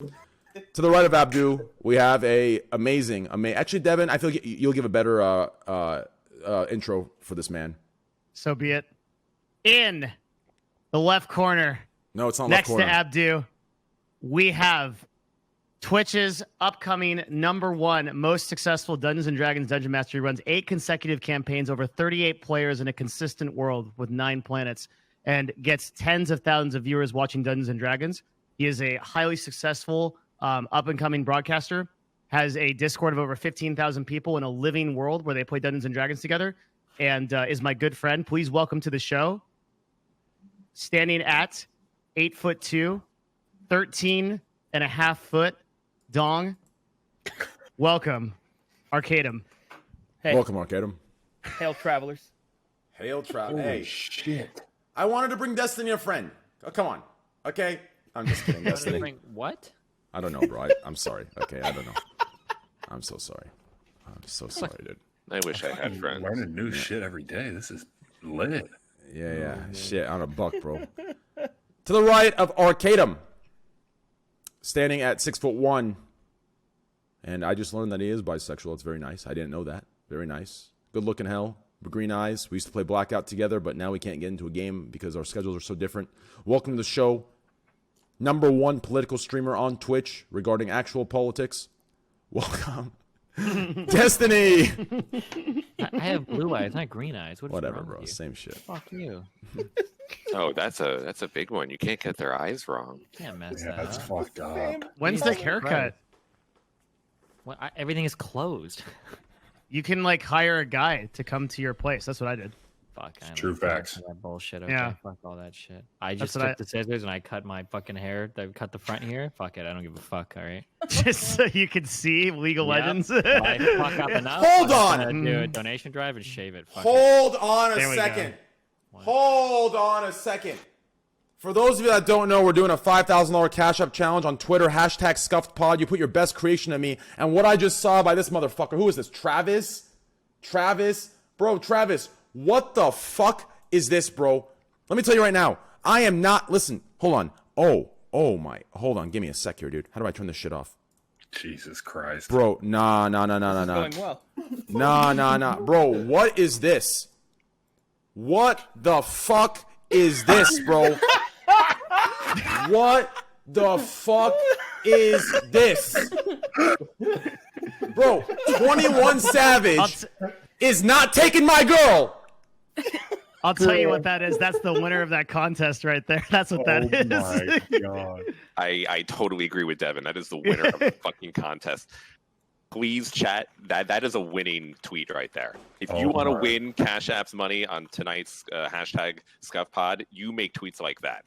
To the right of Abdu, we have a amazing. Actually, Devin, I feel like you'll give a better intro for this man. So be it. In the left corner, no, it's not next left corner. to Abdu, we have Twitch's upcoming #1 most successful Dungeons & Dragons Dungeon Master. He runs 8 consecutive campaigns, over 38 players in a consistent world with 9 planets, and gets tens of thousands of viewers watching Dungeons & Dragons. He is a highly successful up-and-coming broadcaster, has a Discord of over 15,000 people in a living world where they play Dungeons & Dragons together, and is my good friend. Please welcome to the show, standing at 8'2", 13.5-foot dong. Welcome, Arcadum. Hey. Welcome, Arcadum. Hail, travelers. Hail, travelers. Hey, shit. I wanted to bring Destiny a friend. Oh, come on. Okay. I'm just kidding, Destiny. What? I don't know, bro. I'm sorry. Okay, I don't know. I'm so sorry. I'm so sorry, dude. I wish I had friends. Learning new shit every day. This is lit. Yeah. Shit, on a buck, bro. To the right of Arcadum, standing at 6'1", and I just learned that he is bisexual. It's very nice. I didn't know that. Very nice. Good looking hell. Green eyes. We used to play Blackout together, but now we can't get into a game because our schedules are so different. Welcome to the show. #1 political streamer on Twitch regarding actual politics. Welcome. Destiny. I have blue eyes, not green eyes. Whatever, bro. Same shit. Fuck you. Oh, that's a big one. You can't get their eyes wrong. Can't mess Yeah, that that's up. fucked up. When's the haircut? Well, everything is closed. You can like hire a guy to come to your place. That's what I did. Fuck. I True don't care facts. for That bullshit. Okay? Yeah. Fuck all that shit. I just what took the scissors and I cut my fucking hair. I cut the front here. Fuck it. I don't give a fuck. All right. Just so you can see League of Legends. If I fuck up enough, Hold I'm on. gonna do a donation drive and shave it. Fuck it. Hold on a There we second. go. Hold on a second. For those of you that don't know, we're doing a $5,000 Cash App challenge on Twitter. #ScuffedPod. You put your best creation of me. And what I just saw by this motherfucker. Who is this? Travis? Bro, Travis. What the fuck is this, bro? Let me tell you right now. I am not. Listen. Hold on. Oh my. Hold on. Give me a sec here, dude. How do I turn this shit off? Jesus Christ. Bro, nah. Going well. Nah. Bro, what is this? What the fuck is this, bro? What the fuck is this? Bro, 21 Savage is not taking my girl. I'll tell you what that is. That's the winner of that contest right there. That's what that is. My God. I totally agree with Devin. That is the winner of the fucking contest. Please, chat. That is a winning tweet right there. If you want to win Cash App's money on tonight's #ScuffedPod, you make tweets like that.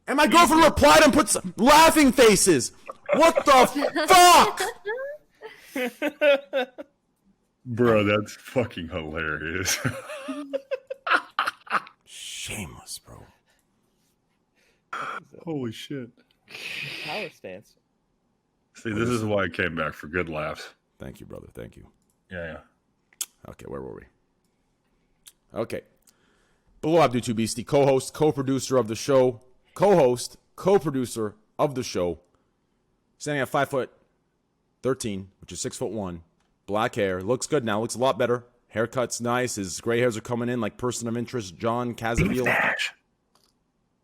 And my girlfriend replied and put some laughing faces. What the fuck? Bro, that's fucking hilarious. Shameless, bro. Holy shit. Power stance. See, this is why I came back, for good laughs. Thank you, brother. Thank you. Yeah. Okay, where were we? Okay. Below Abdu2 Beastie, co-host, co-producer of the show. Co-host, co-producer of the show. Standing at 5'13", which is 6'1". Black hair. Looks good now. Looks a lot better. Haircut's nice. His gray hairs are coming in like person of interest, John Casabiel.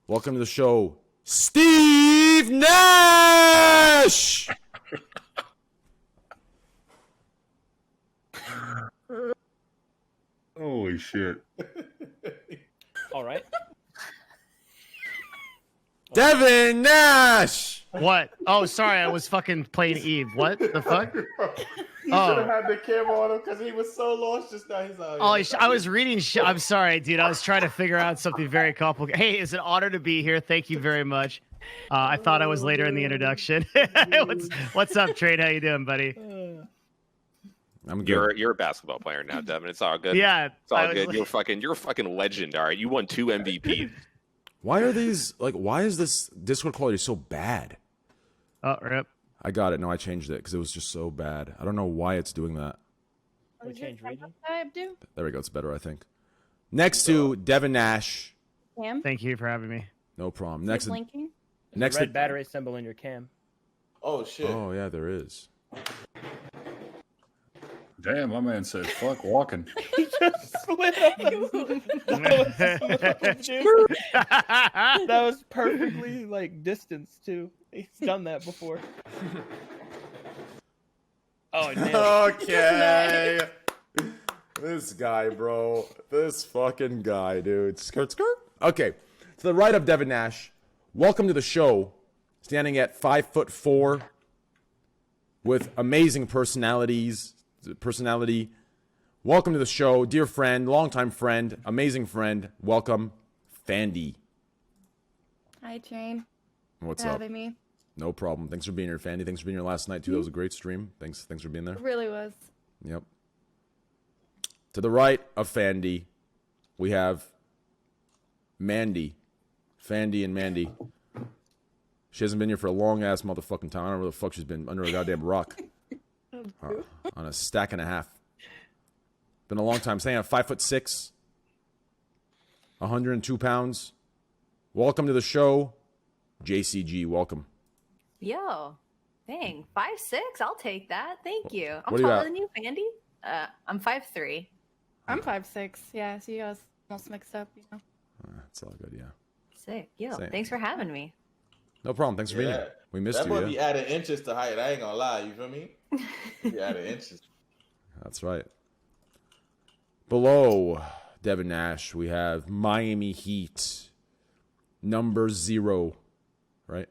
Welcome to the show, Steve Nash! Holy shit. All right. Devin Nash! What? Oh, sorry. I was fucking playing Eve. What the fuck? You should have had the camera on him because he was so lost just now. He's like, I was reading. I'm sorry, dude. I was trying to figure out something very complicated. Hey, it's an honor to be here. Thank you very much. I thought I was later in the introduction. What's up, Trade? How you doing, buddy? I'm good. You're a basketball player now, Devin. It's all good. Yeah, It's all good. You're a fucking legend. All right, you won 2 MVPs. Why are these, why is this Discord quality so bad? Oh, rip. I got it. No, I changed it because it was just so bad. I don't know why it's doing that. We change region. There we go. It's better, I think. Next to Devin Nash. Cam? Thank you for having me. No problem. Next blinking? Red battery symbol in your cam. Oh shit. Oh yeah, there is. Damn, my man said fuck walking. He just slid up. That was perfectly like distance too. He's done that before. Oh, no. Okay. This guy, bro. This fucking guy, dude. Skirt, skirt. Okay. To the right of Devin Nash, welcome to the show. Standing at 5'4", with amazing personality. Welcome to the show, dear friend, longtime friend, amazing friend. Welcome, Fandy. Hi, Train. What's for up? having me. No problem. Thanks for being here, Fandy. Thanks for being here last night too. That was a great stream. Thanks for being there. It really was. Yep. To the right of Fandy, we have Mandy. Fandy and Mandy. She hasn't been here for a long ass motherfucking time. I don't know where the fuck she's been, under a goddamn rock. On a stack and a half. Been a long time. Staying at 5'6", 102 pounds. Welcome to the show, JCG. Welcome. Yo, dang, 5'6", I'll take that. Thank you. I'm What are you taller at? than you, Fandy. I'm 5'3". I'm 5'6". Yeah, so you guys almost mixed up, you know. That's all good, yeah. Sick. Yo, Same. thanks for having me. No problem. Thanks for being here. We missed That you, boy yeah? be adding inches to height. I ain't gonna lie. You feel me? Be adding inches. That's right. Below Devin Nash, we have Miami Heat, number 0. Right?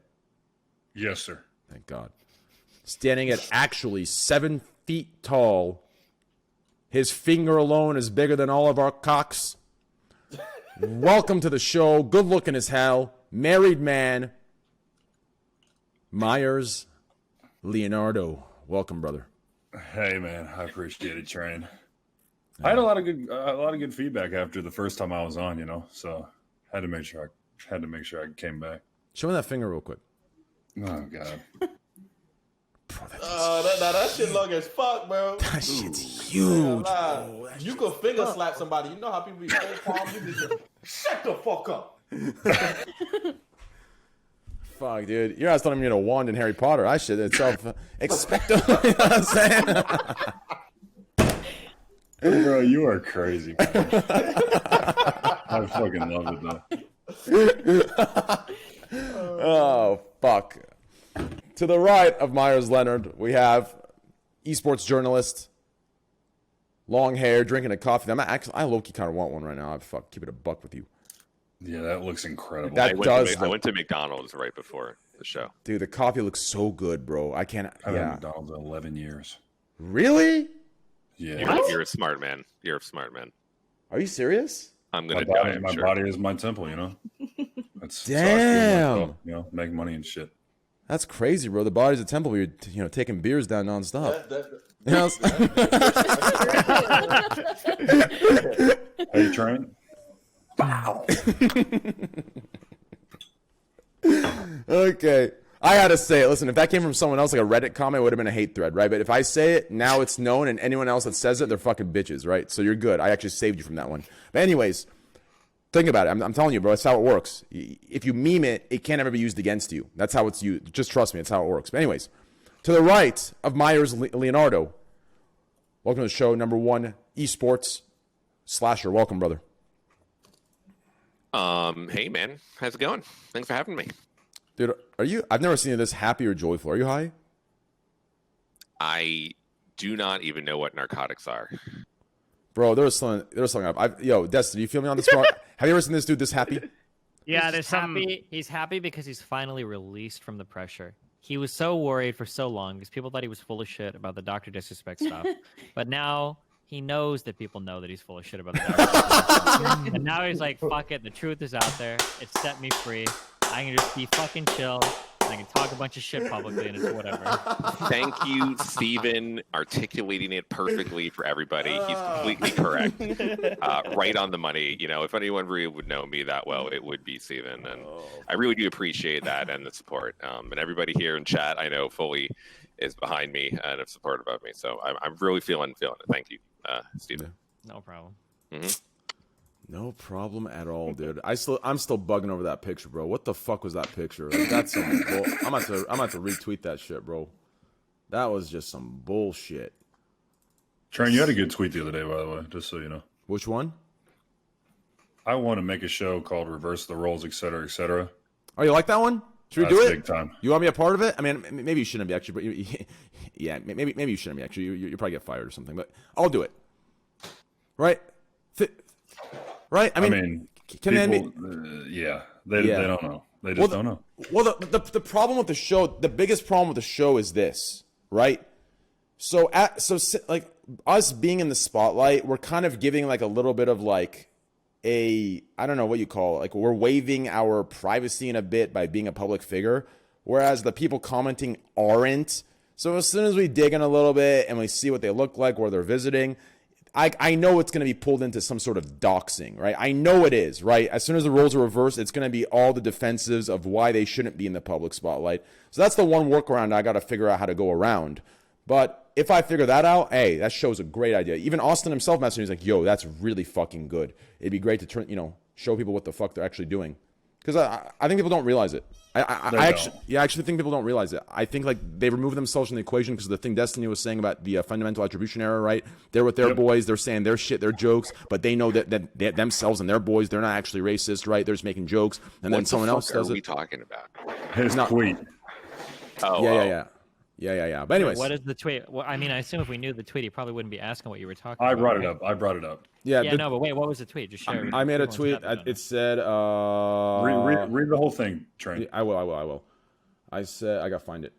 Yes, sir. Thank God. Standing at actually 7 feet tall. His finger alone is bigger than all of our cocks. Welcome to the show. Good looking as hell. Married man. Meyers Leonardo. Welcome, brother. Hey, man, I appreciate it, Train. I had a lot of good feedback after the first time I was on, you know. So had to make sure I came back. Show me that finger real quick. Oh God. Bro, That shit long as fuck, bro. that shit's huge. Nah, you can finger slap somebody. You know how people be full palm. You just shut the fuck up. Fuck, dude. You're not telling me you're a wand in Harry Potter. I should itself expect. You know what I'm saying? Bro, you are crazy. Man. I fucking love it though. Oh, fuck. To the right of Meyers Leonard, we have esports journalist, long hair, drinking a coffee. I low-key kind of want one right now. I fuck, keep it a buck with you. Yeah, that looks incredible. That does I look- went to McDonald's right before the show. Dude, the coffee looks so good, bro. I can't. I've been at Yeah. McDonald's 11 years. Really? Yeah. You're a smart man. You're a smart man. Are you serious? I'm My gonna die. body, I'm my sure. body is my temple, you know. That's how I feel Damn. myself, you know, make money and shit. That's crazy, bro. The body's a temple. You're, taking beers down nonstop. You know, Are you trying? Okay. I had to say it. Listen, if that came from someone else, like a Reddit comment, it would have been a hate thread, right? But if I say it, now it's known, and anyone else that says it, they're fucking bitches, right? So you're good. I actually saved you from that one. But anyways, think about it. I'm telling you, bro, that's how it works. If you meme it, it can't ever be used against you. That's how it's used. Just trust me. That's how it works. But anyways, to the right of Meyers Leonardo, welcome to the show, number 1 esports slasher. Welcome, brother. Hey man, how's it going? Thanks for having me. Dude, are you? I've never seen you this happy or joyful. Are you high? I do not even know what narcotics are. Bro, there was something up. Yo, Des, do you feel me on this part? Have you ever seen this dude this happy? Yeah, there's some. He's happy because he's finally released from the pressure. He was so worried for so long because people thought he was full of shit about the DrDisrespect stuff. But now he knows that people know that he's full of shit about the DrDisrespect. And now he's like, fuck it, the truth is out there. It set me free. I can just be fucking chill. And I can talk a bunch of shit publicly and it's whatever. Thank you, Steven, articulating it perfectly for everybody. He's completely correct. Right on the money. You know, if anyone really would know me that well, it would be Steven. And I really do appreciate that and the support. And everybody here in chat, I know fully is behind me and have supported about me. So I'm really feeling it. Thank you, Steven. No problem. Mm-hmm. No problem at all, dude. I'm still bugging over that picture, bro. What the fuck was that picture? Like, that's some I'm about to retweet that shit, bro. That was just some bullshit. Train, you had a good tweet the other day, by the way, just so you know. Which one? I want to make a show called Reverse the Roles, etc., etc. Oh, you like that one? Should we do it? Big time. You want me a part of it? I mean, maybe you shouldn't be actually, but yeah, maybe you shouldn't be actually. You probably get fired or something, but I'll do it. Right? Right? I mean can people, yeah, they don't know. They just don't know. Well, the problem with the show, the biggest problem with the show is this, right? So like us being in the spotlight, we're kind of giving like a little bit of like I don't know what you call it. Like we're waiving our privacy in a bit by being a public figure, whereas the people commenting aren't. So as soon as we dig in a little bit and we see what they look like, where they're visiting, I know it's going to be pulled into some sort of doxing, right? I know it is, right? As soon as the roles are reversed, it's going to be all the defensives of why they shouldn't be in the public spotlight. So that's the one workaround I got to figure out how to go around. But if I figure that out, hey, that show's a great idea. Even Austin himself messaged me, he's like, yo, that's really fucking good. It'd be great to show people what the fuck they're actually doing. Because I think people don't realize it. I actually think people don't realize it. I think like they remove themselves from the equation because of the thing Destiny was saying about the fundamental attribution error, right? They're with their boys, they're saying their shit, their jokes, but they know that they, themselves and their boys, they're not actually racist, right? They're just making jokes, and then someone else does it. What are we talking about? His tweet. Oh, yeah. But anyways, what is the tweet? Well, I mean, I assume if we knew the tweet, he probably wouldn't be asking what you were talking I about. brought it up. Yeah, no, but wait, what was the tweet? Just share it. I made a tweet. It said, read the whole thing, Train. I will. I said, I gotta find it.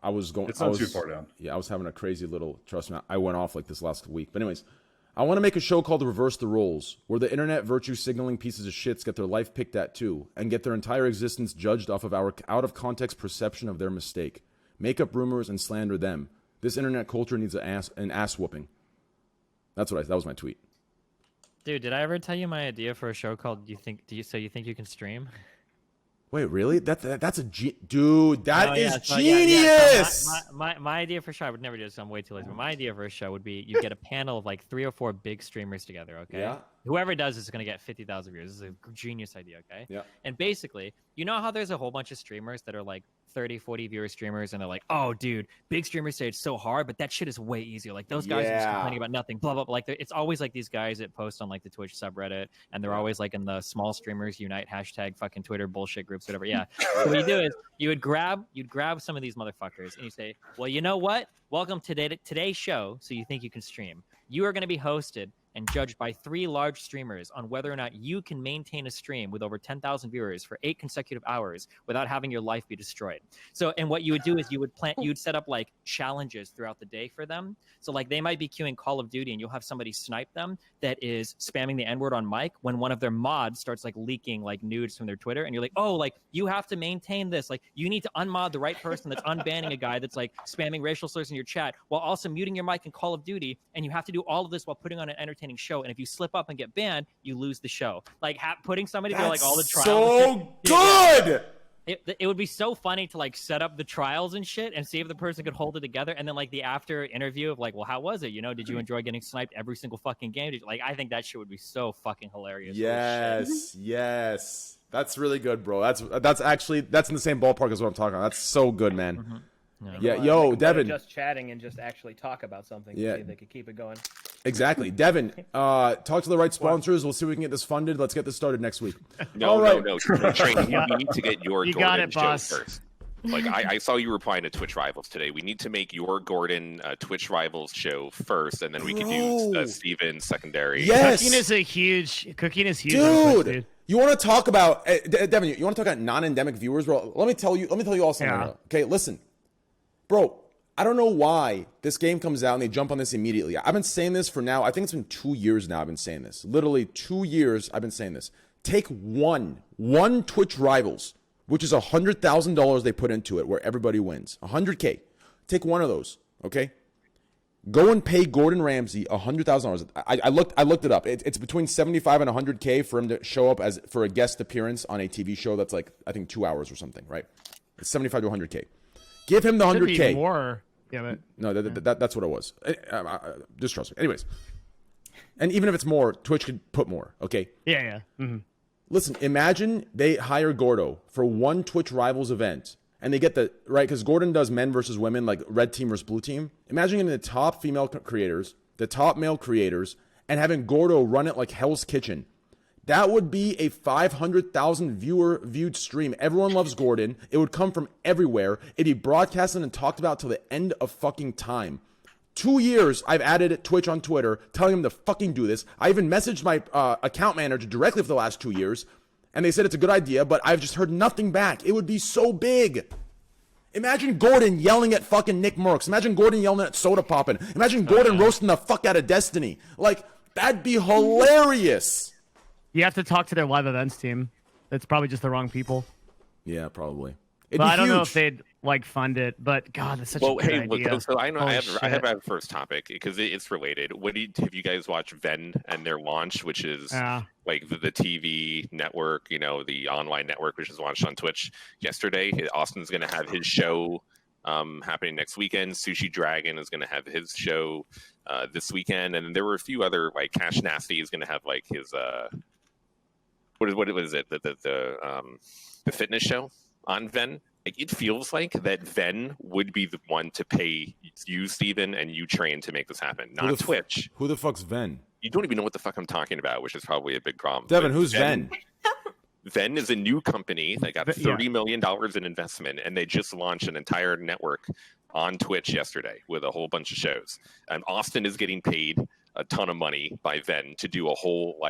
I was going. It's not too far down. Yeah, I was having a crazy little. Trust me, I went off like this last week. But anyways, I want to make a show called Reverse the Roles, where the internet virtue signaling pieces of shits get their life picked at too, and get their entire existence judged off of our out of context perception of their mistake. Make up rumors and slander them. This internet culture needs an ass whooping. That was my tweet. Dude, did I ever tell you my idea for a show called You think you can stream? Wait, really? That's a dude. That is So genius. My idea for a show, I would never do this. I'm way too lazy. But my idea for a show would be you get a panel of like 3 or 4 big streamers together. Okay. Yeah. Whoever does this is gonna get 50,000 views. This is a genius idea. Okay. Yeah. And basically, you know how there's a whole bunch of streamers that are like 30, 40 viewer streamers, and they're like, oh, dude, big streamers say it's so hard, but that shit is way easier. Like those guys are just complaining about nothing. Blah blah blah. Like it's always like these guys that post on like the Twitch subreddit, and they're always like in the small streamers unite hashtag fucking Twitter bullshit groups, whatever. Yeah. So what you do is you'd grab some of these motherfuckers and you say, well, you know what? Welcome to today's show. So you think you can stream? You are going to be hosted and judged by 3 large streamers on whether or not you can maintain a stream with over 10,000 viewers for 8 consecutive hours without having your life be destroyed. So, and what you would do is you'd set up like challenges throughout the day for them. So like they might be queuing Call of Duty and you'll have somebody snipe them that is spamming the N-word on mic when one of their mods starts like leaking like nudes from their Twitter, and you're like, oh, like you have to maintain this. Like you need to unmod the right person that's unbanning a guy that's like spamming racial slurs in your chat while also muting your mic in Call of Duty, and you have to do all of this while putting on an entertaining show. And if you slip up and get banned, you lose the show. Like putting somebody through like all the trials. So good. It would be so funny to like set up the trials and shit and see if the person could hold it together, and then like the after interview of like, well, how was it? You know, did you enjoy getting sniped every single fucking game? Like, I think that shit would be so fucking hilarious. Yes. That's really good, bro. That's in the same ballpark as what I'm talking about. That's so good, man. Mm-hmm. Yeah, yo, Devin. Just chatting and just actually talk about something. Yeah. See if they could keep it going. Exactly. Devin, talk to the right sponsors. We'll see if we can get this funded. Let's get this started next week. No. Train, you need to get your You Gordon got it, show boss. first. Like I saw you replying to Twitch Rivals today. We need to make your Gordon Twitch Rivals show first, and then we can do Steven's secondary. Yes. Cooking is huge. Dude. You want to talk about Devin? You want to talk about non-endemic viewers, bro? Let me tell you all something. Yeah. Okay, listen, bro. I don't know why this game comes out and they jump on this immediately. I've been saying this for now. I think it's been 2 years now. I've been saying this. Literally 2 years. I've been saying this. Take one Twitch Rivals, which is $100,000 they put into it, where everybody wins. 100K. Take one of those. Okay. Go and pay Gordon Ramsay $100,000. I looked it up. It's between 75 and 100K for him to show up for a guest appearance on a TV show that's like, I think 2 hours or something, right? It's 75 to 100K. Give him the 100K. Should be more. Yeah, but no, that's what it was. Just trust me. Anyways, And even if it's more, Twitch could put more. Okay. Yeah. Listen, imagine they hire Gordo for one Twitch Rivals event, and they get the right because Gordon does men versus women, like red team versus blue team. Imagine getting the top female creators, the top male creators, and having Gordo run it like Hell's Kitchen. That would be a 500,000 viewed stream. Everyone loves Gordon. It would come from everywhere. It'd be broadcasted and talked about till the end of fucking time. 2 years I've added Twitch on Twitter, telling them to fucking do this. I even messaged my account manager directly for the last 2 years, and they said it's a good idea, but I've just heard nothing back. It would be so big. Imagine Gordon yelling at fucking Nick Merckx. Imagine Gordon yelling at Soda Poppin'. Imagine Gordon roasting the fuck out of Destiny. Like, that'd be hilarious. You have to talk to their live events team. It's probably just the wrong people. Yeah, probably. But I don't know if they'd like fund it. But God, that's such a good idea. So I know Holy I have shit. a first topic because it's related. Have you guys watched Venn and their launch, which is like the TV network, the online network, which is launched on Twitch yesterday? Austin's going to have his show happening next weekend. Sushi Dragon is going to have his show this weekend, and there were a few other like Cash Nasty is going to have like his what is it the fitness show on Venn. Like, it feels like that Venn would be the one to pay you, Steven, and you, Train, to make this happen, not Twitch. Who the fuck's Venn? You don't even know what the fuck I'm talking about, which is probably a big problem. Devin, who's Venn? Venn is a new company that got $30 million in investment, and they just launched an entire network on Twitch yesterday with a whole bunch of shows. And Austin is getting paid a ton of money by Venn to do a whole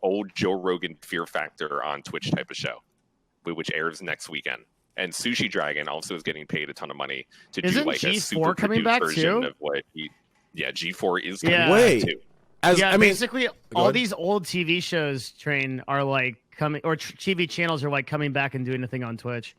old Joe Rogan Fear Factor on Twitch type of show, which airs next weekend. And Sushi Dragon also is getting paid a ton of money to do like G4 a super coming back version too? of what G4 is coming Wait. back too. Basically, all these old TV shows, Train, are like coming, or TV channels are like coming back and doing a thing on Twitch.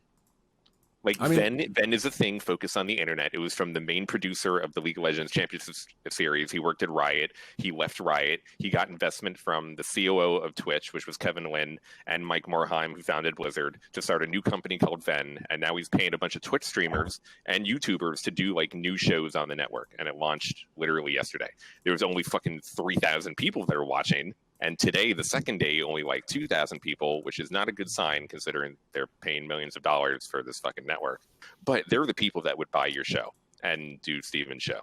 Like, Venn is a thing focused on the internet. It was from the main producer of the League of Legends Championship Series. He worked at Riot. He left Riot. He got investment from the COO of Twitch, which was Kevin Lin, and Mike Morheim, who founded Blizzard, to start a new company called Venn. And now he's paying a bunch of Twitch streamers and YouTubers to do like new shows on the network. And it launched literally yesterday. There was only fucking 3,000 people that are watching. And today, the second day, only like 2,000 people, which is not a good sign considering they're paying millions of dollars for this fucking network. But they're the people that would buy your show and do Steven's show,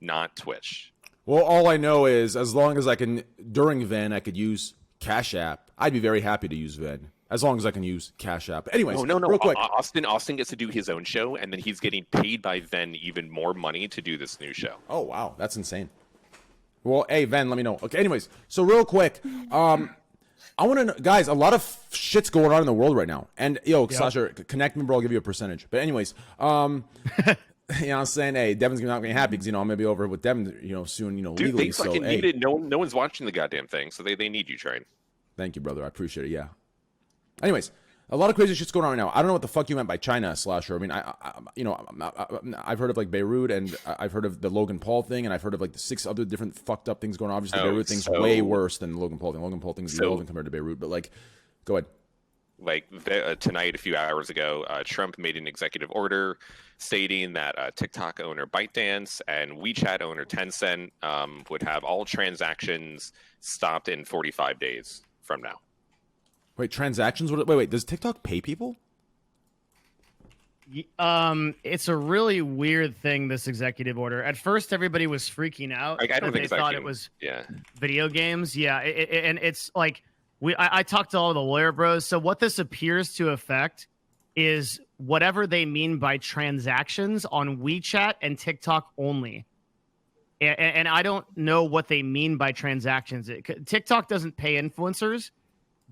not Twitch. Well, all I know is as long as I can, during Venn, I could use Cash App. I'd be very happy to use Venn. As long as I can use Cash App. Anyways, no. Real quick. Austin gets to do his own show, and then he's getting paid by Venn even more money to do this new show. Oh, wow. That's insane. Well, hey, Venn, let me know. Okay, anyways, so real quick, I want to know, guys, a lot of shit's going on in the world right now. And, Sasha, connect me, bro, I'll give you a percentage. But anyways, you know what I'm saying? Hey, Devin's not going to be happy because, I'm going to be over with Devin, soon, Dude, legally. they fucking need it. No one's watching the goddamn thing, so they need you, Train. Thank you, brother. I appreciate it, yeah. Anyways, a lot of crazy shit's going on right now. I don't know what the fuck you meant by China, Slasher. I mean, I've heard of like Beirut, and I've heard of the Logan Paul thing, and I've heard of like the 6 other different fucked up things going on. Obviously, the Beirut thing's way worse than the Logan Paul thing. Logan Paul thing's irrelevant compared to Beirut, but like, go ahead. Like tonight, a few hours ago, Trump made an executive order stating that TikTok owner ByteDance and WeChat owner Tencent would have all transactions stopped in 45 days from now. Wait, transactions? Wait, does TikTok pay people? It's a really weird thing, this executive order. At first, everybody was freaking out. I don't think they thought it was video games. Yeah, and it's like I talked to all the lawyer bros. So what this appears to affect is whatever they mean by transactions on WeChat and TikTok only. And I don't know what they mean by transactions. TikTok doesn't pay influencers,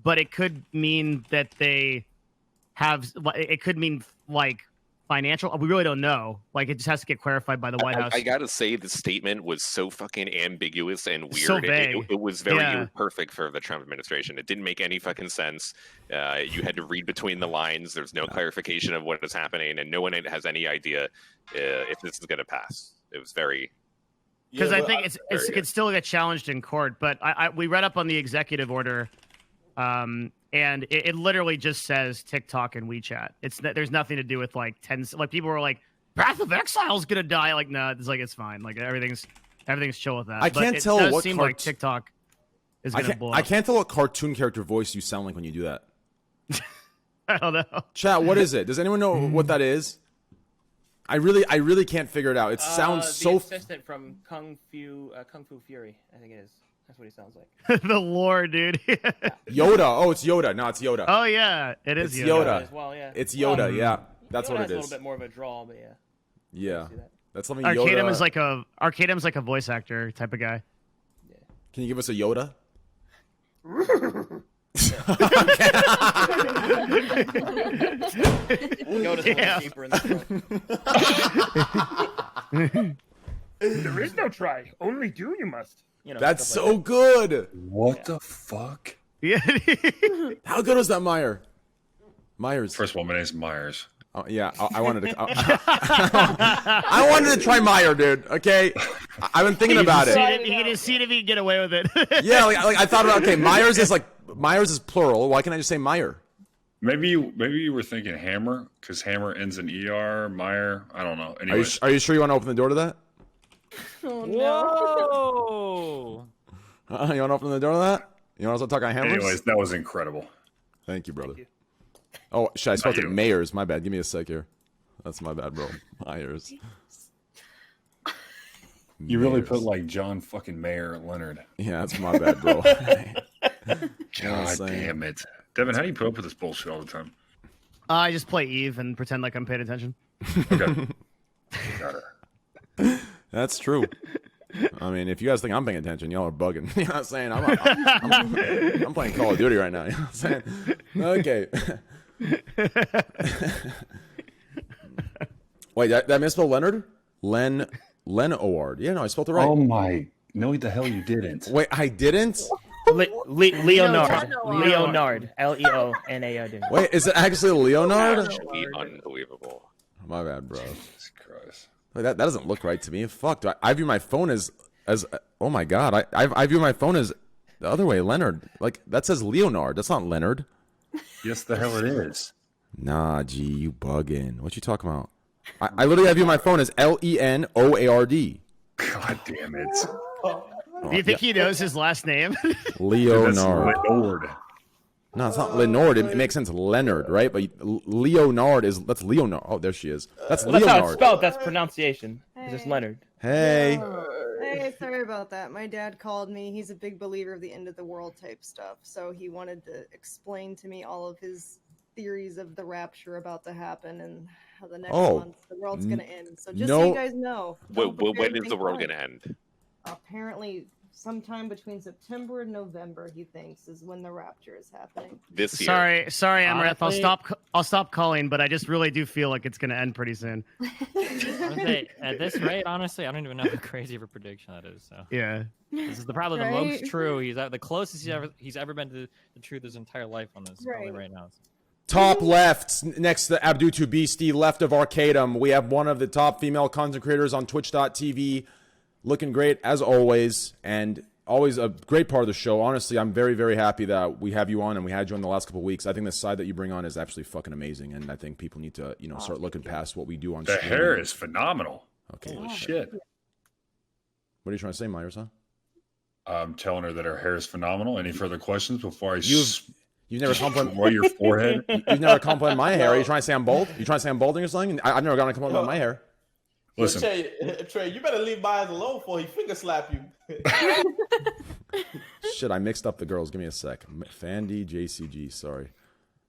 but it could mean that they have. It could mean like financial. We really don't know. Like, it just has to get clarified by the White House. I gotta say, the statement was so fucking ambiguous and weird. So vague. It was very perfect for the Trump administration. It didn't make any fucking sense. You had to read between the lines. There's no clarification of what is happening, and no one has any idea if this is going to pass. It was very. Because I think it could still get challenged in court. But we read up on the executive order. And it literally just says TikTok and WeChat. There's nothing to do with like like people were like, Path of Exile is gonna die. Like, no, it's fine. Like, everything's Everything's chill with that. I but can't it tell does what seem like TikTok is I gonna blow I up. can't tell what cartoon character voice you sound like when you do that. I don't know. Chat, what is it? Does anyone know what that is? I really can't figure it out. It sounds the so. assistant from Kung Fu Fury, I think it is. That's what he sounds like. The lore, dude. Yoda. Oh, it's Yoda. No, it's Yoda. Oh yeah, it is It's Yoda. Yoda. As well, yeah. It's Yoda. Well, Yeah, that's Yoda what has it a is. little bit more of a drawl, but yeah. Yeah, see that. that's something Arcadum Yoda. is like a voice actor type of guy. Can you give us a Yoda? Yoda's a little deeper in the throat. There is no try. Only do you must. You know, That's stuff so like good. What the fuck? Yeah. How good was that, Myers? First of all, my name's Myers. Oh, yeah, I wanted to. I wanted to try Meyer, dude. Okay, I've been thinking about it. He can just see if he can get away with it. Yeah, like I thought about. Okay, Myers is plural. Why can't I just say Meyer? Maybe you were thinking Hammer because Hammer ends in ER. Meyer, I don't know. Are Anyways, you sure you want to open the door to that? Oh no. Whoa! You want to open the door to that? You want to talk on hammers? anyways, that was incredible. Thank you, brother. you. Oh, shit, I spelled it you. Mayers. My bad. Give me a sec here. That's my bad, bro. Myers. You really Mayers. put like John fucking Mayer Leonard. Yeah, that's my bad, bro. God saying? damn it, Devin. How do you put up with this bullshit all the time? I just play Eve and pretend like I'm paying attention. Okay. Got her. That's true. I mean, if you guys think I'm paying attention, y'all are bugging. You know what I'm saying? I'm playing Call of Duty right now. You know what I'm saying? Okay. Wait, that misspelled Leonard? Len-Oward. Yeah, no, I spelled it right. Oh my! No, the hell you didn't. Wait, I didn't? Leonard. Leonard. Leonard. Leonard. Wait, is it actually Leonard? That should be unbelievable. My bad, bro. Jesus Christ. Wait, that doesn't look right to me. Fuck. I view my phone as oh my god. I view my phone as the other way, Leonard. Like that says Leonard. That's not Leonard. Yes, the hell it is. Nah, G, you bugging. What you talking about? I literally view my phone as Lenoard. God damn it. Do you think he knows his last name? Leonard. That's Leonard. No, it's not Leonard. It makes sense, Leonard, right? But Leonard that's Leonard. Oh, there she is. That's Well, that's how it's Leonard. spelled. That's pronunciation. It's just Leonard. Hey. Hey, sorry about that. My dad called me. He's a big believer of the end of the world type stuff. So he wanted to explain to me all of his theories of the rapture about to happen and how the next month the world's going to end. So just so you guys know. When is the world going to end? Apparently sometime between September and November, he thinks, is when the rapture is happening. This year. Sorry, Amouranth. Honestly- I'll stop calling, but I just really do feel like it's going to end pretty soon. Honestly, at this rate, honestly, I don't even know how crazy of a prediction that is. So Yeah. this is probably the Right? most true. The closest he's ever been to the truth his entire life on this. Probably right now. Top left, next to Abdu2 Beastie, left of Arcadum, we have one of the top female content creators on Twitch.tv. Looking great, as always, and always a great part of the show. Honestly, I'm very, very happy that we have you on, and we had you on the last couple of weeks. I think the side that you bring on is absolutely fucking amazing, and I think people need to, start looking past what we do on The stream. hair is phenomenal. Okay. Holy shit. What are you trying to say, Myers, huh? I'm telling her that her hair is phenomenal. Any further questions before I You've never complimented destroy your forehead? You've never complimented my hair. Are you trying to say I'm bald? You trying to say I'm balding or something? I've never gotten a compliment about my hair. Listen. Trey, you better leave Myers alone before he finger slap you. Shit, I mixed up the girls. Give me a sec. Fandy, JCG, sorry.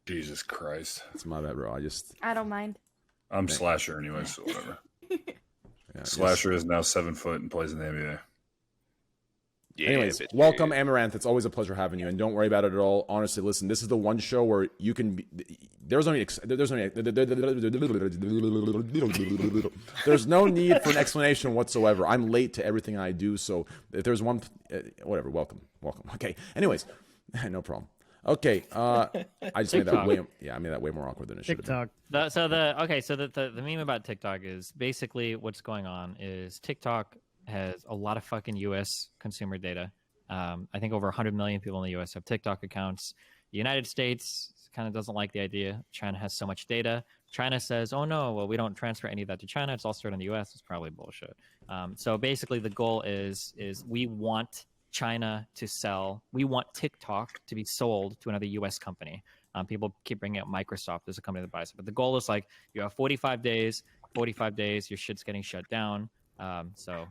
Jesus Christ. It's my bad, bro. I don't mind. I'm Slasher anyway, so whatever. Yeah, Slasher is now 7 foot and plays in the NBA. Yeah, Anyways, bitch. welcome, Amouranth. It's always a pleasure having you, and don't worry about it at all. Honestly, listen, this is the one show where you can be. There's no need for an explanation whatsoever. I'm late to everything I do, so if there's one, whatever. Welcome. Okay. Anyways, no problem. Okay. I just made that way. Yeah, I made that way more awkward than it should have been. TikTok. The meme about TikTok is basically what's going on is TikTok has a lot of fucking U.S. consumer data. I think over 100 million people in the U.S. have TikTok accounts. The United States kind of doesn't like the idea. China has so much data. China says, oh no, well, we don't transfer any of that to China. It's all stored in the US. It's probably bullshit. So basically the goal is we want China to sell, we want TikTok to be sold to another US company. People keep bringing up Microsoft as a company that buys it. But the goal is like, you have 45 days, your shit's getting shut down. So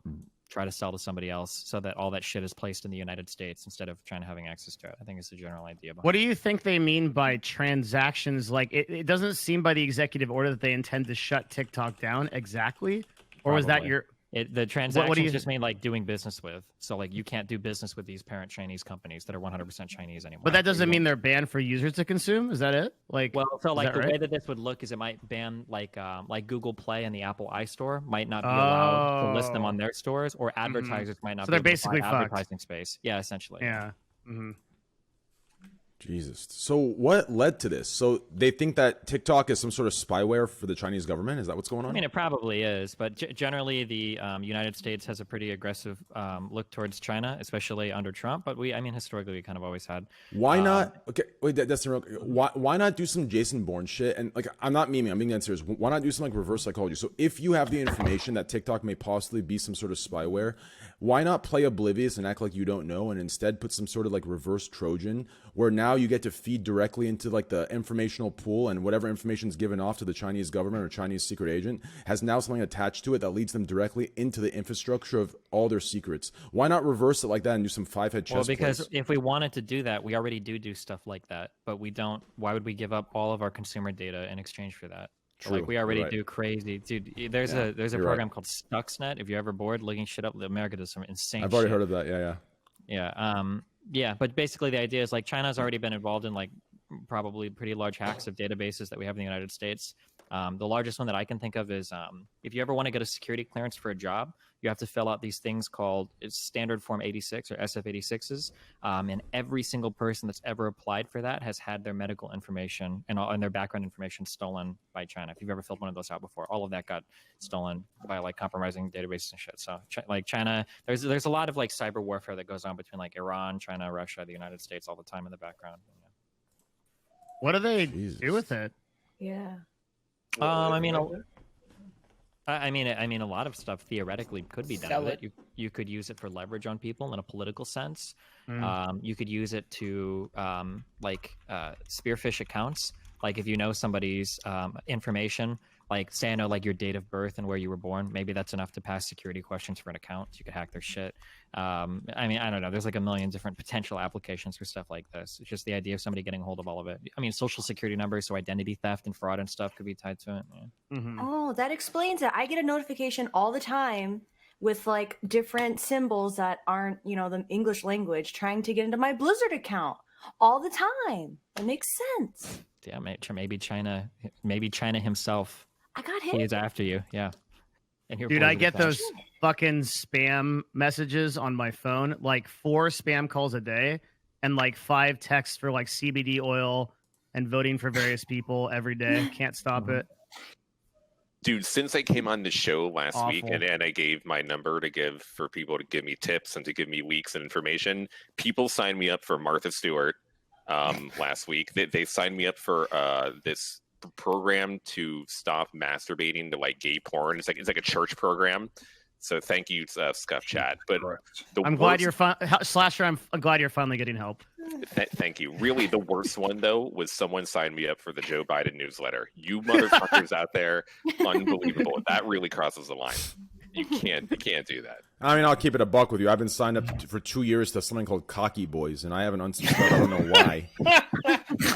try to sell to somebody else so that all that shit is placed in the United States instead of China having access to it. I think it's the general idea behind What do you think they mean by transactions? Like, it doesn't seem by the executive order that they intend to shut TikTok down exactly. Or was that Probably. your... The transactions do you just mean like doing business with. So like you can't do business with these parent Chinese companies that are 100% Chinese anymore. But that doesn't mean they're banned for users to consume? Is that it? Like, well, so like the right? way that this would look is it might ban like Google Play and the Apple iStore might not be allowed to list them on their stores, or advertisers might not. So be they're able to basically buy fucked. advertising space. Yeah, essentially. Yeah. Mm-hmm. Jesus. So what led to this? So they think that TikTok is some sort of spyware for the Chinese government? Is that what's going on? I mean, it probably is, but generally the United States has a pretty aggressive look towards China, especially under Trump. But historically, we kind of always had. Why not? Okay, wait, that's the real. Why not do some Jason Bourne shit? And like, I'm not memeing. I'm being dead serious. Why not do some like reverse psychology? So if you have the information that TikTok may possibly be some sort of spyware, why not play oblivious and act like you don't know, and instead put some sort of like reverse Trojan, where now you get to feed directly into like the informational pool, and whatever information is given off to the Chinese government or Chinese secret agent has now something attached to it that leads them directly into the infrastructure of all their secrets. Why not reverse it like that and do some five-head chess? Well, because plays? if we wanted to do that, we already do stuff like that, but we don't. Why would we give up all of our consumer data in exchange for that? True, like we already you're right. do crazy, dude. There's a program called Stuxnet. If you're ever bored looking shit up, America does some insane. I've already shit. heard of that. Yeah. But basically the idea is like China's already been involved in like probably pretty large hacks of databases that we have in the United States. The largest one that I can think of is if you ever want to get a security clearance for a job, you have to fill out these things called Standard Form 86 or SF-86s. And every single person that's ever applied for that has had their medical information and their background information stolen by China. If you've ever filled one of those out before, all of that got stolen by like compromising databases and shit. So like China, there's a lot of like cyber warfare that goes on between like Iran, China, Russia, the United States all the time in the background. What do they do with it? Yeah. I mean, a lot of stuff theoretically could be done Sell with it. You could use it for leverage on people in a political sense. You could use it to spearfish accounts. Like if you know somebody's information, like say I know like your date of birth and where you were born, maybe that's enough to pass security questions for an account. You could hack their shit. I don't know. There's like a million different potential applications for stuff like this. It's just the idea of somebody getting a hold of all of it. I mean, social security numbers, so identity theft and fraud and stuff could be tied to it. Yeah. Oh, that explains it. I get a notification all the time with like different symbols that aren't, the English language trying to get into my Blizzard account all the time. It makes sense. Yeah, maybe China himself. I got hit. He is after you. Yeah. And Dude, I get those fucking spam messages on my phone, like 4 spam calls a day and like 5 texts for like CBD oil and voting for various people every day. Can't stop it. Dude, since I came on the show last week Awful. and I gave my number to give for people to give me tips and to give me leaks and information, people signed me up for Martha Stewart last week. They signed me up for this program to stop masturbating to like gay porn. It's like a church program. So thank you, Scuffed Chat. But I'm glad you're Slasher. I'm glad you're finally getting help. Thank you. Really, the worst one though was someone signed me up for the Joe Biden newsletter. You motherfuckers out there, unbelievable. That really crosses the line. You can't do that. I mean, I'll keep it a buck with you. I've been signed up for 2 years to something called Cocky Boys, and I haven't unsubscribed. I don't know why.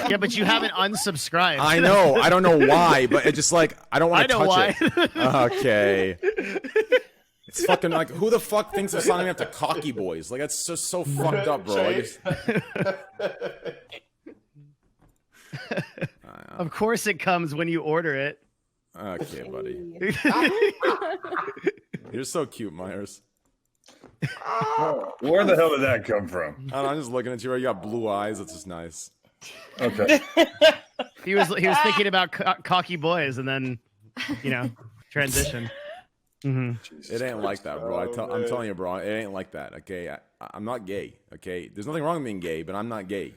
Yeah, but you haven't unsubscribed. I know. I don't know why, but it's just like I don't want to touch it. Okay. It's fucking like, who the fuck thinks of signing up to Cocky Boys? Like, that's just so fucked up, bro. Of course it comes when you order it. Okay, buddy. You're so cute, Meyers. Where the hell did that come from? I don't know, I'm just looking at you. You got blue eyes. That's just nice. Okay. He was thinking about Cocky Boys and then, transition. Mm-hmm. It ain't like that, bro. I'm telling you, bro. It ain't like that. Okay, I'm not gay. Okay, there's nothing wrong with being gay, but I'm not gay.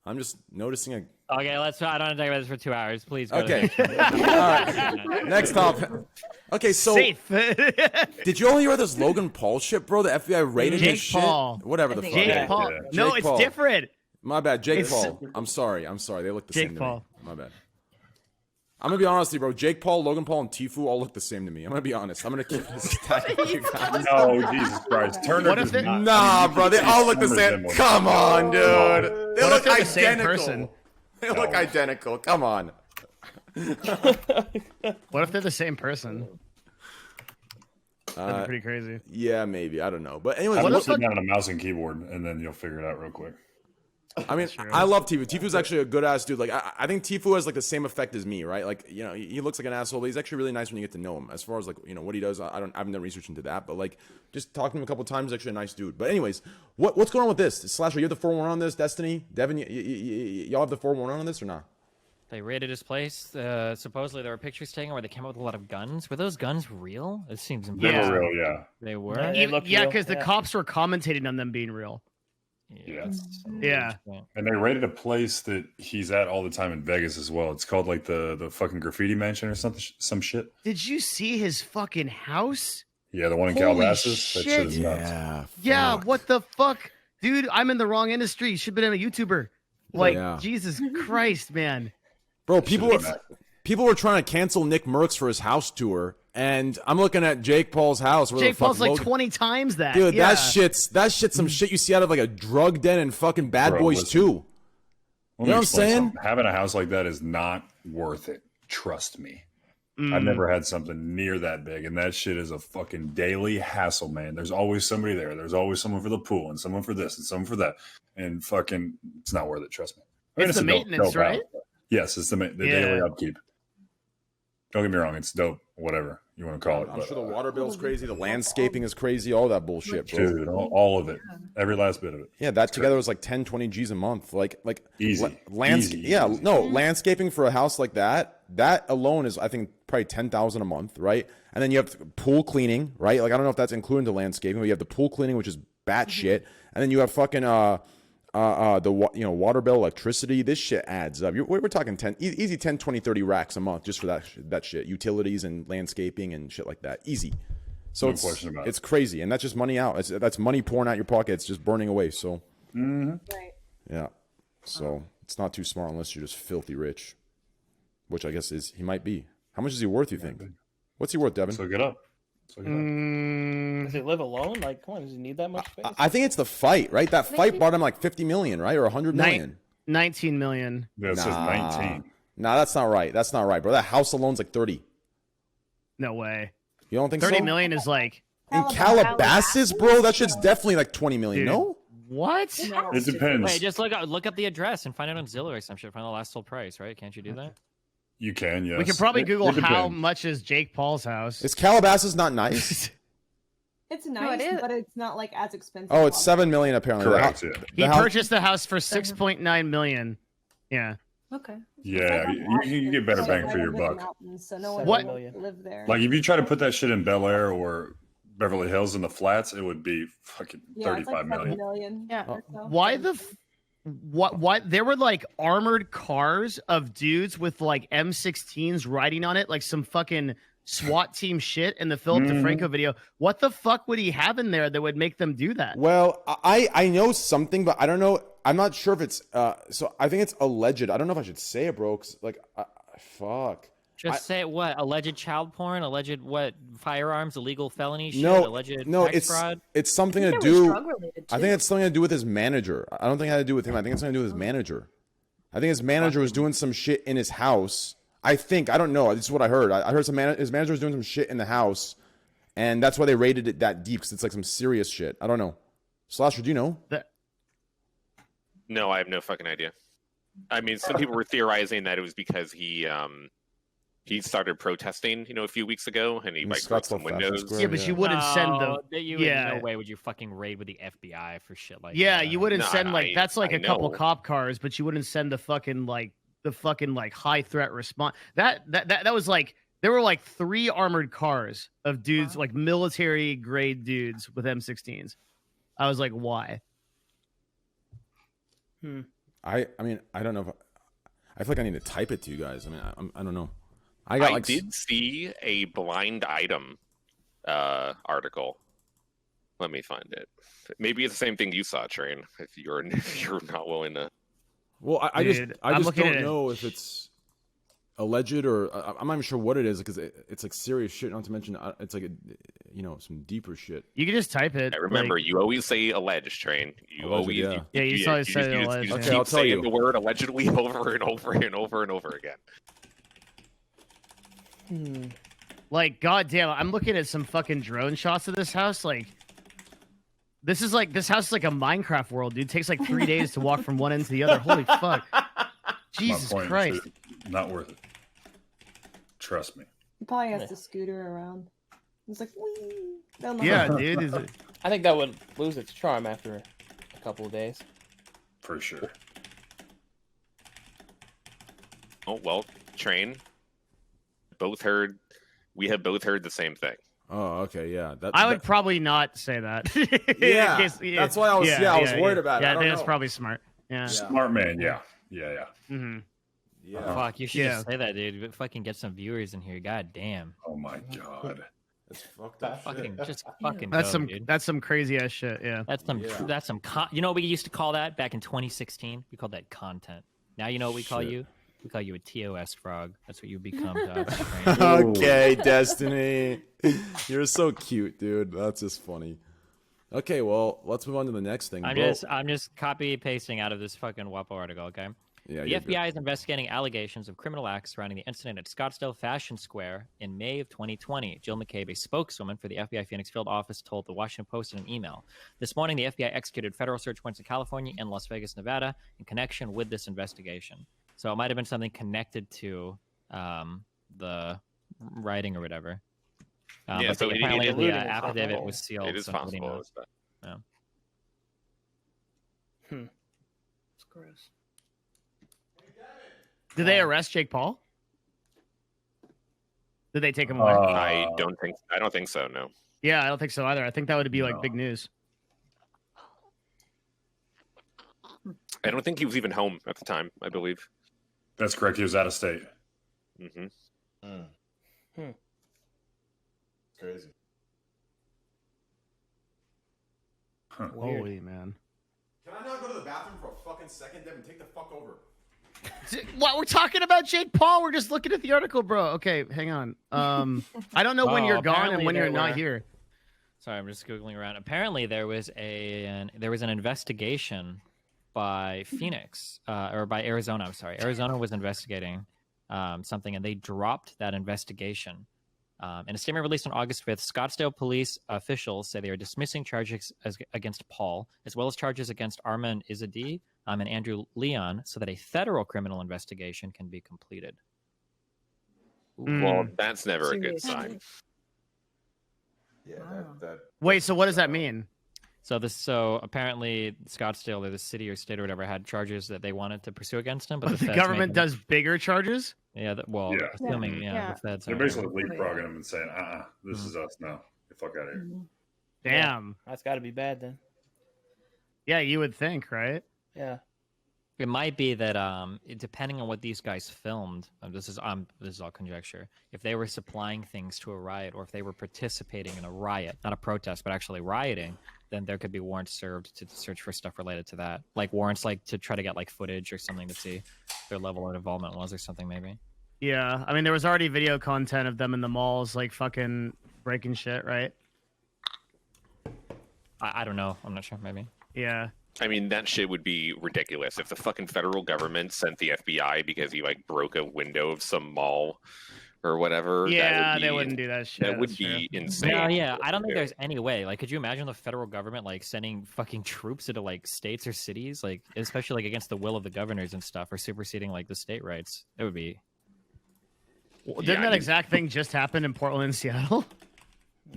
I'm just noticing a. Okay, let's. I don't want to talk about this for 2 hours. Please. Go Okay. To the All right. Next topic. Okay, so Safe. did you all hear this Logan Paul shit, bro? The FBI raided his Jake Paul. shit. Whatever the fuck. Jake Paul. Yeah. No, Jake it's Paul. different. My bad, Jake It's- Paul. I'm sorry. They look the Jake same Paul. to me. My bad. I'm gonna be honest with you, bro. Jake Paul, Logan Paul, and Tfue all look the same to me. I'm gonna be honest. I'm gonna keep this stack with you guys. No, Jesus Christ. Turner What if does they- not. Nah, bro. They all look the Turner same. resembles- Come on, dude. They What look if they're the same identical. person? They look No. identical. Come on. What if they're the same person? That'd be pretty crazy. Yeah, maybe. I don't know. But anyways, I'm What just if sitting down on a mouse and keyboard, and then you'll figure it out real quick. I mean, I love Tfue. Tfue's actually a good ass dude. Like, I think Tfue has like the same effect as me, right? Like, you know, he looks like an asshole, but he's actually really nice when you get to know him. As far as like, you know, what he does, I haven't done research into that, but like, just talking to him a couple times, he's actually a nice dude. But anyways, what's going on with this? Slasher, you have the 4-1 on this, Destiny, Devin, y'all have the 4-1 on this or not? They raided his place. Supposedly there were pictures taken where they came up with a lot of guns. Were those guns real? It seems They impossible. were real, yeah. They were. Yeah. They look Yeah, real, because the yeah. cops were commentating on them being real. Yes. Yeah. And they raided a place that he's at all the time in Vegas as well. It's called like the fucking graffiti mansion or something, some shit. Did you see his fucking house? Yeah, the one in Holy Calabasas. That shit is shit. nuts. Yeah, what the fuck? Dude, I'm in the wrong industry. You should have been a YouTuber. Like, Yeah. Jesus Christ, man. Bro, people Should've were trying to cancel Nick Merckx for his house tour, and I'm looking at Jake Paul's house. Where Jake the fuck Paul's like Logan- 20 times that. Dude, yeah. that's some shit you see out of like a drug den and fucking Bad Bro, Boys listen. 2. Let You me know what I'm explain saying? something. Having a house like that is not worth it. Trust me. Mm. I've never had something near that big, and that shit is a fucking daily hassle, man. There's always somebody there. There's always someone for the pool, and someone for this, and someone for that, and fucking, it's not worth it. Trust me. I mean, It's the a dope- maintenance, dope right? house, but- Yes, it's the Yeah. daily upkeep. Don't get me wrong, it's dope. Whatever you want to call it. I'm but, sure the water bill's crazy, the landscaping is crazy, all that bullshit, bro. dude, all of it, every last bit of it. Yeah, that together was like 10, 20 G's a month. Like Easy. landscape. Easy. Yeah, no, landscaping for a house like that alone is I think probably 10,000 a month, right? And then you have pool cleaning, right? Like I don't know if that's included the landscaping, but you have the pool cleaning, which is bat shit, and then you have fucking water bill, electricity. This shit adds up. We're talking 10 easy 10, 20, 30 racks a month just for that shit, utilities and landscaping and shit like that. Easy. So No question about it. it's crazy, and that's just money out. That's money pouring out your pocket. It's just burning away. So Right. yeah, so it's not too smart unless you're just filthy rich, which I guess he might be. How much is he worth? You think? What's he worth, Devin? So get up. Does he live alone? Like, come on, does he need that much space? I think it's the fight, right? That fight brought him like 50 million, right, or 100 million. 19 million. Yeah, it says 19. Nah, that's not right. That's not right, bro. That house alone's like 30. No way. You don't think 30 so? million is like, In Calabasas, bro, that shit's definitely like 20 million. Dude. No? what? It depends. Wait, just look up the address and find it on Zillow or some shit. Find the last sold price, right? Can't you do that? You can, yes. We could probably It- Google it how depends. much is Jake Paul's house. Is Calabasas not nice? It's No, nice, it is. but it's not like as expensive. Oh, it's as 7 million apparently. Correct, The yeah. hou- He the house- purchased the house for 6.9 million. Yeah. Okay. Yeah, you can get better bang for your buck. So no one What- will live there. Like if you try to put that shit in Bel Air or Beverly Hills in the flats, it would be fucking Yeah, it's 35 like 7 million. million. Yeah. or so. Why the what there were like armored cars of dudes with like M16s riding on it like some fucking SWAT team shit in the Philip DeFranco video. What the fuck would he have in there that would make them do that? Well, I know something, but I don't know. I'm not sure if it's so I think it's alleged. I don't know if I should say it, bro. 'Cause, like, fuck. Just say what? Alleged child porn? Alleged what? Firearms? Illegal felony shit? No, Alleged no, tax it's fraud? it's something to There was do. drug-related, I too. think it's something to do with his manager. I don't think it had to do with him. I think it's something to do with his manager. I think his manager was doing some shit in his house. I think I don't know. This is what I heard. I heard his manager was doing some shit in the house, and that's why they raided it that deep because it's like some serious shit. I don't know. Slasher, do you know? No, I have no fucking idea. I mean, some people were theorizing that it was because he started protesting, a few weeks ago, and he In like broke some Scottsdale Fashion windows. Square. Yeah, but you wouldn't send them. Yeah. No way would you fucking raid with the FBI for shit like Yeah, that. you wouldn't No, send like that's like I a couple know. cop cars, but you wouldn't send the fucking high threat response. That was like there were like 3 armored cars of dudes like military grade dudes with M16s. I was like, why? I mean, I don't know if I feel like I need to type it to you guys. I mean, I don't know. I did see a blind item article. Let me find it. Maybe it's the same thing you saw, Train. If you're not willing to. Well, I just don't know if it's alleged or I'm not even sure what it is because it's like serious shit. Not to mention it's like some deeper shit. You can just type it. I remember, you always say alleged, Train. You Alleged, always yeah. You saw it say you alleged. just Okay, keep I'll tell saying you. the word allegedly over and over and over and over again. Like, goddamn, I'm looking at some fucking drone shots of this house. Like, this house is like a Minecraft world, dude. It takes like 3 days to walk from one end to the other. Holy fuck. Jesus My point, Christ. dude, not worth it. Trust me. He probably has to scooter around. It's like, whee, down the Yeah, hall. dude. I think that would lose its charm after a couple of days. For sure. Oh well, Train. We have both heard the same thing. Oh, okay, yeah. I would probably not say that. Yeah, In case- that's why I was worried about it. Yeah, I I don't think that's know. probably smart. Yeah. Smart man, yeah. Mm-hmm. Yeah. Fuck, you should Yeah. just say that, dude. But fucking get some viewers in here. God damn. Oh my god. That's fucked up. Fucking Shit. just fucking That's go, some dude. that's some crazy ass shit. Yeah. That's some you know what we used to call that back in 2016? We called that content. Now you know what we call Shit. you? We call you a TOS frog. That's what you become to us. Train. Okay, Destiny. You're so cute, dude. That's just funny. Okay, well, let's move on to the next thing. I'm just copy pasting out of this fucking WAPO article, okay? Yeah, The you're FBI is investigating allegations of criminal acts surrounding the incident at Scottsdale Fashion Square in May of 2020. Jill McCabe, a spokeswoman for the FBI Phoenix Field Office, told the Washington Post in an email. This morning, the FBI executed federal search warrants in California and Las Vegas, Nevada, in connection with this investigation. So it might have been something connected to the writing or whatever. Yeah, but so apparently it the is affidavit possible. was sealed. It is so nobody possible. knows. Yeah. It's gross. Did they arrest Jake Paul? Did they take him away? I don't think so. No. Yeah, I don't think so either. I think that would be like No. big news. I don't think he was even home at the time. I believe. That's correct. He was out of state. Mm-hmm. Crazy. Huh. Holy man. Can I not go to the bathroom for a fucking second, Devin? Take the fuck over. What, we're talking about Jake Paul? We're just looking at the article, bro. Okay, hang on. I don't know when Oh, you're gone and apparently when you're there not were- here. Sorry, I'm just googling around. Apparently, there was an investigation by Phoenix or by Arizona. I'm sorry, Arizona was investigating something, and they dropped that investigation. In a statement released on August 5th, Scottsdale police officials say they are dismissing charges against Paul, as well as charges against Armin Izzadi and Andrew Leon, so that a federal criminal investigation can be completed. Well, that's never a good Seriously. sign. Yeah, that Wait, so what does that mean? So apparently Scottsdale or the city or state or whatever had charges that they wanted to pursue against him, but The feds made government them- does bigger charges? Yeah, Yeah. assuming Yeah. the feds. They're are- basically leapfrogging him and saying, this is us now. Get the fuck out of here. Damn. That's got to be bad then. Yeah, you would think, right? Yeah. It might be that depending on what these guys filmed, this is all conjecture. If they were supplying things to a riot, or if they were participating in a riot, not a protest, but actually rioting, then there could be warrants served to search for stuff related to that, like warrants like to try to get like footage or something to see their level of involvement was or something maybe. Yeah, I mean, there was already video content of them in the malls, like fucking breaking shit, right? I don't know. I'm not sure. Maybe. Yeah. I mean, that shit would be ridiculous if the fucking federal government sent the FBI because he like broke a window of some mall or whatever. Yeah, they wouldn't do that shit. That would that's be true. insane. Yeah. I don't think there's any way. Like, could you imagine the federal government like sending fucking troops into like states or cities, like especially like against the will of the governors and stuff, or superseding like the state rights? It would be. Well, didn't that exact thing just happen in Portland and Seattle?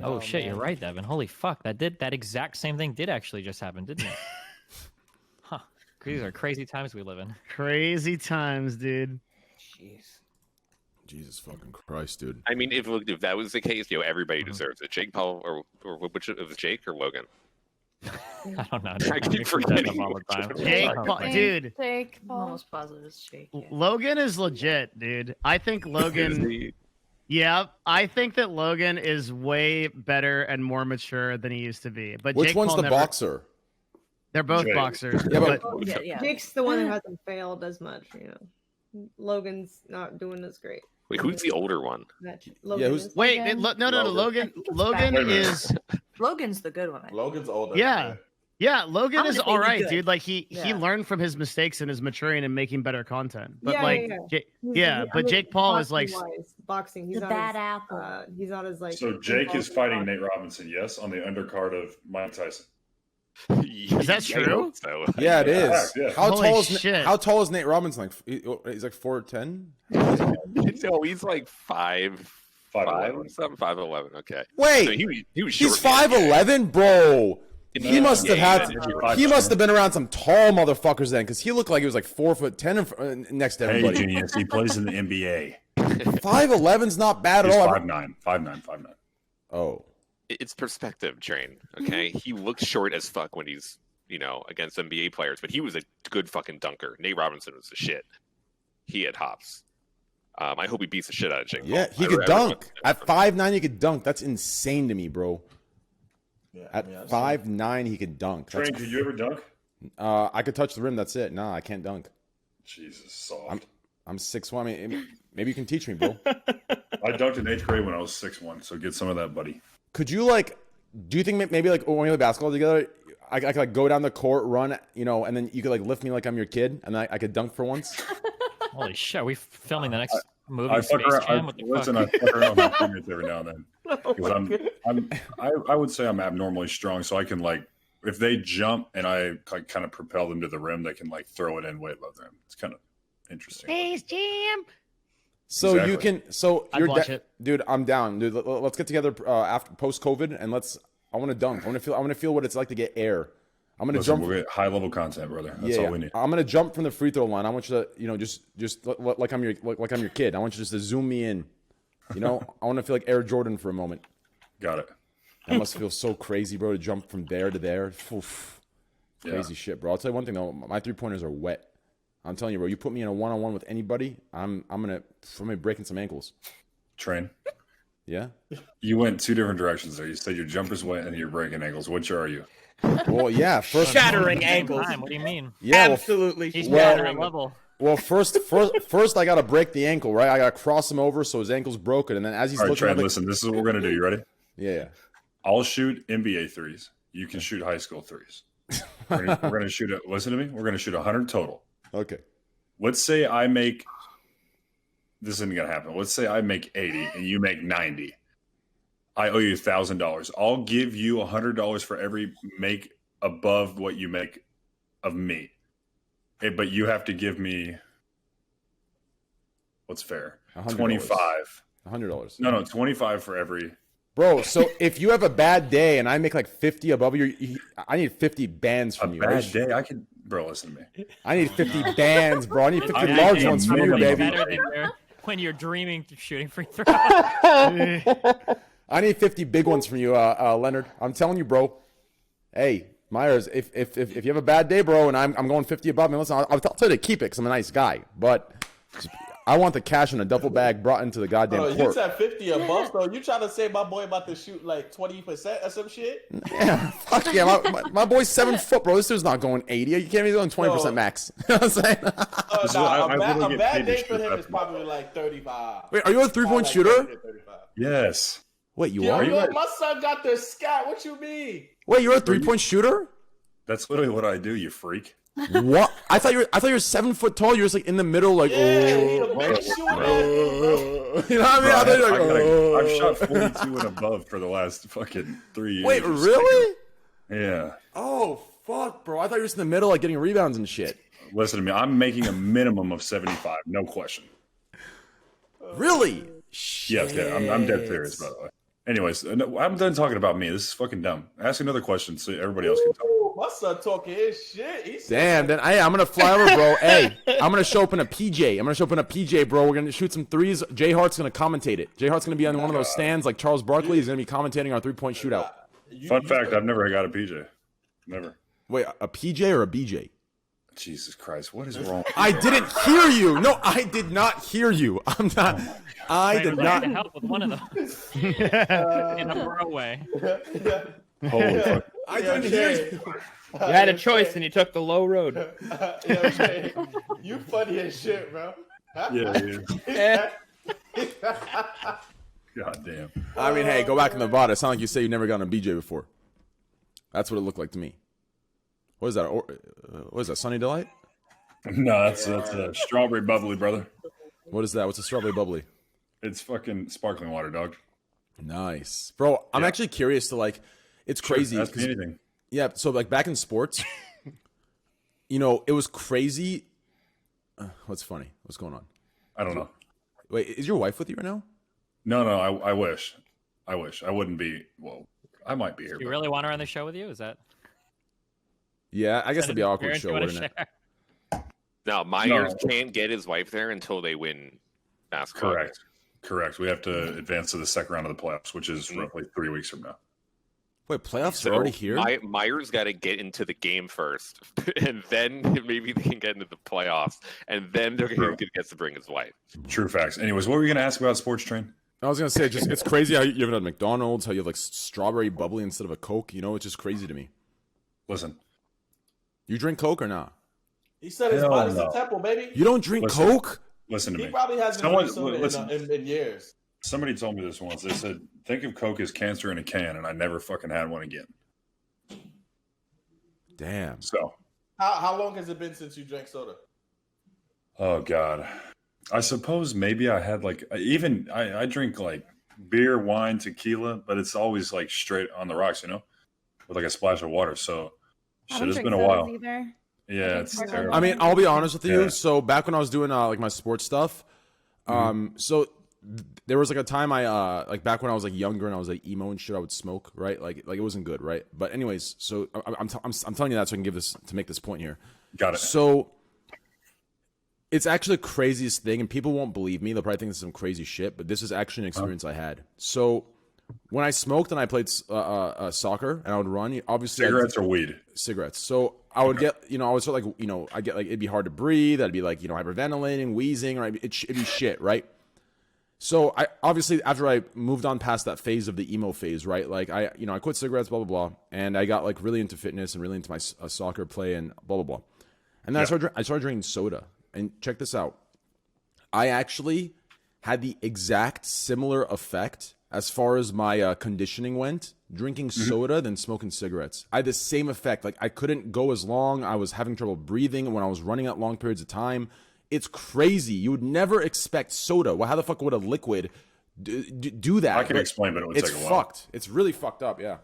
Oh shit, you're right, Devin. Holy fuck, that exact same thing did actually just happen, didn't it? Huh. These are crazy times we live in. Crazy times, dude. Jeez. Jesus fucking Christ, dude. I mean, if that was the case, everybody deserves it. Jake Paul or which it was Jake or Logan? I don't know. I keep mix with that forgetting all the time. Jake Oh, Paul, man. dude. Jake I'm Paul. almost positive it's Jake. Yeah. Logan is legit, dude. I think Is Logan. he- Yeah, I think that Logan is way better and more mature than he used to be. But Which Jake one's Paul the never, boxer? They're both Jake. boxers. Yeah, but- Oh, yeah. Jake's the one who hasn't failed as much, you know. Logan's not doing as great. Wait, who's the older one? Logan who's- is. Wait, Logan. no, Logan. Logan Wait a minute. is Logan's the good one. I think. Logan's older. Yeah. Yeah, Logan I'm is gonna say all he's right, good. dude. Like he Yeah. learned from his mistakes and is maturing and making better content. But Yeah, like, yeah, but Jake Paul is like, boxing. He's The not bad as, apple. he's not as like. So Jake is involved in fighting boxing. Nate Robinson, yes, on the undercard of Mike Tyson. Is that I true? hope So Yeah, it is. Yeah. How Holy tall is shit. How tall is Nate Robinson? Like he's like 4'10". No, he's like 5'5" 5'11". something, 5'11". Okay. Wait, So he was short. he's 5'11", bro. In He the must have NBA, had. then. He must have been around some tall motherfuckers then, because he looked like he was like 4'10" next to Hey, everybody. genius. He plays in the NBA. 5'11's not bad at He's all. 5'9". Oh, It's perspective, Train. Okay, he looks short as fuck when he's against NBA players, but he was a good fucking dunker. Nate Robinson was the shit. He had hops. I hope he beats the shit out of Jake Paul. yeah, he could dunk. At 5'9", he could dunk. That's insane to me, bro. Yeah, At I mean, 5'9", he could dunk. Train, That's, did you ever dunk? I could touch the rim. That's it. Nah, I can't dunk. Jesus, soft. I'm 6'1". I mean, maybe you can teach me, bro. I dunked in 8th grade when I was 6'1", so get some of that, buddy. Could you do you think maybe like when we play basketball together, I could like go down the court, run, and then you could like lift me like I'm your kid, and I could dunk for once? Holy shit! Are we filming the next movie? I fuck Space around. Jam? What the Listen, fuck? I fuck around with my teammates every now and then. 'Cause I would say I'm abnormally strong, so I can if they jump and I kind of propel them to the rim, they can throw it in way above the rim. It's kind of interesting. Space Jam. So you Exactly. can. So I'd you're watch it. dude. I'm down, dude. Let's get together after post COVID, and I want to dunk. I want to feel what it's like to get air. I'm gonna Listen, jump. we'll get high level content, brother. That's all we need. I'm gonna jump from the free throw line. I want you to, just like I'm your kid. I want you just to zoom me in. I want to feel like Air Jordan for a moment. Got it. That must feel so crazy, bro, to jump from there to there. Oof. Crazy Yeah. shit, bro. I'll tell you one thing though. My 3-pointers are wet. I'm telling you, bro. You put me in a 1-on-1 with anybody, I'm gonna breaking some ankles. Train. Yeah. You went 2 different directions there. You said your jumper's wet and you're breaking ankles. Which are you? Well, yeah. First, Shattering Same ankles. time, What do you mean? yeah. Well, Absolutely. He's Well- not at that level. Well, first, I gotta break the ankle, right? I gotta cross him over so his ankle's broken, and then as he's All right, looking, Train, at the, listen, this is what we're going to do. You ready? yeah. I'll shoot NBA threes. You can shoot high school threes. We're going to shoot it. Listen to me. We're going to shoot 100 total. Okay. Let's say I make, this isn't going to happen. Let's say I make 80 and you make 90. I owe you $1,000. I'll give you $100 for every make above what you make of me. But you have to give me, what's fair? $100. 25. $100. No, 25 for every. Bro, so if you have a bad day and I make like 50 above you, I need 50 bands A from you. bad Right? day, I could, bro, listen to me. I need 50 bands, bro. I need 50 I large need ones from you, minimum. baby. Better than when you're dreaming of shooting free throws. I need 50 big ones from you, Leonard. I'm telling you, bro. Hey, Meyers, if you have a bad day, bro, and I'm going 50 above, man, listen, I'll tell you to keep it because I'm a nice guy. But I want the cash in a duffle bag brought into the goddamn You court. said 50 above, so you trying to say my boy about to shoot like 20% or some shit? Yeah, fuck yeah. My boy's 7 foot, bro. This dude's not going 80. You can't be going 20% No. max. You know what I'm saying? This is Nah, what I a literally get bad paid to day for shoot him that is probably like 35. Wait, are you a 3-point Like shooter? 30 to 35. Yes. Wait, you Yo, are? look, my son got the scat. What you mean? Wait, you're a 3-point shooter? That's literally what I do, you freak. What? I thought you were 7 foot tall. You're just like in the middle, like Yeah, he a oh. big shooter, bro. You know what I mean? I thought you were like, I've oh. shot 42 and above for the last fucking 3 years. Wait, really? Yeah. Oh fuck, bro! I thought you were just in the middle, like getting rebounds and shit. Listen to me. I'm making a minimum of 75, no question. Really? Yes, yeah, I'm dead serious, by the way. Anyways, I'm done talking about me. This is fucking dumb. Ask another question so everybody else can talk. Ooh, my son talking his shit. He said, Damn. Then I'm gonna fly over, bro. Hey, I'm gonna show up in a PJ. I'm gonna show up in a PJ, bro. We're gonna shoot some threes. Jay Hart's gonna commentate it. Jay Hart's gonna be on one of those stands like Charles Barkley. He's gonna be commentating our 3-point shootout. Fun fact: I've never got a PJ. Never. Wait, a PJ or a BJ? Jesus Christ, what is wrong? I didn't hear you. No, I did not hear you. I'm not. I did not. help with one of those in a bro way. Holy fuck. I didn't hear you. You had a choice and you took the low road. You funny as shit, bro. Yeah. God damn. I mean, hey, go back in the bot. It sounded like you say you never gotten a BJ before. That's what it looked like to me. What is that? What is that? Sunny Delight? No, that's a strawberry bubbly, brother. What is that? What's a strawberry bubbly? It's fucking sparkling water, dog. Nice, bro. I'm actually curious to like. It's crazy. Ask me anything. Yeah. So like back in sports, you know, it was crazy. What's funny? What's going on? I don't know. Wait, is your wife with you right now? No, I wish. I wouldn't be. Well, I might be here. You really want her on the show with you? Is that? Yeah, I guess it'd be an awkward show, wouldn't it? No, Meyers can't get his wife there until they win basketball. Correct. We have to advance to the second round of the playoffs, which is roughly 3 weeks from now. Wait, playoffs are already here? Meyers got to get into the game first, and then maybe they can get into the playoffs, and then they're going to get to bring his wife. True facts. Anyways, what were you going to ask about Sports Train? I was going to say, just it's crazy how you have it at McDonald's, how you have like strawberry bubbly instead of a Coke. You know, it's just crazy to me. Listen. You drink Coke or not? He said his body's a temple, baby. You don't drink Coke? Listen to me. He probably hasn't drank soda in years. Somebody told me this once. They said, think of Coke as cancer in a can, and I never fucking had one again. Damn. So. How long has it been since you drank soda? Oh, God. I suppose maybe I had like, I drink like beer, wine, tequila, but it's always like straight on the rocks, you know, with like a splash of water. So, shit, it's been a while. Either. Yeah, it's terrible. I mean, I'll be honest with you. Yeah. So back when I was doing like my sports stuff, so there was like a time I like back when I was like younger and I was like emo and shit, I would smoke, right? Like it wasn't good, right? But anyways, so I'm telling you that so I can make this point here. Got it. So it's actually the craziest thing, and people won't believe me. They'll probably think this is some crazy shit, but this is actually an experience I had. So when I smoked and I played soccer and I would run, obviously cigarettes or weed? Cigarettes. So I would get, I would sort of like, I get like, it'd be hard to breathe. I'd be like, hyperventilating, wheezing, right? It'd be shit, right? So I obviously, after I moved on past that phase of the emo phase, right? Like I quit cigarettes, blah, blah, blah. And I got like really into fitness and really into my soccer play and blah, blah, blah. And then I started drinking soda. And check this out. I actually had the exact similar effect as far as my conditioning went, drinking soda than smoking cigarettes. I had the same effect. Like I couldn't go as long. I was having trouble breathing when I was running out long periods of time. It's crazy. You would never expect soda. Well, how the fuck would a liquid do that? I can explain, but it would take a while. It's fucked. It's really fucked up. Yeah.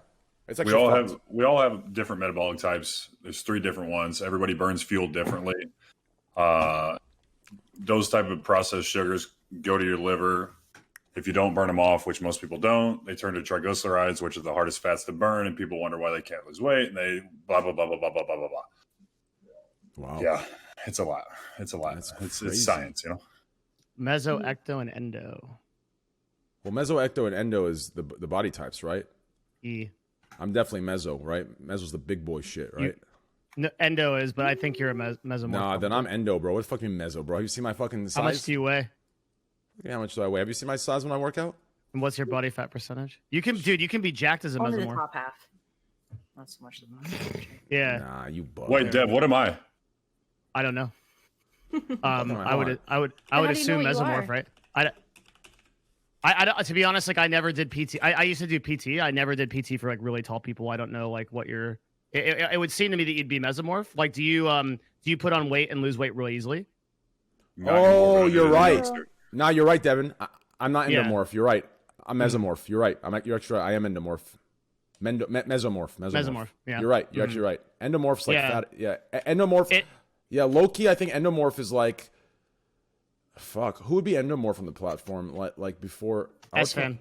It's actually we all have different metabolic types. There's 3 different ones. Everybody burns fuel differently. Those type of processed sugars go to your liver. If you don't burn them off, which most people don't, they turn to triglycerides, which are the hardest fats to burn, and people wonder why they can't lose weight, and they blah, blah, blah, blah, blah, blah, blah, blah, blah. Wow. Yeah, it's a lot. It's science, Meso, ecto, and endo. Well, meso, ecto, and endo is the body types, right? E. I'm definitely meso, right? Meso's the big boy shit, right? No, endo is, but I think you're a mesomorph. Nah, then I'm endo, bro. What the fuck do you mean meso, bro? Have you seen my fucking size? How much do you weigh? Yeah, how much do I weigh? Have you seen my size when I work out? And what's your body fat percentage? You can be jacked as a Only the mesomorph. top half. Not so much the bottom. Yeah. Nah, you bug. Wait, Dev, what am I? I don't know. I would how do you assume know what you mesomorph, are? right? I to be honest, like I never did PT. I used to do PT. I never did PT for like really tall people. I don't know like what you're. It would seem to me that you'd be mesomorph. Like, do you put on weight and lose weight really easily? Oh, you're right. No, you're right, Devin. I'm not endomorph. You're right. I'm mesomorph. You're right. You're actually right. I am endomorph. Mesomorph. Yeah. You're right. You're actually right. Endomorph's like fat. Yeah. Endomorph. Yeah. Low key, I think endomorph is like. Fuck. Who would be endomorph on the platform? Like before. S-Fan.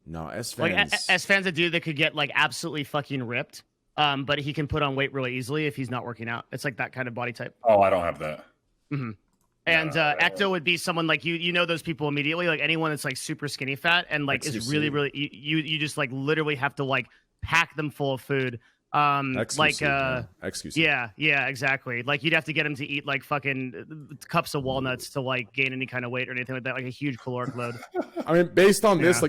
No, S-Fan. Like S-Fan's a dude that could get like absolutely fucking ripped. But he can put on weight really easily if he's not working out. It's like that kind of body type. Oh, I don't have that. Mm-hmm. And ecto would be someone like you know those people immediately, like anyone that's like super skinny fat and like is really you just like literally have to like pack them full of food XQC. Yeah, exactly. Like you'd have to get him to eat like fucking cups of walnuts to like gain any kind of weight or anything like that, like a huge caloric load. I mean, based on this,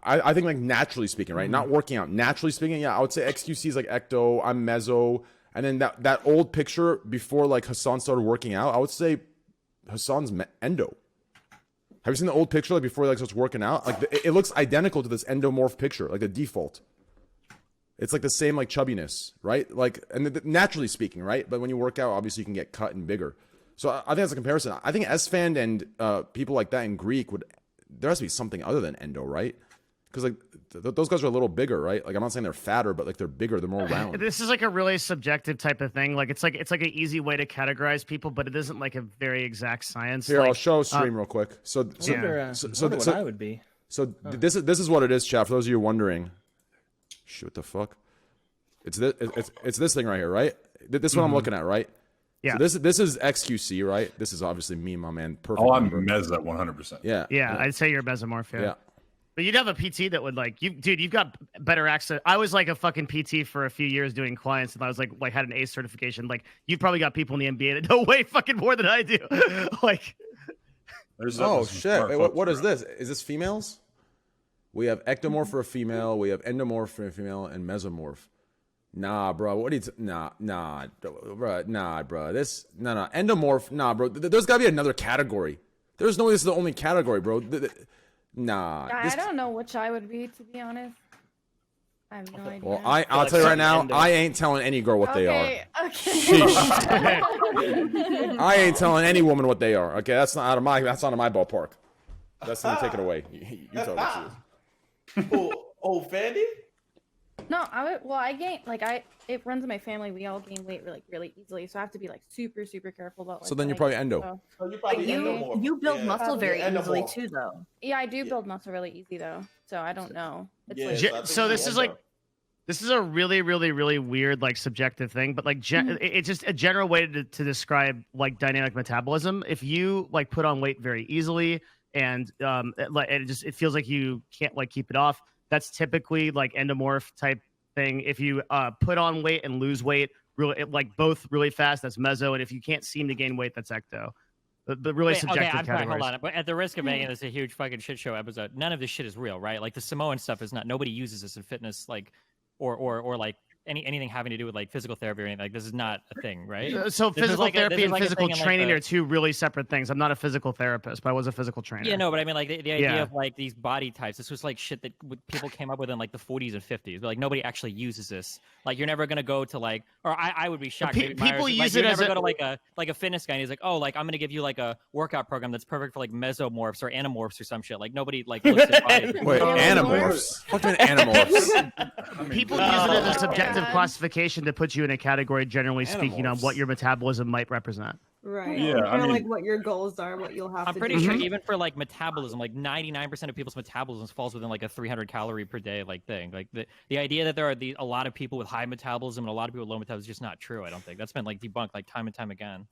I think like naturally speaking, right? Not working out. Naturally speaking, I would say XQC is like ecto. I'm meso. And then that old picture before like Hassan started working out, I would say Hassan's endo. Have you seen the old picture like before he like starts working out? Like it looks identical to this endomorph picture, like the default. It's like the same like chubbiness, right? Like, and naturally speaking, right? But when you work out, obviously you can get cut and bigger. So I think that's a comparison. I think Esfand and people like that in Greek there has to be something other than endo, right? Because like those guys are a little bigger, right? Like I'm not saying they're fatter, but like they're bigger, they're more round. This is like a really subjective type of thing. Like it's like an easy way to categorize people, but it isn't like a very exact science. Here, like, I'll show stream real quick. So what I would be. So this is what it is, chat. For those of you wondering, shit, what the fuck? It's this thing right here, right? This is what I'm looking at, right? Yeah. So this is XQC, right? This is obviously me, my man. Perfect. Oh, I'm number. Mez at 100%. Yeah, I'd say you're a mesomorph. Yeah. But you'd have a PT that would like you've got better access. I was like a fucking PT for a few years doing clients, and I was like had an ACE certification. Like you've probably got people in the NBA that know way fucking more than I do. Like, oh shit! Wait, what is this? Is this females? We have ectomorph for a female. We have endomorph for a female, and mesomorph. Nah, bro. What are you? Nah, bro. Endomorph. Nah, bro. There's gotta be another category. There's no way this is the only category, bro. Nah. I don't know which I would be, to be honest. I have no idea. Well, I'll tell you right now, I ain't telling any girl what they are. Okay. I ain't telling any woman what they are. Okay, that's not out of my ballpark. That's gonna take it away. You tell what she is. Oh, Fandy? No, I gain it runs in my family. We all gain weight really easily, so I have to be like super super careful about. Like, so then you're probably endo. So you probably endomorph. You build muscle very endomorph. easily too, though. Yeah, I do build muscle really easy though, so I don't know. It's so this is like. This is a really, really, really weird, like, subjective thing, but like, it's just a general way to describe like dynamic metabolism. If you like put on weight very easily, and it feels like you can't like keep it off, that's typically like endomorph type thing. If you put on weight and lose weight both really fast, that's meso, and if you can't seem to gain weight, that's ecto. But really subjective I'm sorry, categories. hold on. But at the risk of making this a huge fucking shit show episode, none of this shit is real, right? Like the Samoan stuff is not. Nobody uses this in fitness, like. Or like anything having to do with like physical therapy or anything. Like this is not a thing, right? So physical therapy and physical training like are two really separate things. I'm not a physical therapist, but I was a physical trainer. Yeah, no, but I mean like the idea of like these body types. This was like shit that people came up with in like the 40s and 50s. But like nobody actually uses this. Like you're never gonna go to like, or I would be shocked. People use it as go to like a fitness guy and he's like, oh, like I'm gonna give you like a workout program that's perfect for like mesomorphs or anamorphs or some shit. Like nobody like looks at bodies. Wait, anamorphs? Fucking anamorphs. People use it as a subjective classification to put you in a category, generally speaking, on what your metabolism might represent. Right. Yeah, Kind of like what your goals are, what you'll have to do. I'm pretty sure even for like metabolism, like 99% of people's metabolism falls within like a 300 calorie per day like thing. Like the idea that there are a lot of people with high metabolism and a lot of people with low metabolism is just not true. I don't think that's been like debunked like time and time again.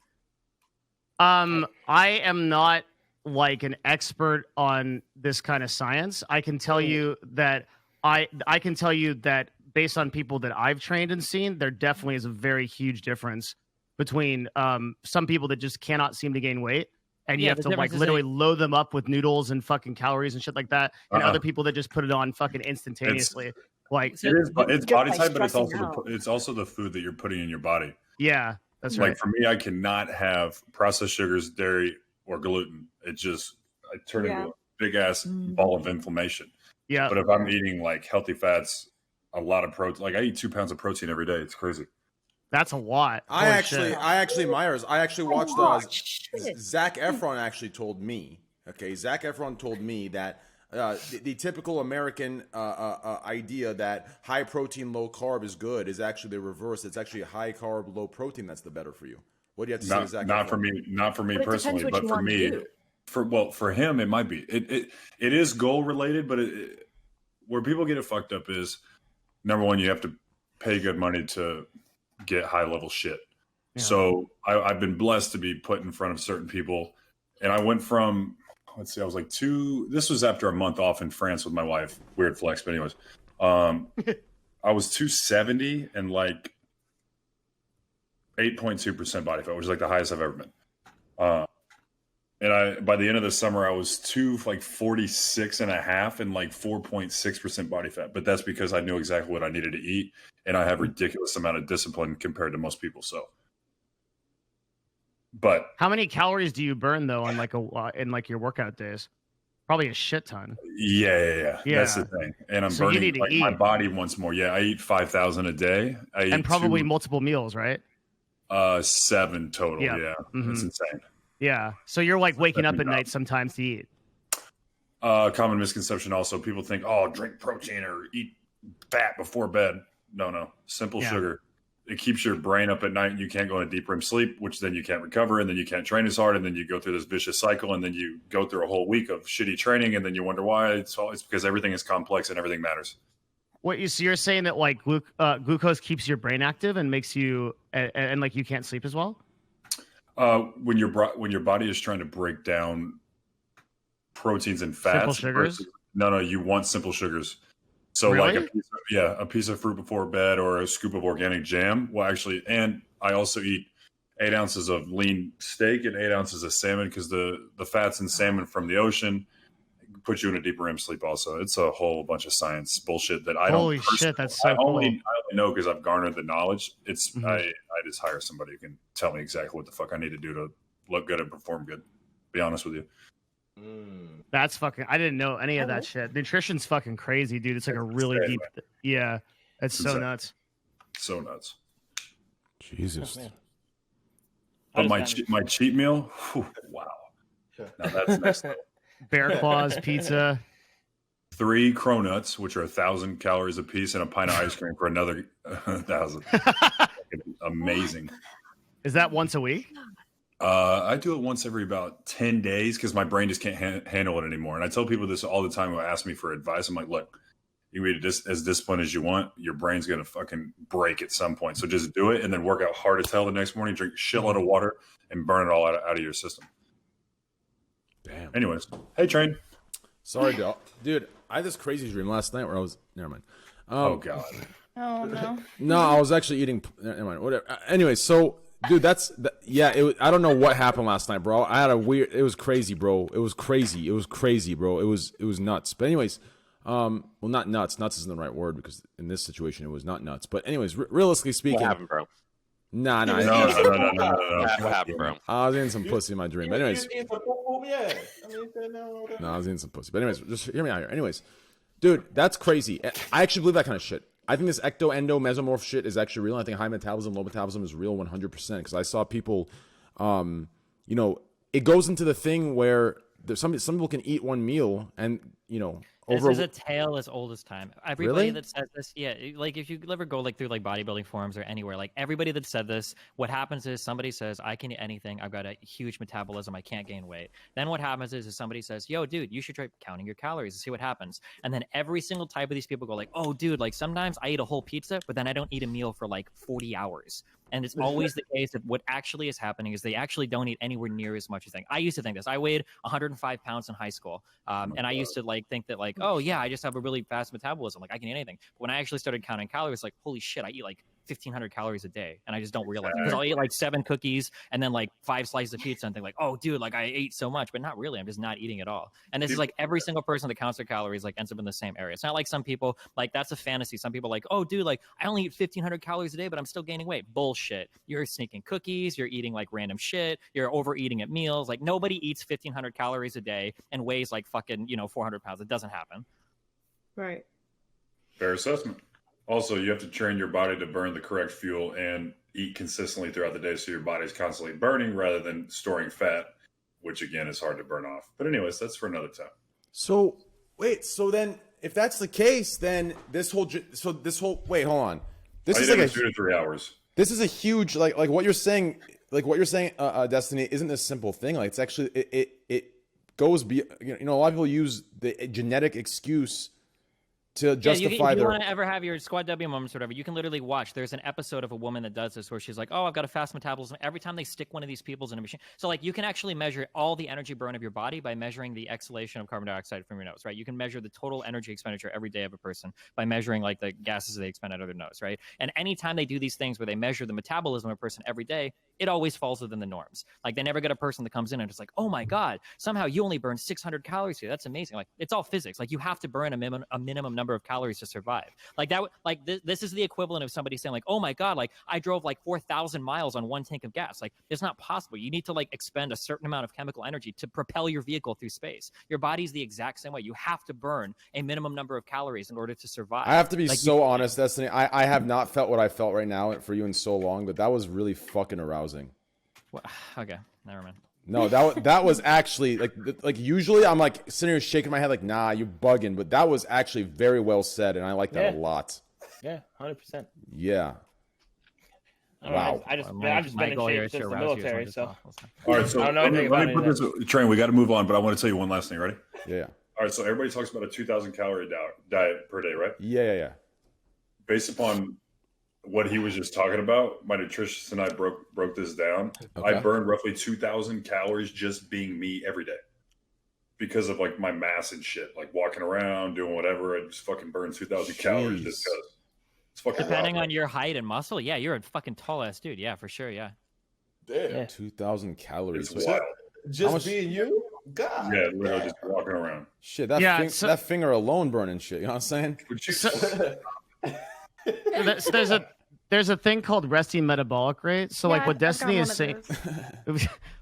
I am not like an expert on this kind of science. I can tell you that I can tell you that based on people that I've trained and seen, there definitely is a very huge difference between some people that just cannot seem to gain weight, and you have to like literally load them up with noodles and fucking calories and shit like that, and other people that just put it on fucking instantaneously. It's body type, but it's also the food that you're putting in your body. Yeah, that's right. Like for me, I cannot have processed sugars, dairy, or gluten. I turn into a big ass ball of inflammation. Yeah. But if I'm eating like healthy fats, a lot of protein, like I eat 2 pounds of protein every day. It's crazy. That's a lot. I actually Meyers. I actually watched Zac Efron actually told me. Okay, Zac Efron told me that the typical American idea that high protein, low carb is good is actually the reverse. It's actually high carb, low protein that's the better for you. What do you have to say to Zac Efron? Not for me personally, but for me, for him, it might be. It is goal related, but where people get it fucked up is number one, you have to pay good money to get high level shit. Yeah. So I've been blessed to be put in front of certain people, and I went from I was like this was after a month off in France with my wife. Weird flex, but anyways, I was 270 and like 8.2% body fat, which is like the highest I've ever been. And by the end of the summer, I was 246 and a half and like 4.6% body fat. But that's because I knew exactly what I needed to eat, and I have ridiculous amount of discipline compared to most people. So, but How many calories do you burn though on like in like your workout days? Probably a shit ton. yeah. That's the thing. And I'm So you burning need to like eat. my body wants more. Yeah, I eat 5,000 a day. I And eat probably multiple meals, right? 7 total. Yeah. Yeah, Mhm. it's insane. Yeah. So you're like waking up at night sometimes to eat. Common misconception also, people think, oh, drink protein or eat fat before bed. No. Simple sugar. It keeps your brain up at night and you can't go into deep REM sleep, which then you can't recover, and then you can't train as hard, and then you go through this vicious cycle, and then you go through a whole week of shitty training, and then you wonder why. It's because everything is complex and everything matters. So you're saying that like glucose keeps your brain active and makes you and like you can't sleep as well? When your body is trying to break down proteins and fats, Simple sugars? No, you want simple sugars. So Really? like a piece of fruit before bed or a scoop of organic jam. Well, actually, and I also eat 8 ounces of lean steak and 8 ounces of salmon, because the fats in salmon from the ocean put you in a deeper REM sleep. Also, it's a whole bunch of science bullshit that I don't. Holy shit, that's so I cool. only know because I've garnered the knowledge. It's I just hire somebody who can tell me exactly what the fuck I need to do to look good and perform good. Be honest with you. That's fucking. I didn't know any of that shit. Nutrition's fucking crazy, dude. It's like a really insane, deep. man. Yeah, it's so insane. nuts. So nuts. Jesus. But my cheat meal, whew, wow. Now that's next level. Bear claws, pizza. 3 cronuts, which are 1,000 calories a piece, and a pint of ice cream for another 1,000. Amazing. Is that once a week? I do it once every about 10 days because my brain just can't handle it anymore. And I tell people this all the time who ask me for advice. I'm like, look, you can be as disciplined as you want. Your brain's going to fucking break at some point. So just do it and then work out hard as hell the next morning, drink a shitload of water, and burn it all out of your system. Damn. Anyways, hey, Train. Sorry, dude. I had this crazy dream last night where I was. Never mind. Oh, God. Oh no. No, I was actually eating. Never mind. Whatever. Anyway, so. Dude, yeah. I don't know what happened last night, bro. I had a weird. It was crazy, bro. It was crazy, bro. It was nuts. But anyways, well, not nuts. Nuts isn't the right word because in this situation it was not nuts. But anyways, realistically speaking, What happened, bro? Nah. No. What happened, bro? I was eating some pussy in my dream. But anyways, Yeah. I mean, no. no, I was eating some pussy. But anyways, just hear me out here. Anyways, dude, that's crazy. I actually believe that kind of shit. I think this ecto-endo mesomorph shit is actually real. I think high metabolism, low metabolism is real 100%. Because I saw people, it goes into the thing where there's some people can eat one meal and, This is a tale as old as time. Everybody Really? that says this, yeah, like if you ever go like through like bodybuilding forums or anywhere, like everybody that said this, what happens is somebody says, I can eat anything. I've got a huge metabolism. I can't gain weight. Then what happens is somebody says, yo, dude, you should try counting your calories and see what happens. And then every single type of these people go like, oh, dude, like sometimes I eat a whole pizza, but then I don't eat a meal for like 40 hours. And it's always the case that what actually is happening is they actually don't eat anywhere near as much as think. I used to think this. I weighed 105 pounds in high school. And I used to like think that like, oh yeah, I just have a really fast metabolism. Like I can eat anything. But when I actually started counting calories, like, holy shit, I eat like 1,500 calories a day. And I just don't realize because I'll eat like 7 cookies and then like 5 slices of pizza and think like, oh dude, like I ate so much, but not really. I'm just not eating at all. And this is like every single person that counts their calories like ends up in the same area. It's not like some people like that's a fantasy. Some people like, oh dude, like I only eat 1,500 calories a day, but I'm still gaining weight. Bullshit. You're sneaking cookies. You're eating like random shit. You're overeating at meals. Like nobody eats 1,500 calories a day and weighs like fucking 400 pounds. It doesn't happen. Right. Fair assessment. Also, you have to train your body to burn the correct fuel and eat consistently throughout the day so your body's constantly burning rather than storing fat, which again is hard to burn off. But anyways, that's for another time. So wait, so then if that's the case, then this whole wait, hold on. This is like a 2 to 3 hours. This is a huge like what you're saying, Destiny isn't a simple thing. Like it's actually it goes be a lot of people use the genetic excuse to justify if you their. want to ever have your squad W moments or whatever, you can literally watch. There's an episode of a woman that does this where she's like, "Oh, I've got a fast metabolism." Every time they stick one of these people's in a machine, so like you can actually measure all the energy burn of your body by measuring the exhalation of carbon dioxide from your nose, right? You can measure the total energy expenditure every day of a person by measuring like the gases they expend out of their nose, right? And anytime they do these things where they measure the metabolism of a person every day, it always falls within the norms. Like they never get a person that comes in and it's like, "Oh my God, somehow you only burn 600 calories here. That's amazing." Like it's all physics. Like you have to burn a minimum number of calories to survive. Like that, like this is the equivalent of somebody saying like, "Oh my God, like I drove like 4,000 miles on one tank of gas." Like it's not possible. You need to like expend a certain amount of chemical energy to propel your vehicle through space. Your body's the exact same way. You have to burn a minimum number of calories in order to survive. I have to be honest, Destiny. I have not felt what I felt right now for you in so long, but that was really fucking arousing. Well, okay, never mind. No, that was actually like usually I'm like sitting here shaking my head like, nah, you're bugging, but that was actually very well said, and I like that a lot. Yeah, 100%. Yeah. Wow. I've just been in shape since the military, so. All right, so I don't know anything let me about put this train. We got to move on, but I want to tell you one last thing. Ready? Yeah. All right, so everybody talks about a 2,000 calorie diet per day, right? Yeah. Based upon what he was just talking about, my nutritionist and I broke this down. Okay. I burned roughly 2,000 calories just being me every day because of like my mass and shit, like walking around, doing whatever. I just fucking burned 2,000 calories just because. It's fucking Depending wild. on your height and muscle, yeah, you're a fucking tall ass dude. Yeah, for sure. Yeah. Damn. 2,000 calories. It's wild. Just being you? God. Yeah, literally just walking around. Shit, that finger alone burning shit. You know what I'm saying? There's a thing called resting metabolic rate. So like what Destiny is saying,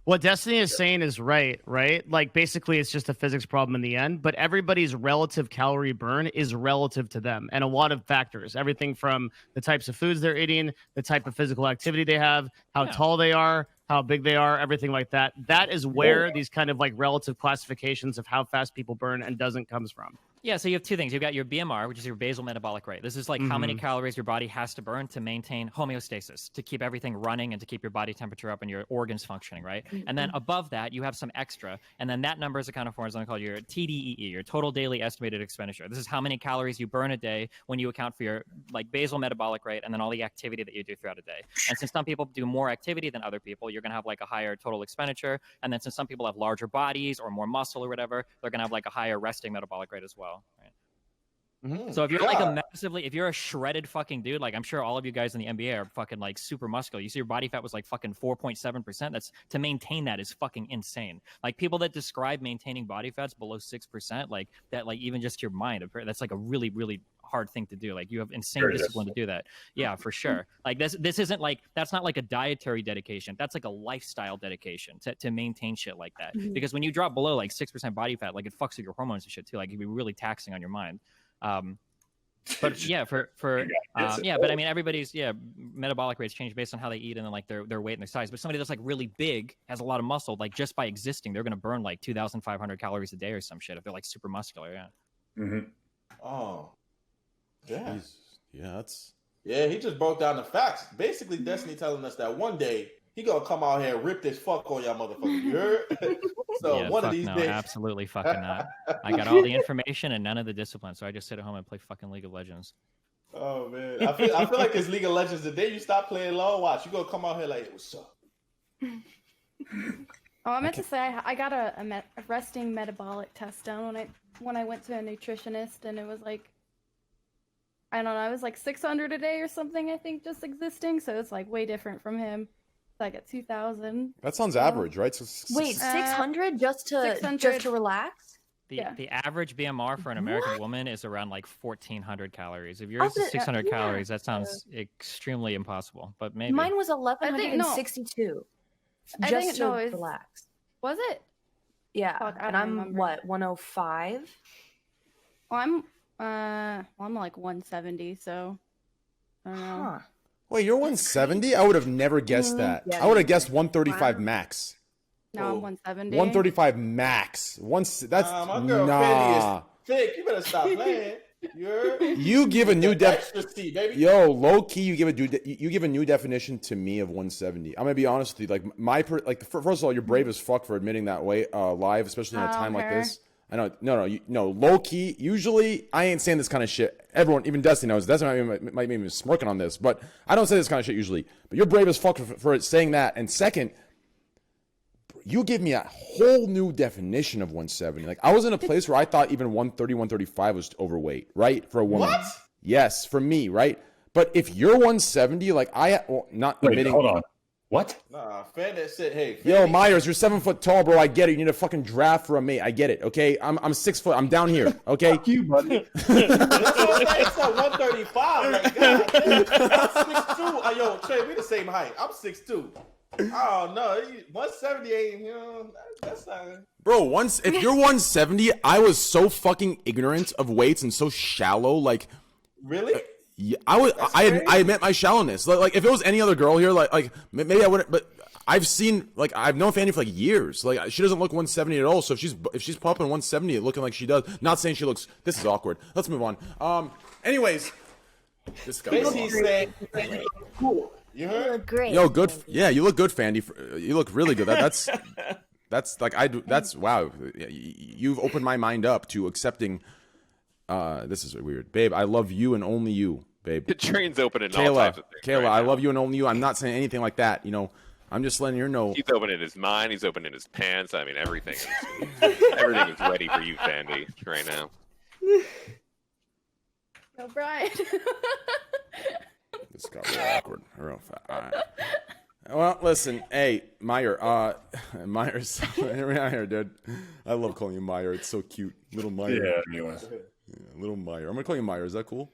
what Destiny is saying is right? Like basically it's just a physics problem in the end, but everybody's relative calorie burn is relative to them. And a lot of factors, everything from the types of foods they're eating, the type of physical activity they have, how tall they are, how big they are, everything like that. That is where these kind of like relative classifications of how fast people burn and doesn't comes from. Yeah, so you have two things. You've got your BMR, which is your basal metabolic rate. This is like how many calories your body has to burn to maintain homeostasis, to keep everything running and to keep your body temperature up and your organs functioning, right? And then above that, you have some extra, and then that number is accounted for as something called your TDEE, your total daily estimated expenditure. This is how many calories you burn a day when you account for your like basal metabolic rate and then all the activity that you do throughout a day. And since some people do more activity than other people, you're going to have like a higher total expenditure. And then since some people have larger bodies or more muscle or whatever, they're going to have like a higher resting metabolic rate as well, right? So if you're like if you're a shredded fucking dude, like I'm sure all of you guys in the NBA are fucking like super muscular. You see your body fat was like fucking 4.7%. That's to maintain that is fucking insane. Like people that describe maintaining body fats below 6%, like that, like even just your mind, that's like a really, really hard thing to do. Like you have insane discipline to do that. Yeah, for sure. Like this isn't like, that's not like a dietary dedication. That's like a lifestyle dedication to maintain shit like that. Because when you drop below like 6% body fat, like it fucks with your hormones and shit too. Like it'd be really taxing on your mind. But yeah, but I mean, everybody's metabolic rates change based on how they eat and then like their weight and their size. But somebody that's like really big, has a lot of muscle, like just by existing, they're gonna burn like 2,500 calories a day or some shit if they're like super muscular. Yeah. Oh, yeah. Yeah, he just broke down the facts. Basically, Destiny telling us that one day he gonna come out here and rip this fuck on y'all motherfuckers. You heard? So one of these days, absolutely fucking not. I got all the information and none of the discipline, so I just sit at home and play fucking League of Legends. Oh man, I feel like it's League of Legends. The day you stop playing LoL, watch you gonna come out here like, hey, what's up? Oh, I meant to say I got a resting metabolic test done when I went to a nutritionist, and it was like, I don't know, it was like 600 a day or something, I think, just existing. So it's like way different from him. Like at 2,000. That sounds average, right? So wait, 600 just to relax? The average BMR for an American woman is around like 1,400 calories. If yours is 600 calories, that sounds extremely impossible. But maybe mine was 1,162. Just to relax. Was it? Yeah, Fuck, and I'm what 105. Well, I'm like 170, so I don't know. Wait, you're 170? I would have never guessed that. Yeah, I would have guessed 135 max. No, I'm 170. 135 max. My girl Fanny is thick. You better stop playing. You give a new definition. Yo, low key, you give a new definition to me of 170. I'm gonna be honest with you. Like first of all, you're brave as fuck for admitting that way live, especially in a time like this. I know, no, low key. Usually, I ain't saying this kind of shit. Everyone, even Destiny knows. Destiny might be smirking on this, but I don't say this kind of shit usually. But you're brave as fuck for saying that. And second, you give me a whole new definition of 170. Like, I was in a place where I thought even 130, 135 was overweight, right? For a woman. What? Yes, for me, right? But if you're 170, like not admitting. Hold on. What? Nah, Fandit said, hey. Yo, Meyers, you're 7 foot tall, bro. I get it. You need a fucking draft for a mate. I get it. Okay, I'm 6 foot. I'm down here. Okay. Fuck you, buddy. It's at 135. Like, God, I'm 6'2". Yo, Trey, we the same height. I'm 6'2". Oh no, 170 ain't, that's not. Bro, if you're 170, I was so fucking ignorant of weights and so shallow. Like, Really? yeah, I admit my shallowness. Like if it was any other girl here, like maybe I wouldn't. But I've seen, like, I've known Fanny for like years. Like, she doesn't look 170 at all. So if she's popping 170, looking like she does, not saying she looks. This is awkward. Let's move on. Anyways, this guy. Basically saying, cool. You heard? You look great. Yo, good. Yeah, you look good, Fandy. You look really good. That's like that's wow. You've opened my mind up to accepting. This is weird, babe. I love you and only you, babe. The train's opening all types of things. Kayla, right I now. love you and only you. I'm not saying anything like that. I'm just letting you know. He's opening his mind. He's opening his pants. I mean, everything is ready for you, Fandy, right now. No, Brian. This got real awkward. Real fast. All right. Well, listen, hey, Myers, here, dude. I love calling you Meyer. It's so cute, little Meyer. Yeah, anyways. Yeah, little Meyer. I'm gonna call you Meyer. Is that cool?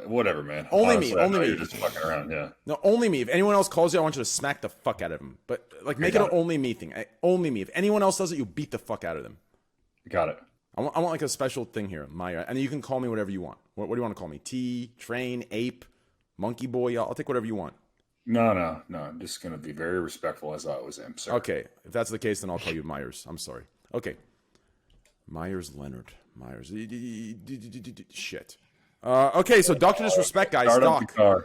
Whatever, man. Only Honestly, me. I Only know me. You're just fucking around, yeah. No, only me. If anyone else calls you, I want you to smack the fuck out of him. But like, make it an only me thing. Only me. If anyone else does it, you beat the fuck out of them. Got it. I want like a special thing here, Meyer. And you can call me whatever you want. What do you want to call me? T, Train, Ape, Monkey Boy. I'll take whatever you want. No. I'm just gonna be very respectful as I always am, sir. Okay, if that's the case, then I'll call you Myers. I'm sorry. Okay, Meyers Leonard. Myers. Shit. Okay, so Dr. Disrespect, guys. Start up the car.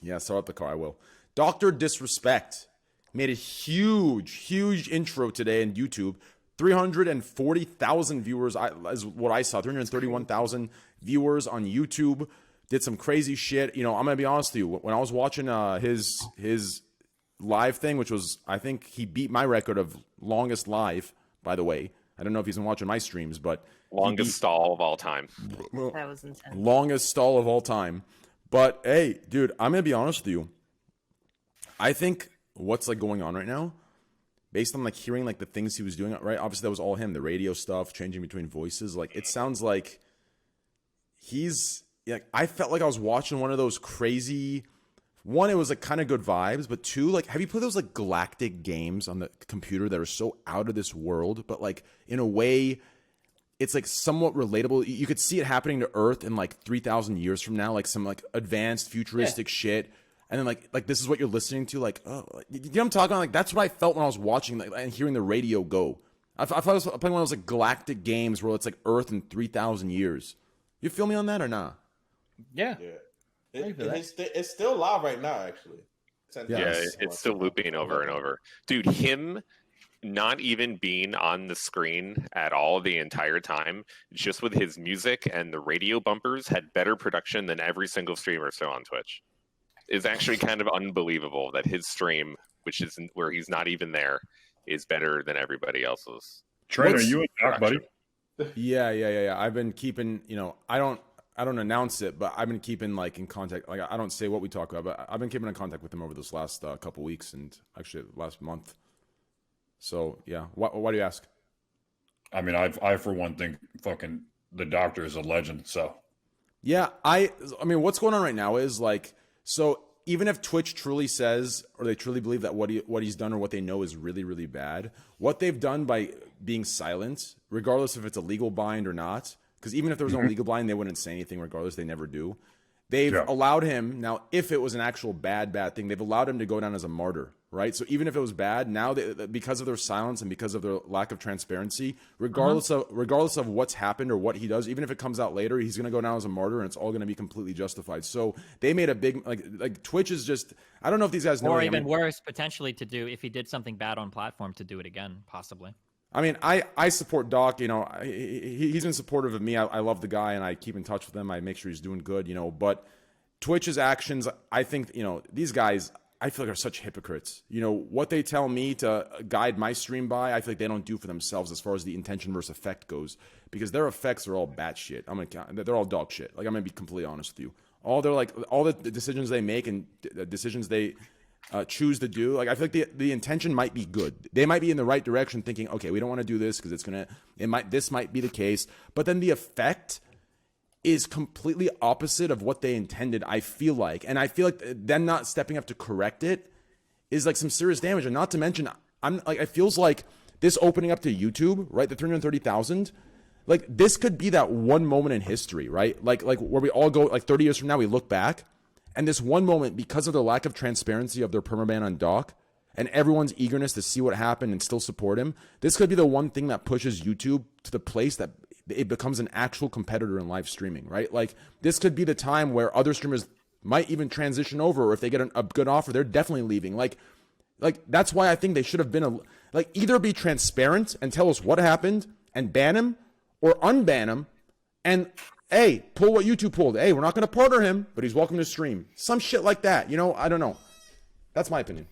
Yeah, start up the car. I will. Dr. Disrespect made a huge intro today on YouTube. 340,000 viewers is what I saw. 331,000 viewers on YouTube. Did some crazy shit. I'm gonna be honest with you. When I was watching his live thing, which was, I think he beat my record of longest live. By the way, I don't know if he's been watching my streams, but Longest stall of all time. That was intense. longest stall of all time. But hey, dude, I'm gonna be honest with you. I think what's like going on right now, based on like hearing like the things he was doing, right? Obviously that was all him, the radio stuff, changing between voices. Like, it sounds like I felt like I was watching one of those crazy. One, it was like kind of good vibes, but two, like, have you played those like galactic games on the computer that are so out of this world, but like in a way, it's like somewhat relatable. You could see it happening to Earth in like 3,000 years from now, like some like advanced futuristic shit. And then like this is what you're listening to, like, oh, you know what I'm talking about? Like, that's what I felt when I was watching like and hearing the radio go. I thought I was playing one of those like galactic games where it's like Earth in 3,000 years. You feel me on that or not? Yeah. It's still live right now, actually. Yeah, it's still looping over and over. Dude, him not even being on the screen at all the entire time, just with his music and the radio bumpers, had better production than every single streamer still on Twitch. It's actually kind of unbelievable that his stream, which is where he's not even there, is better than everybody else's. Train, are you a doc, buddy? Yeah. I've been keeping, I don't announce it, but I've been keeping like in contact. Like, I don't say what we talk about, but I've been keeping in contact with him over this last couple weeks and actually last month. So yeah, why do you ask? I mean, I for one think fucking the doctor is a legend. So yeah, I mean, what's going on right now is like, so even if Twitch truly says, or they truly believe that what he's done or what they know is really, really bad, what they've done by being silent, regardless if it's a legal bind or not, because even if there was no legal blind, they wouldn't say anything regardless. They never do. They've allowed him, now if it was an actual bad thing, they've allowed him to go down as a martyr, right? So even if it was bad, now because of their silence and because of their lack of transparency, regardless of what's happened or what he does, even if it comes out later, he's going to go down as a martyr and it's all going to be completely justified. So they made a big, like Twitch is just, I don't know if these guys know. Or even worse, potentially to do, if he did something bad on platform, to do it again, possibly. I mean, I support Doc. You know, he's been supportive of me. I love the guy, and I keep in touch with him. I make sure he's doing good. You know, but Twitch's actions, I think, you know, these guys, I feel like are such hypocrites. You know, what they tell me to guide my stream by, I feel like they don't do for themselves as far as the intention versus effect goes, because their effects are all batshit. They're all dog shit. Like, I'm gonna be completely honest with you. All the decisions they make and the decisions they choose to do, like, I feel like the intention might be good. They might be in the right direction, thinking, okay, we don't want to do this because this might be the case, but then the effect is completely opposite of what they intended, I feel like. And I feel like them not stepping up to correct it is like some serious damage. And not to mention, it feels like this opening up to YouTube, right? The 330,000, like, this could be that one moment in history, right? Like where we all go, like 30 years from now, we look back, and this one moment, because of the lack of transparency of their permaban on Doc and everyone's eagerness to see what happened and still support him, this could be the one thing that pushes YouTube to the place that it becomes an actual competitor in live streaming, right? Like, this could be the time where other streamers might even transition over, or if they get a good offer, they're definitely leaving. Like that's why I think they should have been either be transparent and tell us what happened and ban him, or unban him and, hey, pull what YouTube pulled. Hey, we're not going to partner him, but he's welcome to stream. Some shit like that. You know, I don't know. That's my opinion.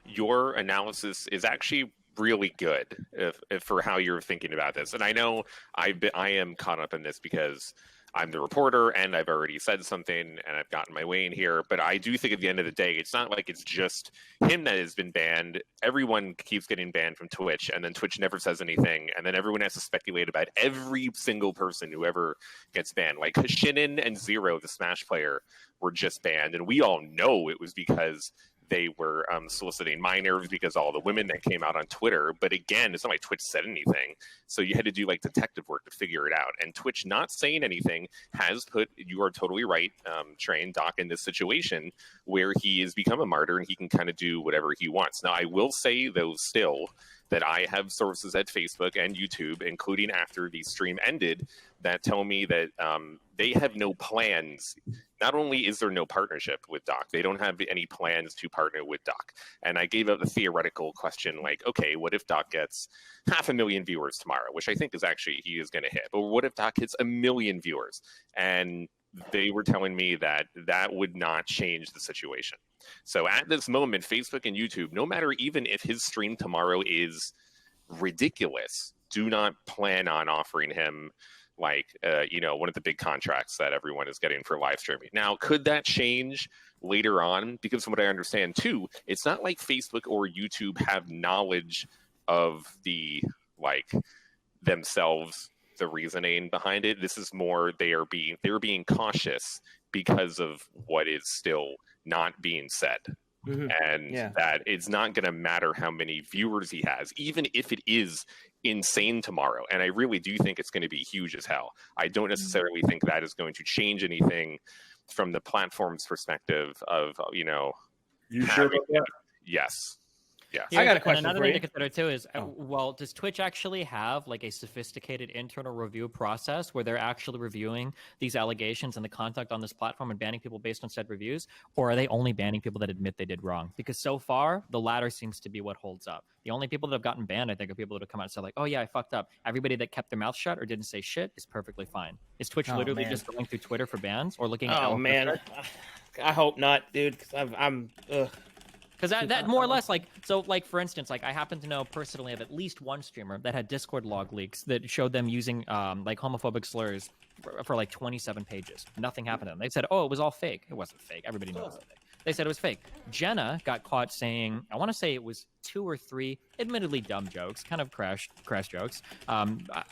Your analysis is actually really good if for how you're thinking about this. And I know I am caught up in this because I'm the reporter and I've already said something and I've gotten my way in here. But I do think at the end of the day, it's not like it's just him that has been banned. Everyone keeps getting banned from Twitch, and then Twitch never says anything. And then everyone has to speculate about every single person who ever gets banned. Like Shinin and Zero, the Smash player, were just banned. And we all know it was because they were soliciting minors, because all the women that came out on Twitter. But again, it's not like Twitch said anything. So you had to do like detective work to figure it out. And Twitch not saying anything has put, you are totally right, Train, Doc, in this situation where he has become a martyr and he can kind of do whatever he wants. Now, I will say, though, still, that I have sources at Facebook and YouTube, including after the stream ended, that tell me that they have no plans. Not only is there no partnership with Doc, they don't have any plans to partner with Doc. And I gave out the theoretical question, like, okay, what if Doc gets 500,000 viewers tomorrow, which I think is actually he is going to hit. But what if Doc hits 1 million viewers? And they were telling me that that would not change the situation. So at this moment, Facebook and YouTube, no matter even if his stream tomorrow is ridiculous, do not plan on offering him one of the big contracts that everyone is getting for live streaming. Now, could that change later on? Because from what I understand too, it's not like Facebook or YouTube have knowledge of the themselves, the reasoning behind it. This is more they're being cautious because of what is still not being said. Mm-hmm. And that it's not going to matter how many viewers he has, even if it is insane tomorrow. And I really do think it's going to be huge as hell. I don't necessarily think that is going to change anything from the platform's perspective of, You sure about that? Yes. Yes. I got a question. Another for thing you. to consider too is, well, does Twitch actually have like a sophisticated internal review process where they're actually reviewing these allegations and the conduct on this platform and banning people based on said reviews, or are they only banning people that admit they did wrong? Because so far, the latter seems to be what holds up. The only people that have gotten banned, I think, are people that have come out and said like, "Oh yeah, I fucked up." Everybody that kept their mouth shut or didn't say shit is perfectly fine. Is Twitch literally just going through Twitter for bans or looking at? Oh man, I hope not, dude. Because I'm. Because that more or less, for instance, I happen to know personally of at least one streamer that had Discord log leaks that showed them using homophobic slurs for like 27 pages. Nothing happened to them. They said, "Oh, it was all fake." It wasn't fake. Everybody knows it. They said it was fake. Jenna got caught saying, I want to say it was 2 or 3, admittedly dumb jokes, kind of crash jokes. I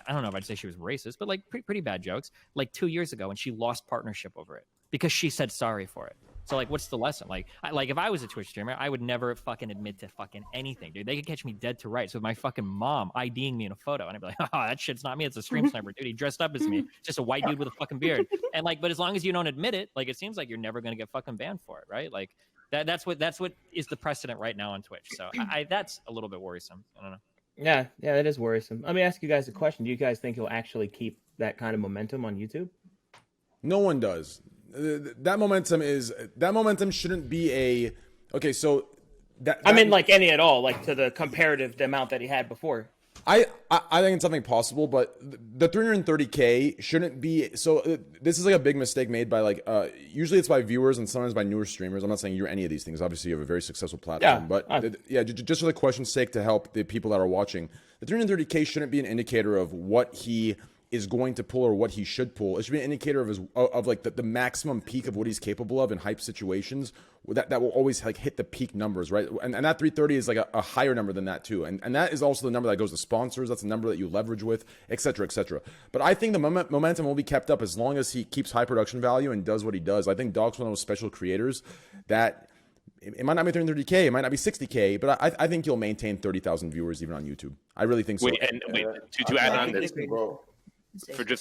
don't know if I'd say she was racist, but like pretty bad jokes. Like 2 years ago, and she lost partnership over it because she said sorry for it. So, like, what's the lesson? Like, if I was a Twitch streamer, I would never fucking admit to fucking anything, dude. They could catch me dead to rights with my fucking mom IDing me in a photo, and I'd be like, "Oh, that shit's not me. It's a stream sniper, dude. He dressed up as me, just a white dude with a fucking beard." And but as long as you don't admit it, it seems like you're never gonna get fucking banned for it, right? Like, that's what is the precedent right now on Twitch. So, that's a little bit worrisome. I don't know. Yeah, that is worrisome. Let me ask you guys a question. Do you guys think he'll actually keep that kind of momentum on YouTube? No one does. That momentum shouldn't be okay. So I mean, like any at all, like to the comparative the amount that he had before. I think it's something possible, but the 330K shouldn't be. So this is like a big mistake made by like usually it's by viewers and sometimes by newer streamers. I'm not saying you're any of these things. Obviously, you have a very successful platform, but just for the question's sake, to help the people that are watching, the 330K shouldn't be an indicator of what he is going to pull or what he should pull. It should be an indicator of like the maximum peak of what he's capable of in hype situations. That will always like hit the peak numbers, right? And that 330 is like a higher number than that too. And that is also the number that goes to sponsors. That's the number that you leverage with, et cetera, et cetera. But I think the momentum will be kept up as long as he keeps high production value and does what he does. I think Doc's one of those special creators that it might not be 330K, it might not be 60K, but I think he'll maintain 30,000 viewers even on YouTube. I really think so. To add on this,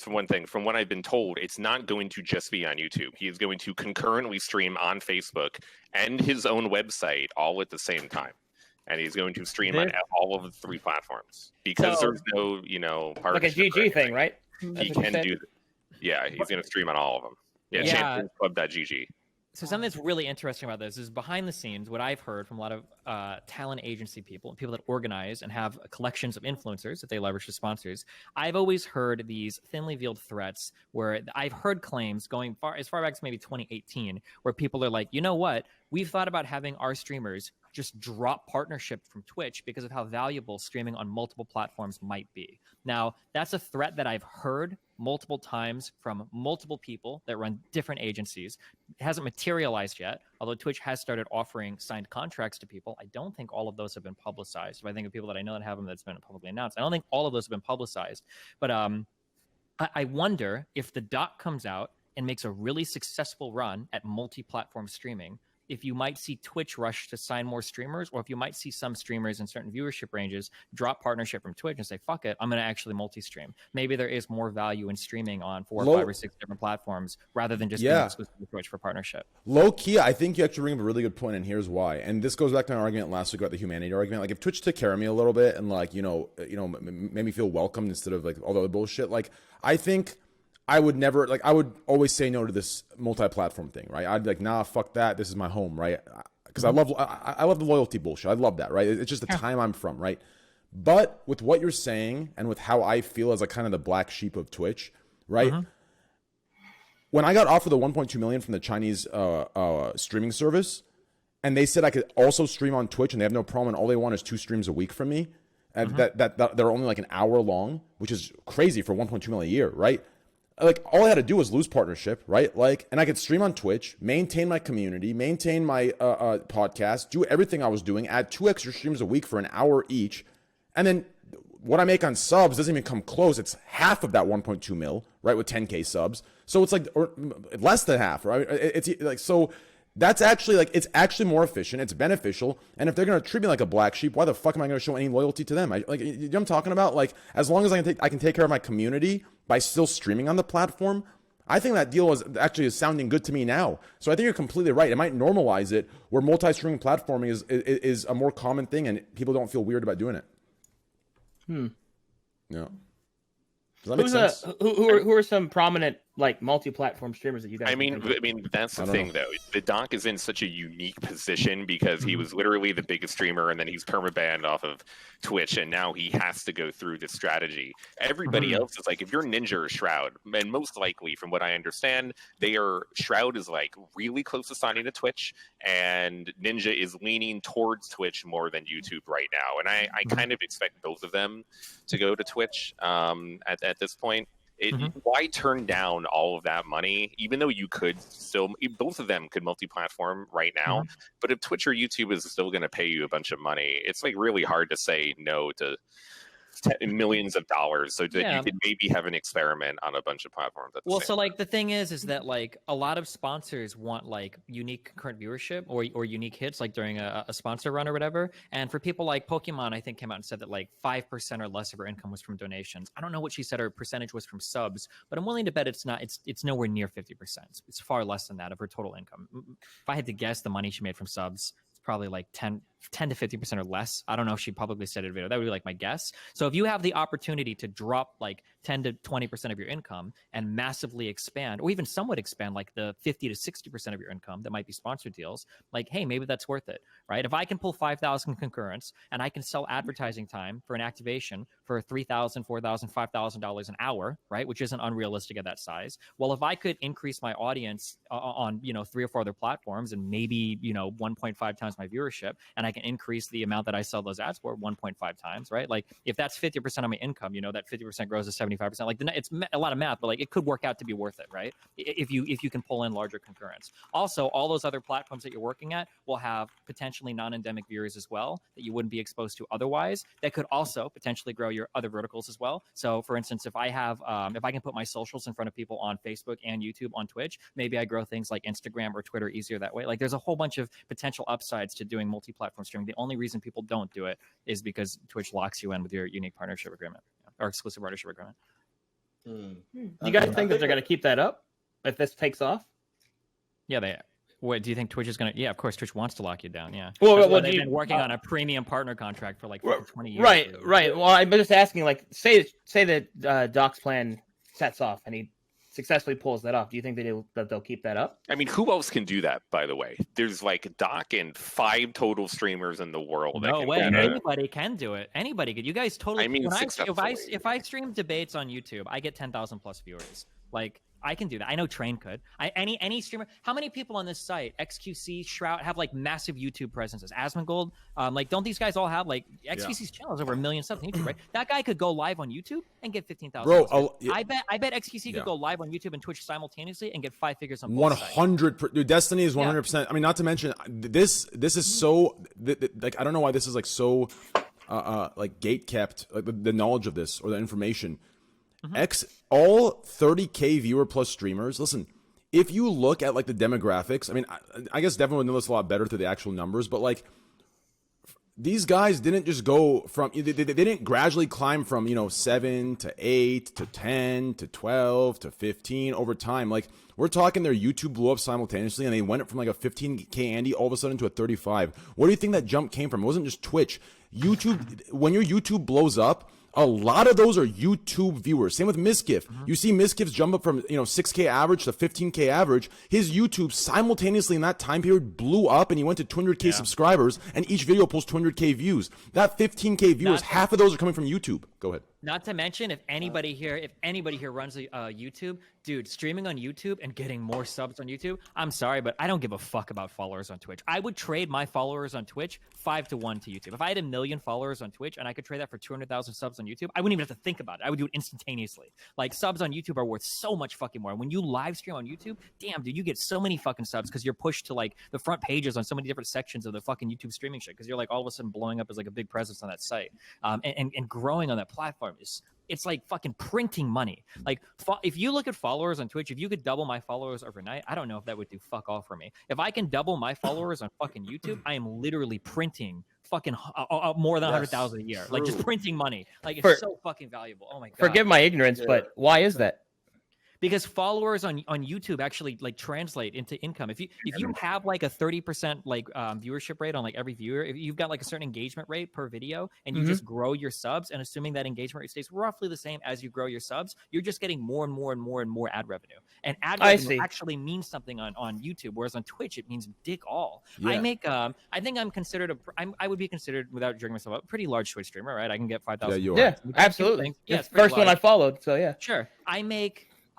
for one thing, from what I've been told, it's not going to just be on YouTube. He is going to concurrently stream on Facebook and his own website all at the same time. And he's going to stream on all of the 3 platforms because there's no, like a GG thing, right? He can do. Yeah, he's going to stream on all of them. Yeah, championsclub.gg. So something that's really interesting about this is behind the scenes, what I've heard from a lot of talent agency people that organize and have collections of influencers that they leverage to sponsors. I've always heard these thinly veiled threats where I've heard claims going as far back as maybe 2018, where people are like, you know what? We've thought about having our streamers just drop partnership from Twitch because of how valuable streaming on multiple platforms might be. Now, that's a threat that I've heard multiple times from multiple people that run different agencies. It hasn't materialized yet, although Twitch has started offering signed contracts to people. I don't think all of those have been publicized. If I think of people that I know that have them that's been publicly announced, I don't think all of those have been publicized. But I wonder if the doc comes out and makes a really successful run at multi-platform streaming, if you might see Twitch rush to sign more streamers, or if you might see some streamers in certain viewership ranges drop partnership from Twitch and say, fuck it, I'm going to actually multi-stream. Maybe there is more value in streaming on 4 or 5 or 6 different platforms rather than just being exclusive to Twitch for partnership. Low key, I think you actually bring up a really good point, and here's why. And this goes back to my argument last week about the humanity argument. Like, if Twitch took care of me a little bit and like, made me feel welcomed instead of like all the other bullshit, like I think I would never, like, I would always say no to this multi-platform thing, right? I'd be like, nah, fuck that. This is my home, right? Because I love the loyalty bullshit. I love that, right? It's just the time I'm from, right? But with what you're saying and with how I feel as like kind of the black sheep of Twitch, right? When I got offered the 1.2 million from the Chinese streaming service, and they said I could also stream on Twitch, and they have no problem, and all they want is 2 streams a week from me, and that they're only like an hour long, which is crazy for 1.2 million a year, right? Like, all I had to do was lose partnership, right? Like, and I could stream on Twitch, maintain my community, maintain my podcast, do everything I was doing, add 2 extra streams a week for an hour each, and then what I make on subs doesn't even come close. It's half of that 1.2 mil, right, with 10K subs. So it's like, or less than half, right? It's like, so that's actually like, it's actually more efficient. It's beneficial. And if they're going to treat me like a black sheep, why the fuck am I going to show any loyalty to them? You know what I'm talking about? Like, as long as I can take care of my community by still streaming on the platform, I think that deal is sounding good to me now. So I think you're completely right. It might normalize it where multi-streaming platforming is a more common thing and people don't feel weird about doing it. Yeah. Does that make sense? Who are some prominent like multi-platform streamers that you guys? I mean, that's the thing though. The Doc is in such a unique position because he was literally the biggest streamer, and then he's permabanned off of Twitch, and now he has to go through this strategy. Everybody else is like, if you're Ninja or Shroud, and most likely, from what I understand, Shroud is like really close to signing to Twitch, and Ninja is leaning towards Twitch more than YouTube right now. And I kind of expect both of them to go to Twitch at this point. Why turn down all of that money, even though you could still, both of them could multi-platform right now, but if Twitch or YouTube is still going to pay you a bunch of money, it's like really hard to say no to millions of dollars so that you could maybe have an experiment on a bunch of platforms. So like the thing is that like a lot of sponsors want like unique concurrent viewership or unique hits like during a sponsor run or whatever. And for people like Pokemon, I think came out and said that like 5% or less of her income was from donations. I don't know what she said her percentage was from subs, but I'm willing to bet it's nowhere near 50%. It's far less than that of her total income. If I had to guess the money she made from subs, it's probably like 10 10 to 50% or less. I don't know if she publicly said it in a video. That would be like my guess. So if you have the opportunity to drop like 10 to 20% of your income and massively expand, or even somewhat expand like the 50 to 60% of your income that might be sponsored deals, like, hey, maybe that's worth it, right? If I can pull 5,000 concurrents and I can sell advertising time for an activation for $3,000, $4,000, $5,000 an hour, right? Which isn't unrealistic at that size. Well, if I could increase my audience on, 3 or 4 other platforms and maybe, 1.5 times my viewership, and I can increase the amount that I sell those ads for 1.5 times, right? Like if that's 50% of my income, that 50% grows to 75%. Like it's a lot of math, but like it could work out to be worth it, right? If you can pull in larger concurrents. Also, all those other platforms that you're working at will have potentially non-endemic viewers as well that you wouldn't be exposed to otherwise. That could also potentially grow your other verticals as well. So for instance, if I have, if I can put my socials in front of people on Facebook and YouTube, on Twitch, maybe I grow things like Instagram or Twitter easier that way. Like there's a whole bunch of potential upsides to doing multi-platform streaming. The only reason people don't do it is because Twitch locks you in with your unique partnership agreement or exclusive partnership agreement. You guys think that they're going to keep that up if this takes off? Yeah, what do you think Twitch is going to? Yeah, of course, Twitch wants to lock you down. Yeah. Well, they've been working on a premium partner contract for like 20 years. Right. Well, I'm just asking, like, say that Doc's plan sets off and he successfully pulls that off. Do you think that they'll keep that up? I mean, who else can do that, by the way? There's like Doc and 5 total streamers in the world. No way. Anybody can do it. Anybody could. You guys totally. I mean, if I stream debates on YouTube, I get 10,000 plus viewers. Like, I can do that. I know Train could. Any streamer. How many people on this site, XQC, Shroud, have like massive YouTube presences? Asmongold, like, don't these guys all have like XQC's channel is over 1 million subs on YouTube, right? That guy could go live on YouTube and get 15,000. Bro, I bet XQC could go live on YouTube and Twitch simultaneously and get 5 figures on 100. Dude, Destiny is 100%. I mean, not to mention this is so like, I don't know why this is like so like gate kept, like the knowledge of this or the information. All 30K viewer plus streamers. Listen, if you look at like the demographics, I mean, I guess Devin would know this a lot better through the actual numbers, but like these guys didn't just go from, they didn't gradually climb from, 7 to 8 to 10 to 12 to 15 over time. Like, we're talking their YouTube blew up simultaneously and they went from like a 15K Andy all of a sudden to a 35. Where do you think that jump came from? It wasn't just Twitch. YouTube, when your YouTube blows up, a lot of those are YouTube viewers. Same with Misgift. You see Misgift's jump up from 6K average to 15K average. His YouTube simultaneously in that time period blew up, and he went to 200K subscribers, and each video pulls 200K views. That 15K viewers, half of those are coming from YouTube. Go ahead. Not to mention, if anybody here runs a YouTube, dude, streaming on YouTube and getting more subs on YouTube, I'm sorry, but I don't give a fuck about followers on Twitch. I would trade my followers on Twitch 5-1 to YouTube. If I had 1 million followers on Twitch and I could trade that for 200,000 subs on YouTube, I wouldn't even have to think about it. I would do it instantaneously. Like, subs on YouTube are worth so much fucking more. When you live stream on YouTube, damn, dude, you get so many fucking subs because you're pushed to like the front pages on so many different sections of the fucking YouTube streaming shit because you're like all of a sudden blowing up as like a big presence on that site. And growing on that platform it's like fucking printing money. Like, if you look at followers on Twitch, if you could double my followers overnight, I don't know if that would do fuck all for me. If I can double my followers on fucking YouTube, I am literally printing fucking more than 100,000 a year. Like, just printing money. Like, it's so fucking valuable. Oh my god. Forgive my ignorance, but why is that? Because followers on YouTube actually like translate into income. If you have like a 30% like viewership rate on like every viewer, if you've got like a certain engagement rate per video and you just grow your subs, and assuming that engagement rate stays roughly the same as you grow your subs, you're just getting more and more and more and more ad revenue. And ad revenue actually means something on YouTube, whereas on Twitch it means dick all. Yeah. I make I think I'm considered I would be considered, without jerking myself up, a pretty large Twitch streamer, right? I can get 5,000. Yeah, absolutely. Yeah, it's the first one I followed, so yeah. Sure.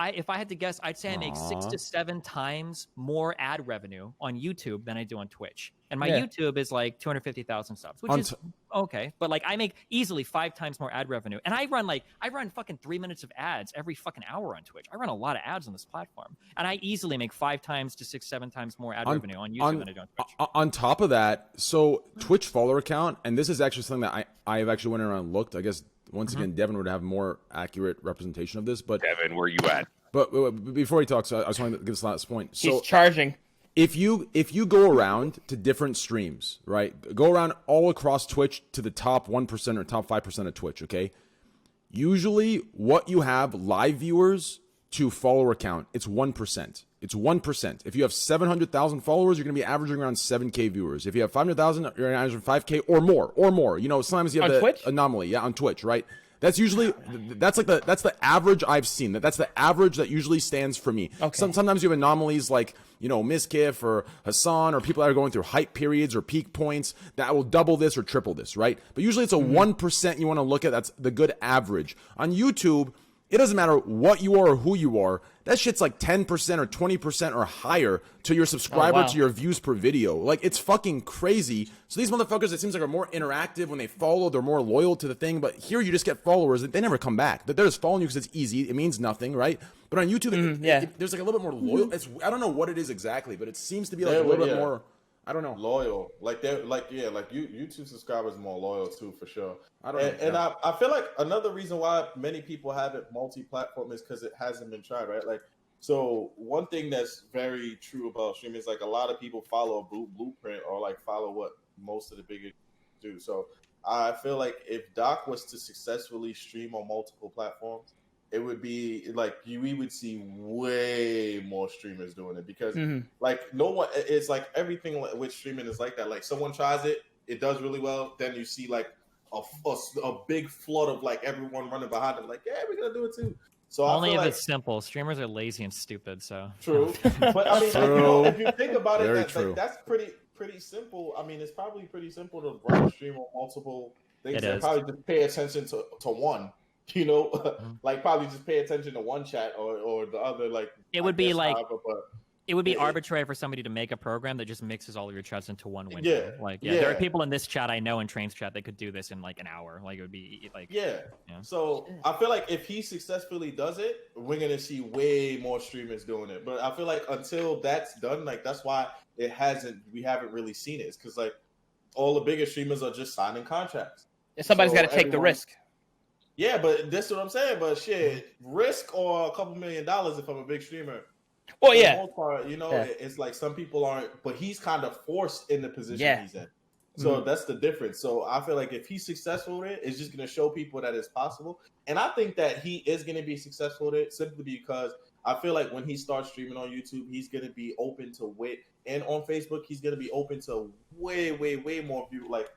If I had to guess, I'd say I make 6 to 7 times more ad revenue on YouTube than I do on Twitch. And my YouTube is like 250,000 subs, which is okay. But like, I make easily 5 times more ad revenue. And I run fucking 3 minutes of ads every fucking hour on Twitch. I run a lot of ads on this platform. And I easily make 5 times to 6, 7 times more ad revenue on YouTube than I do on Twitch. On top of that, so Twitch follower count, and this is actually something that I have actually went around and looked. I guess once again, Devin would have more accurate representation of this. But Devin, where you at? But before he talks, I just want to give this last point. So he's charging. If you go around to different streams, right? Go around all across Twitch to the top 1% or top 5% of Twitch, okay? Usually what you have live viewers to follower count, it's 1%. It's 1%. If you have 700,000 followers, you're going to be averaging around 7K viewers. If you have 500,000, you're averaging 5K or more. You know, sometimes you have the Twitch? anomaly. Yeah, on Twitch, right? That's usually that's the average I've seen. That's the average that usually stands for me. Okay. Sometimes you have anomalies like, you know, Miskif or Hassan or people that are going through hype periods or peak points that will double this or triple this, right? But usually it's a 1% you want to look at. That's the good average. On YouTube, it doesn't matter what you are or who you are. That shit's like 10% or 20% or higher to your subscriber, to your views per video. Like, it's fucking crazy. So these motherfuckers, it seems like, are more interactive when they follow. They're more loyal to the thing. But here you just get followers. They never come back. They're just following you because it's easy. It means nothing, right? But on YouTube, there's like a little bit more loyal. I don't know what it is exactly, but it seems to be like a little bit more... I don't know. Loyal, like they're like YouTube subscribers are more loyal too, for sure. I don't know. And I feel like another reason why many people have it multi-platform is because it hasn't been tried, right? Like, so one thing that's very true about streaming is like a lot of people follow a blueprint or like follow what most of the bigger do. So I feel like if Doc was to successfully stream on multiple platforms, it would be like we would see way more streamers doing it because like no one, it's like everything with streaming is like that. Like someone tries it, it does really well. Then you see like a big flood of like everyone running behind them. Like, yeah, we're going to do it too. So only I feel if like, it's simple. Streamers are lazy and stupid. So true. But I mean, like, you know, if you think about it, like, that's pretty simple. I mean, it's probably pretty simple to run a stream on multiple things. It And is. probably just pay attention to one. You know, like probably just pay attention to one chat or the other. Like it would be like but it would be arbitrary for somebody to make a program that just mixes all of your chats into one window. Yeah, there are people in this chat I know in Train's chat that could do this in like an hour. Like it would be like So I feel like if he successfully does it, we're gonna see way more streamers doing it. But I feel like until that's done, like that's why we haven't really seen it. It's because like all the bigger streamers are just signing contracts. And somebody's got to take the risk. Yeah, but that's what I'm saying. But shit, risk or a couple $1 million if I'm a big streamer. Well, For yeah. the most part, you know, it's like some people aren't, but he's kind of forced in the position he's in. So that's the difference. So I feel like if he's successful with it, it's just going to show people that it's possible. And I think that he is going to be successful with it simply because I feel like when he starts streaming on YouTube, he's going to be open to and on Facebook, he's going to be open to way more view, like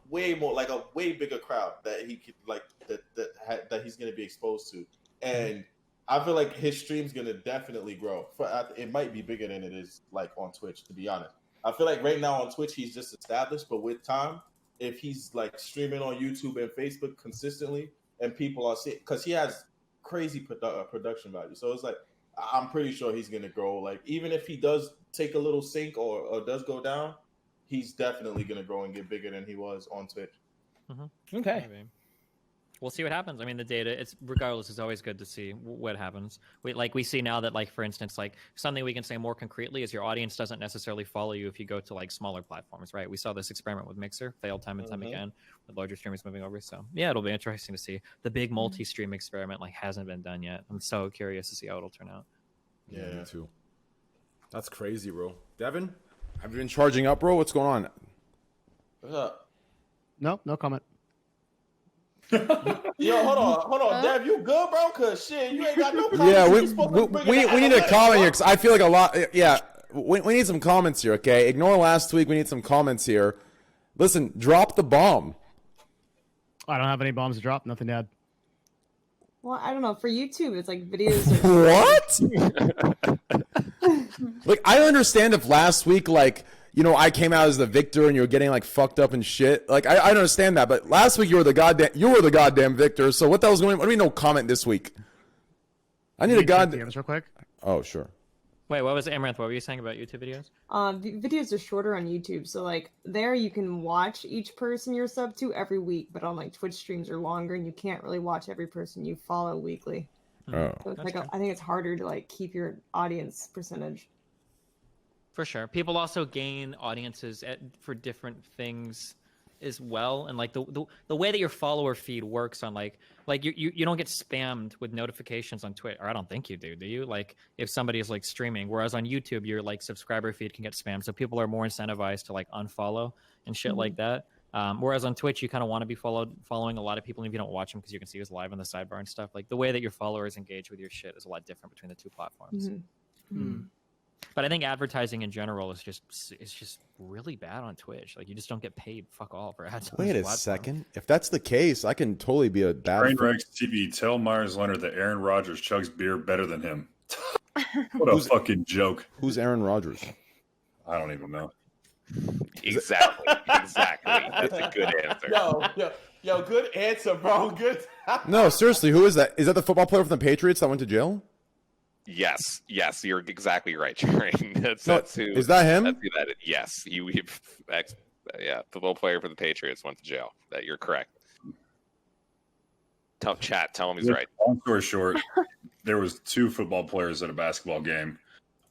way more, like a way bigger crowd that he could like that he's going to be exposed to. And I feel like his stream's going to definitely grow. It might be bigger than it is like on Twitch, to be honest. I feel like right now on Twitch, he's just established, but with time, if he's like streaming on YouTube and Facebook consistently and people are seeing, because he has crazy production value. So it's like, I'm pretty sure he's going to grow. Like, even if he does take a little sink or does go down, he's definitely going to grow and get bigger than he was on Twitch. Okay. Maybe. We'll see what happens. I mean, the data, it's regardless, it's always good to see what happens. We see now that, like, for instance, like something we can say more concretely is your audience doesn't necessarily follow you if you go to like smaller platforms, right? We saw this experiment with Mixer, failed time and time again, with larger streamers moving over. So yeah, it'll be interesting to see. The big multi-stream experiment like hasn't been done yet. I'm so curious to see how it'll turn out. Yeah, me too. That's crazy, bro. Devin, have you been charging up, bro? What's going on? What's up? No comment. Yo, hold on, Dev, you good, bro? Cause shit, you ain't got no comments. Yeah, we need a comment here because I feel like a lot. Yeah, we need some comments here. Okay, ignore last week. We need some comments here. Listen, drop the bomb. I don't have any bombs to drop. Nothing to add. Well, I don't know. For YouTube, it's like videos. What? Like, I understand if last week, like, you know, I came out as the victor and you were getting like fucked up and shit. Like, I understand that, but last week you were the goddamn victor. So what the hell's going on? What do you mean no comment this week? I need a goddamn real quick. Oh, sure. Wait, what was it, Amouranth? What were you saying about YouTube videos? Videos are shorter on YouTube, so like there you can watch each person you're sub to every week, but on like Twitch streams are longer and you can't really watch every person you follow weekly. Oh. So it's like I think it's harder to like keep your audience percentage. For sure. People also gain audiences for different things as well, and like the way that your follower feed works on like you don't get spammed with notifications on Twitch, or I don't think you do you? Like if somebody is like streaming, whereas on YouTube your like subscriber feed can get spammed, so people are more incentivized to like unfollow and shit like that. Whereas on Twitch you kind of want to be following a lot of people, even if you don't watch them because you can see who's live in the sidebar and stuff. Like the way that your followers engage with your shit is a lot different between the two platforms. But I think advertising in general is just really bad on Twitch. Like you just don't get paid fuck all for ads. Wait a second. If that's the case, I can totally be a bad. Trainwreckstv, tell Meyers Leonard that Aaron Rodgers chugs beer better than him. What a fucking joke. Who's Aaron Rodgers? I don't even know. Exactly. That's a good answer. Yo, good answer, bro. Good. No, seriously, who is that? Is that the football player from the Patriots that went to jail? Yes, you're exactly right, Train. That's who. Is that him? That's who that is. Yes, football player for the Patriots went to jail. That you're correct. Tell him he's right. Long story short, there was 2 football players at a basketball game,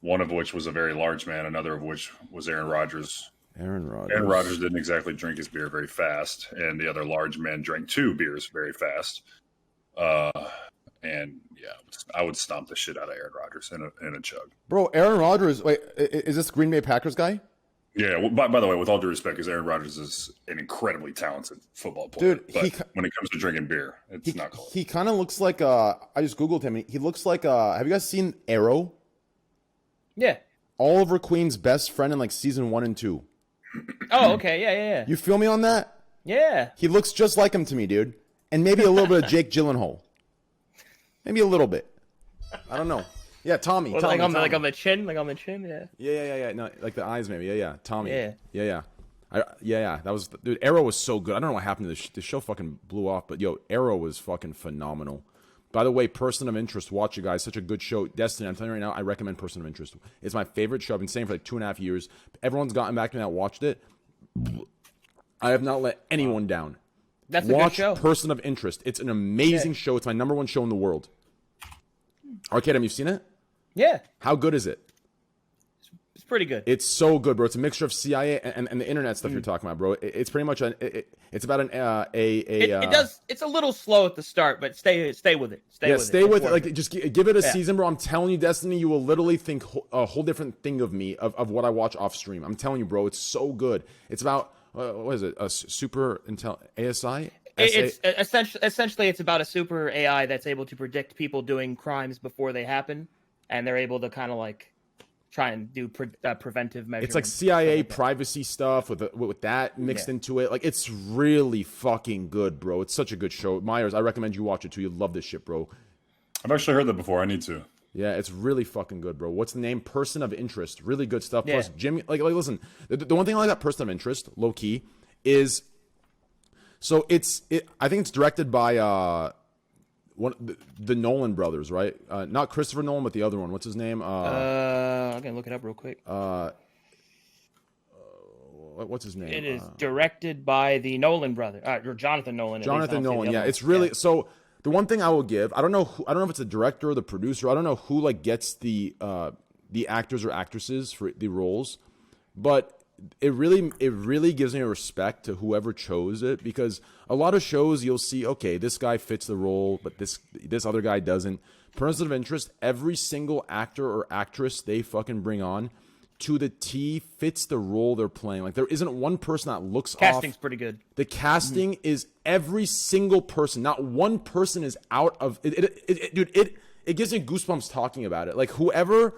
one of which was a very large man, another of which was Aaron Rodgers. Aaron Rodgers didn't exactly drink his beer very fast, and the other large man drank 2 beers very fast. And yeah, I would stomp the shit out of Aaron Rodgers in a chug. Bro, Aaron Rodgers, wait, is this Green Bay Packers guy? Yeah, well, by the way, with all due respect, because Aaron Rodgers is an incredibly talented football player. Dude, but when it comes to drinking beer, it's not close. He kind of looks like, I just Googled him. He looks like, have you guys seen Arrow? Yeah. Oliver Queen's best friend in like season 1 and 2. Oh, okay. Yeah. You feel me on that? Yeah. He looks just like him to me, dude. And maybe a little bit of Jake Gyllenhaal. Maybe a little bit. I don't know. Yeah, Tommy. Well, Tommy, on the chin, yeah. Yeah. No, like the eyes, maybe. Yeah. Tommy. Yeah. Yeah. That was, dude. Arrow was so good. I don't know what happened to the show. Fucking blew off. But yo, Arrow was fucking phenomenal. By the way, Person of Interest. Watch it, guys. Such a good show. Destiny. I'm telling you right now. I recommend Person of Interest. It's my favorite show. I've been saying for like 2.5 years. Everyone's gotten back to me that watched it. I have not let anyone down. That's a Watch good show. Person of Interest. It's an amazing show. It's my #1 show in the world. Arcade, you've seen it? Yeah. How good is it? It's pretty good. It's so good, bro. It's a mixture of CIA and the internet stuff you're talking about, bro. It's pretty much it's about It's a little slow at the start, but stay with it. Stay with it. Like, just give it a season, bro. I'm telling you, Destiny, you will literally think a whole different thing of me, of what I watch off stream. I'm telling you, bro. It's so good. It's about what is it? A super ASI. It's essentially it's about a super AI that's able to predict people doing crimes before they happen, and they're able to kind of like try and do preventive measures. It's like CIA privacy stuff with that mixed into it. Like, it's really fucking good, bro. It's such a good show. Myers, I recommend you watch it too. You'll love this shit, bro. I've actually heard that before. I need to. Yeah, it's really fucking good, bro. What's the name? Person of Interest. Really good stuff. Yeah. Plus, Jimmy, like listen, the one thing I like about Person of Interest, low key, is so I think it's directed by the Nolan brothers, right? Not Christopher Nolan, but the other one. What's his name? I'm gonna look it up real quick. What's his name? It is directed by the Nolan brother, or Jonathan Nolan. Jonathan Nolan. Yeah, it's really so. The one thing I will give, I don't know if it's the director or the producer. I don't know who like gets the actors or actresses for the roles, but it really gives me a respect to whoever chose it, because a lot of shows you'll see, okay, this guy fits the role, but this other guy doesn't. Person of Interest, every single actor or actress they fucking bring on to the T fits the role they're playing. Like, there isn't one person that looks off. Casting's pretty good. The casting is every single person. Not one person is out of it. Dude, it gives me goosebumps talking about it. Like, whoever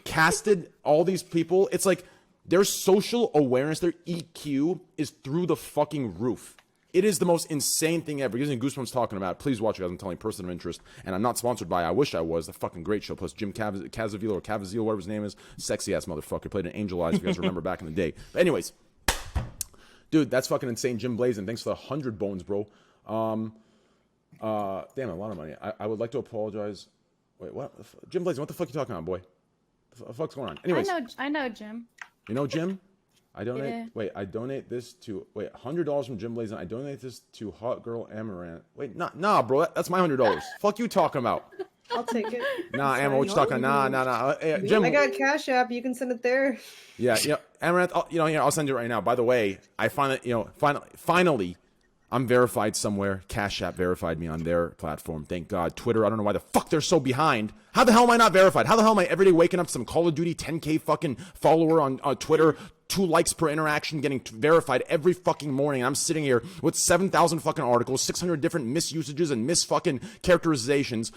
casted all these people, it's like their social awareness, their EQ is through the fucking roof. It is the most insane thing ever. It gives me goosebumps talking about it. Please watch it, guys. I'm telling you, Person of Interest. And I'm not sponsored by it. I wish I was. A fucking great show. Plus Jim Caviezel or Caviezel, whatever his name is. Sexy-ass motherfucker. Played in Angel Eyes, if you guys remember back in the day. But anyways. Dude, that's fucking insane. Jim Blazin, thanks for the 100 bones, bro. Damn, a lot of money. I would like to apologize. Wait, what? Jim Blazin, what the fuck are you talking about, boy? What the fuck's going on? Anyways. I know Jim. You know Jim? I donate. Yeah. Wait, I donate this to. Wait, $100 from Jim Blazin. I donate this to Hot Girl Amouranth. Wait, nah, bro. That's my $100. Fuck you talking about? I'll take it. Nah, Ammo, what you talking? Nah. Hey, Jim, I got Cash App. You can send it there. Yeah, Amouranth. I'll send it right now. By the way, I finally, I'm verified somewhere. Cash App verified me on their platform. Thank God. Twitter, I don't know why the fuck they're so behind. How the hell am I not verified? How the hell am I every day waking up to some Call of Duty 10K fucking follower on Twitter? 2 likes per interaction, getting verified every fucking morning. I'm sitting here with 7,000 fucking articles, 600 different misusages and fucking characterizations,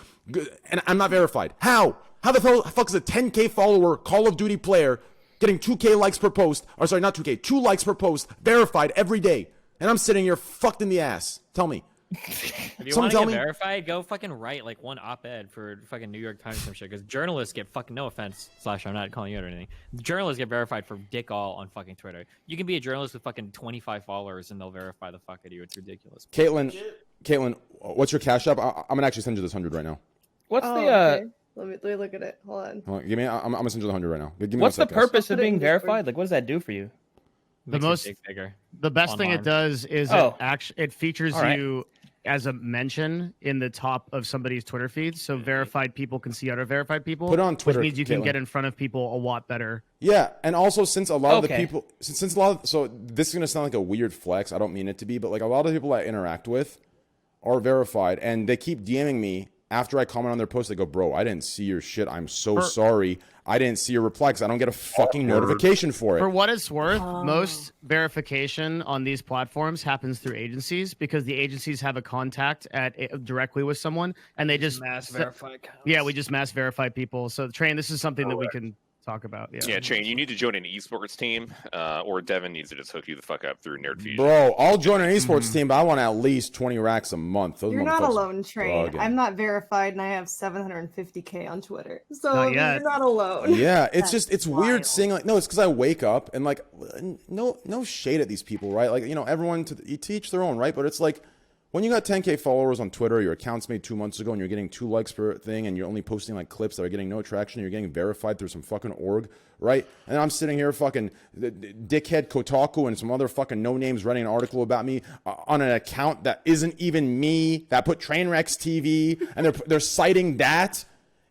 and I'm not verified. How? How the fuck is a 10K follower Call of Duty player getting 2K likes per post, or sorry, not 2K, 2 likes per post, verified every day, and I'm sitting here fucked in the ass? Tell me. If you Someone want to tell get me. verified, go fucking write like one op-ed for fucking New York Times or some shit. Because journalists get fucking, no offense, / I'm not calling you out or anything. Journalists get verified for dick all on fucking Twitter. You can be a journalist with fucking 25 followers and they'll verify the fuck out of you. It's ridiculous. Caitlin, what's your Cash App? I'm gonna actually send you this 100 right now. What's Oh, the okay. Let me look at it. Hold on. Hold on, give me. I'm gonna send you the 100 right now. Give me what's the 1 sec, guys. purpose of Put it in being Discord. verified? Like, what does that do for you? Makes most- your dick bigger. The best thing it Online. does is Oh. it features All right. you as a mention in the top of somebody's Twitter feed, so verified people can see other verified people. Put it on Twitter, which means you can Caitlin. get in front of people a lot better. Yeah, and also since a lot of the Okay. people, since a lot of, so this is gonna sound like a weird flex. I don't mean it to be, but like a lot of the people I interact with are verified, and they keep DMing me after I comment on their post. They go, "Bro, I didn't see your shit. I'm so sorry. I didn't see your reply because I don't get a fucking notification for For it." what it's worth, most verification on these platforms happens through agencies because the agencies have a contact directly with someone, and they just Mass verify accounts. Yeah, we just mass verify people. So, Train, this is something that we can talk about. Yeah, Train, you need to join an esports team, or Devin needs to just hook you the fuck up through Nerd Fusion. Bro, I'll join an esports team, but I want at least 20 racks a month. Those You're not motherfuckers alone, Train. bugging. I'm not verified, and I have 750K on Twitter. So Not yet. you're not alone. Yeah, it's just That's it's weird wild. seeing like no, it's because I wake up and like no shade at these people, right? Like everyone to each their own, right? But it's like when you got 10K followers on Twitter, your account's made 2 months ago, and you're getting 2 likes per thing, and you're only posting like clips that are getting no traction. You're getting verified through some fucking org, right? And I'm sitting here fucking dickhead Kotaku and some other fucking no names writing an article about me on an account that isn't even me, that put Trainwreckstv, and they're citing that.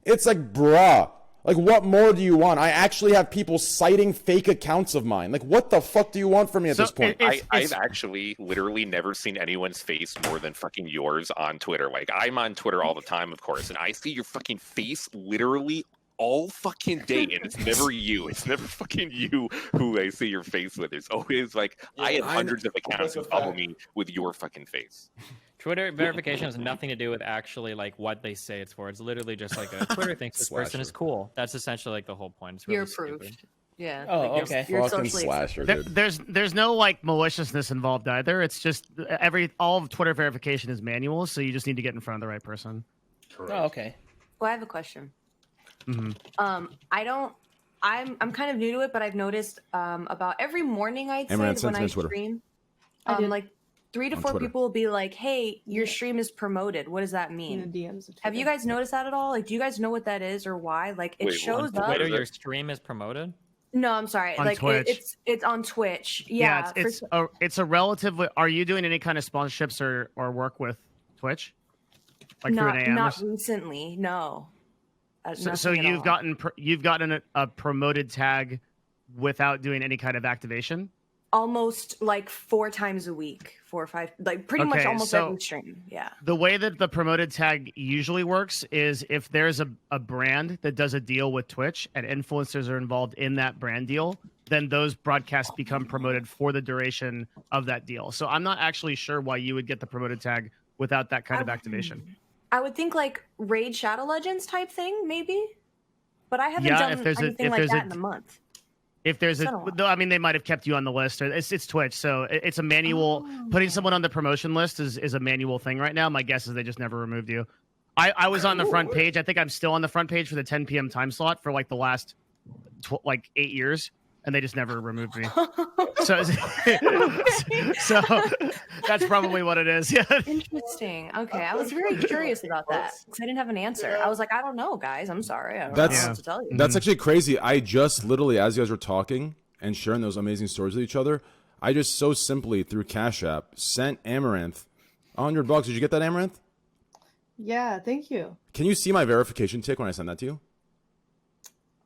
It's like, bruh. Like, what more do you want? I actually have people citing fake accounts of mine. Like, what the fuck do you want from me at So this point? I've actually literally never seen anyone's face more than fucking yours on Twitter. Like, I'm on Twitter all the time, of course, and I see your fucking face literally all fucking day, and it's never you. It's never fucking you who I see your face with. It's always like I have hundreds of accounts who follow me with your fucking face. Twitter verification has nothing to do with actually like what they say it's for. It's literally just like a Twitter thinks this person is cool. That's essentially like the whole point. It's really You're stupid. approved. Yeah. Oh, like, okay. You're Fucking socially slasher, There- dude. there's no like maliciousness involved either. It's just all of Twitter verification is manual, so you just need to get in front of the right person. Correct. Oh, okay. Well, I have a question. Mhm. I'm kind of new to it, but I've noticed about every morning I'd say Amouranth, when send I me on Twitter. stream, I did. like 3 to On 4 Twitter. people will be like, "Hey, your stream is promoted." What does that In mean? the DMs of Have you Twitter. guys noticed that at all? Like, do you guys know what that is or why? Like, it Wait, shows on up. Twitter, is it? your stream is promoted. No, I'm sorry. On like, Twitch. it's on Twitch. Yeah. it's a relatively. Are you doing any kind of sponsorships or work with Twitch? Like through not an AM? not recently. No. So Nothing at all. you've gotten a promoted tag without doing any kind of activation. Almost like 4 times a week, 4 or 5, like pretty much Okay, almost so- every stream. Yeah. The way that the promoted tag usually works is if there's a brand that does a deal with Twitch and influencers are involved in that brand deal, then those broadcasts become promoted for the duration of that deal. So I'm not actually sure why you would get the promoted tag without that kind of activation. I would think like Raid Shadow Legends type thing, maybe. But I haven't Yeah, done if there's a- anything if like there's that a- in a month. If there's It's a, been a while. though, I mean, they might have kept you on the list. Or it's Twitch, so it's a manual. Putting someone on the promotion list is a manual thing right now. My guess is they just never removed you. I was on the front page. I think I'm still on the front page for the 10 p.m. time slot for like the last 8 years, and they just never removed me. So, so that's probably what it is. Yeah. Interesting. Okay, I was very curious about that because I didn't have an answer. I was like, I don't know, guys. I'm sorry. I don't know That's- what to tell you. That's actually crazy. I just literally, as you guys were talking and sharing those amazing stories with each other, I just so simply through Cash App sent Amouranth $100. Did you get that, Amouranth? Yeah, thank you. Can you see my verification tick when I send that to you?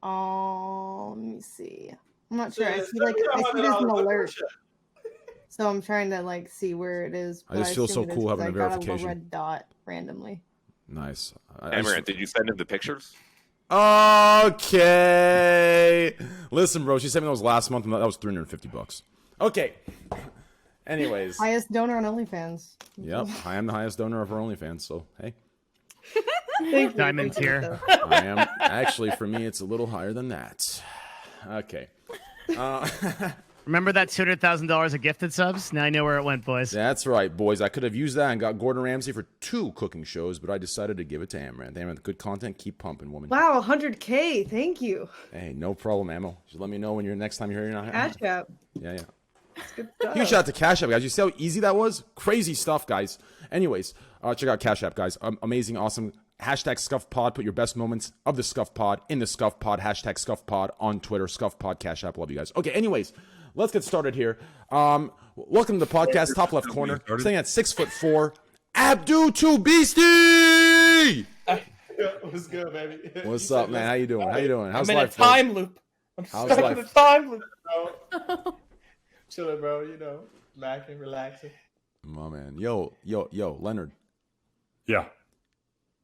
Let me see. I'm not sure. I see there's an alert. So I'm trying to like see where it is. I just feel assume so it is cool 'cause having a I got verification. a red dot randomly. Nice. Amouranth, did you send him the pictures? Okay. Listen, bro, she sent me those last month, and that was $350. Okay. Anyways. Highest donor on OnlyFans. Yep. I am the highest donor of our OnlyFans, so hey. Thank you. Diamond Thank you, tier. though. I am actually, for me, it's a little higher than that. Okay. Remember that $200,000 of gifted subs? Now I know where it went, boys. That's right, boys. I could have used that and got Gordon Ramsay for 2 cooking shows, but I decided to give it to Amouranth. Amouranth, good content. Keep pumping, woman. Wow, 100K. Thank you. Hey, no problem, Ammo. Just let me know when you're next time you're here. Cash App. Yeah. That's good stuff. Huge shout out to Cash App, guys. You see how easy that was? Crazy stuff, guys. Anyways, check out Cash App, guys. Amazing, awesome. Hashtag Scuffed Pod. Put your best moments of the Scuffed Pod in the Scuffed Pod. Hashtag Scuffed Pod on Twitter. Scuffed Pod, Cash App. Love you guys. Okay, anyways, let's get started here. Welcome to the podcast, top left corner. Staying at 6'4", Abdu2 Beastie! What's good, baby? What's up, man? How you doing? How you doing? How's I'm in life? a time loop. I'm How's stuck life? in a time loop. Chilling, bro. You know, macking, relaxing. My man. Yo, Leonard. Yeah.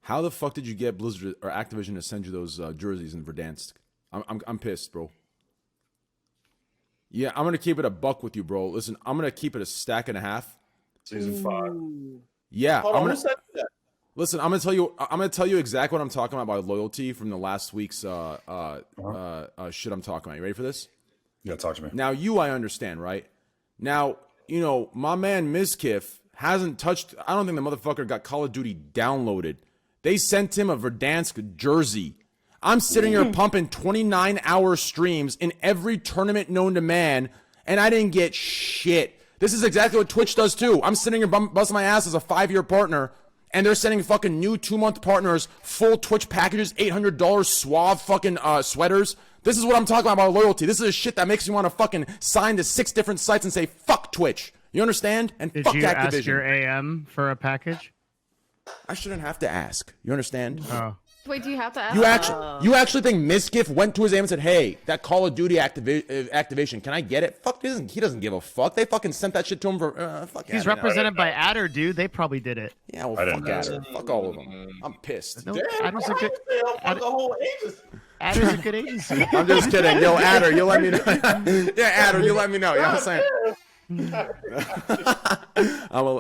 How the fuck did you get Blizzard or Activision to send you those jerseys in Verdansk? I'm pissed, bro. Yeah, I'm gonna keep it a buck with you, bro. Listen, I'm gonna keep it a stack and a half. Season 5. Yeah, Hold on, who said that? listen. I'm gonna tell you exactly what I'm talking about by loyalty from the last week's shit I'm talking about. You ready for this? Yeah, talk to me. Now I understand, right? Now, my man Mizkif hasn't touched. I don't think the motherfucker got Call of Duty downloaded. They sent him a Verdansk jersey. I'm sitting here pumping 29-hour streams in every tournament known to man, and I didn't get shit. This is exactly what Twitch does too. I'm sitting here busting my ass as a 5-year partner, and they're sending fucking new 2-month partners full Twitch packages, $800 suave fucking sweaters. This is what I'm talking about loyalty. This is the shit that makes me want to fucking sign to 6 different sites and say fuck Twitch. You understand? And Did fuck you Activision. ask your AM for a package? I shouldn't have to ask. You understand? Oh. Wait, do you have to ask? You actually think Mizkif went to his AM and said, "Hey, that Call of Duty activation, can I get it?" Fuck, he doesn't give a fuck. They fucking sent that shit to him for fuck. He's represented by Adder, dude. They probably did it. Yeah, well, fuck Adder. Fuck all of them. I'm pissed. No, Damn, Adder's a good. the whole agency. Adder's a good agency. I'm just kidding. Yo, Adder, you let me know. Yeah, Adder, you let me know. You know what I'm saying?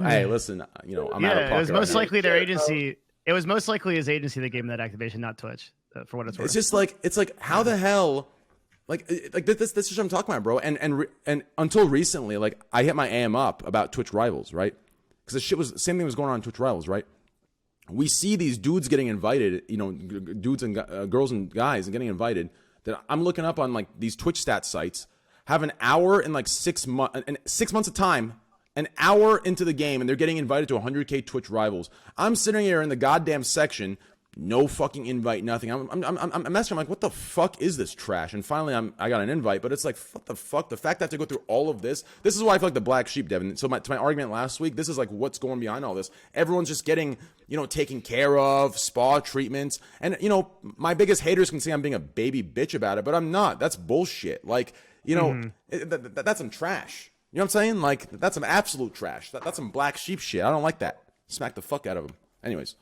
Hey, listen. I'm out of pocket. It was most right likely their agency. It was most likely his agency that gave him that activation, not Twitch. For what it's worth. It's just like how the hell, like this is what I'm talking about, bro. And until recently, like I hit my AM up about Twitch Rivals, right? Because the shit was same thing was going on Twitch Rivals, right? We see these dudes getting invited, dudes and girls and guys and getting invited. That I'm looking up on like these Twitch stat sites have an hour in like 6 months and 6 months of time. An hour into the game, and they're getting invited to 100K Twitch Rivals. I'm sitting here in the goddamn section, no fucking invite, nothing. I'm messing. I'm like, what the fuck is this trash? And finally, I got an invite, but it's like, what the fuck? The fact that I have to go through all of this. This is why I feel like the black sheep, Devin. So to my argument last week, this is like what's going behind all this. Everyone's just getting, taken care of, spa treatments, and my biggest haters can say I'm being a baby bitch about it, but I'm not. That's bullshit. Like, that's some trash. You know what I'm saying? Like, that's some absolute trash. That's some black sheep shit. I don't like that. Smack the fuck out of him. Anyways.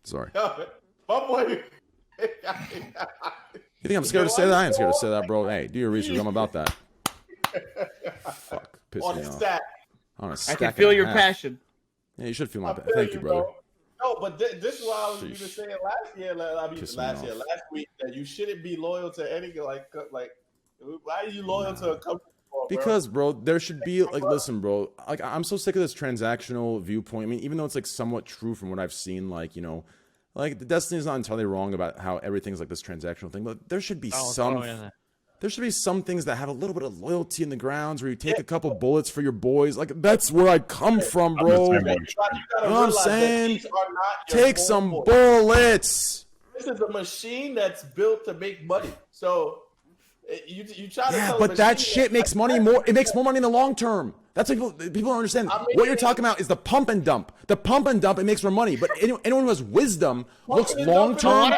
Sorry. My boy. You think I'm scared to say that? I ain't scared to say that, bro. Hey, do your research. I'm about that. Fuck. Piss On me a off. stack. On a I stack can and feel a your half. passion. Yeah, you should feel my I feel Thank you, brother. bro. No, but this is why I was even Sheesh. saying last year, Piss me last week, that you shouldn't be loyal to any like. Why are you loyal to a company? Because, bro, there should be like, listen, bro. Like, I'm so sick of this transactional viewpoint. I mean, even though it's like somewhat true from what I've seen, like like the Destiny's not entirely wrong about how everything's like this transactional thing, but there should be there should be some things that have a little bit of loyalty in the grounds where you take a couple bullets for your boys. Like, that's where I come from, bro. You know what I'm saying? Take some bullets. This is a machine that's built to make money. So you try to tell but that shit makes money more. It makes more money in the long term. That's what people don't understand. What you're talking about is the pump and dump. The pump and dump, it makes more money. But anyone who has wisdom looks long term.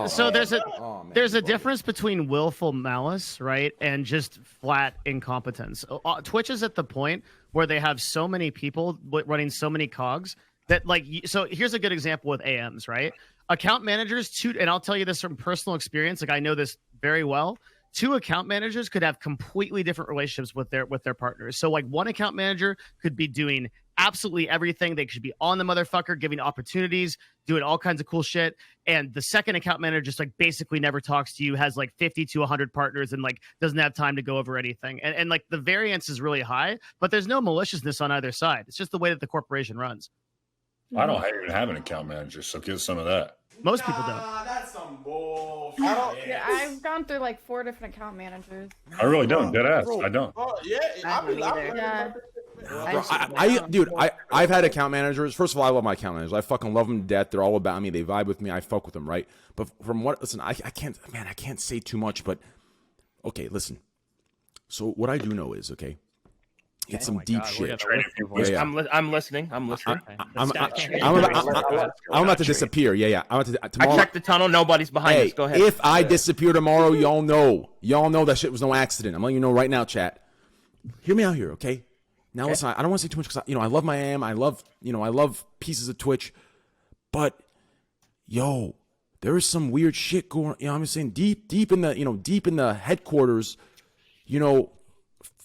So there's a difference between willful malice, right, and just flat incompetence. Twitch is at the point where they have so many people running so many cogs that, like, so here's a good example with AMs, right? Account managers, and I'll tell you this from personal experience, like I know this very well. two account managers could have completely different relationships with their partners. So like one account manager could be doing absolutely everything. They should be on the motherfucker, giving opportunities, doing all kinds of cool shit. And the second account manager just like basically never talks to you, has like 50 to 100 partners, and like doesn't have time to go over anything. And like the variance is really high, but there's no maliciousness on either side. It's just the way that the corporation runs. I don't even have an account manager, so get some of that. Most people don't. That's some bullshit. I've gone through like 4 different account managers. I really don't. Dead ass. I don't. Oh yeah, I've had account managers. First of all, I love my account managers. I fucking love them to death. They're all about me. They vibe with me. I fuck with them, right? But from what, listen, I can't say too much, but okay, listen. So what I do know is, okay, it's some deep shit. I'm listening. I'm listening. I'm about to disappear. Yeah. Tomorrow, I checked the tunnel. Nobody's behind us. Go ahead. If I disappear tomorrow, y'all know that shit was no accident. I'm letting you know right now, chat. Hear me out here, okay? Now listen, I don't want to say too much because I love my AM. I love pieces of Twitch, but there is some weird shit going. I'm just saying deep in the headquarters.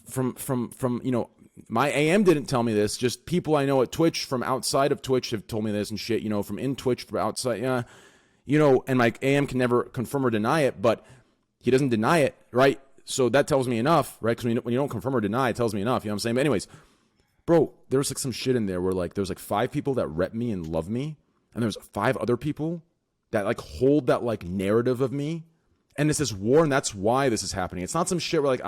From my AM didn't tell me this. Just people I know at Twitch from outside of Twitch have told me this and shit. From in Twitch, from outside, and my AM can never confirm or deny it, but he doesn't deny it, right? So that tells me enough, right? Because when you don't confirm or deny, it tells me enough. You know what I'm saying? But anyways, bro, there's like some shit in there where like there's like 5 people that rep me and love me, and there's 5 other people that like hold that like narrative of me. And it's this war, and that's why this is happening. It's not some shit where like,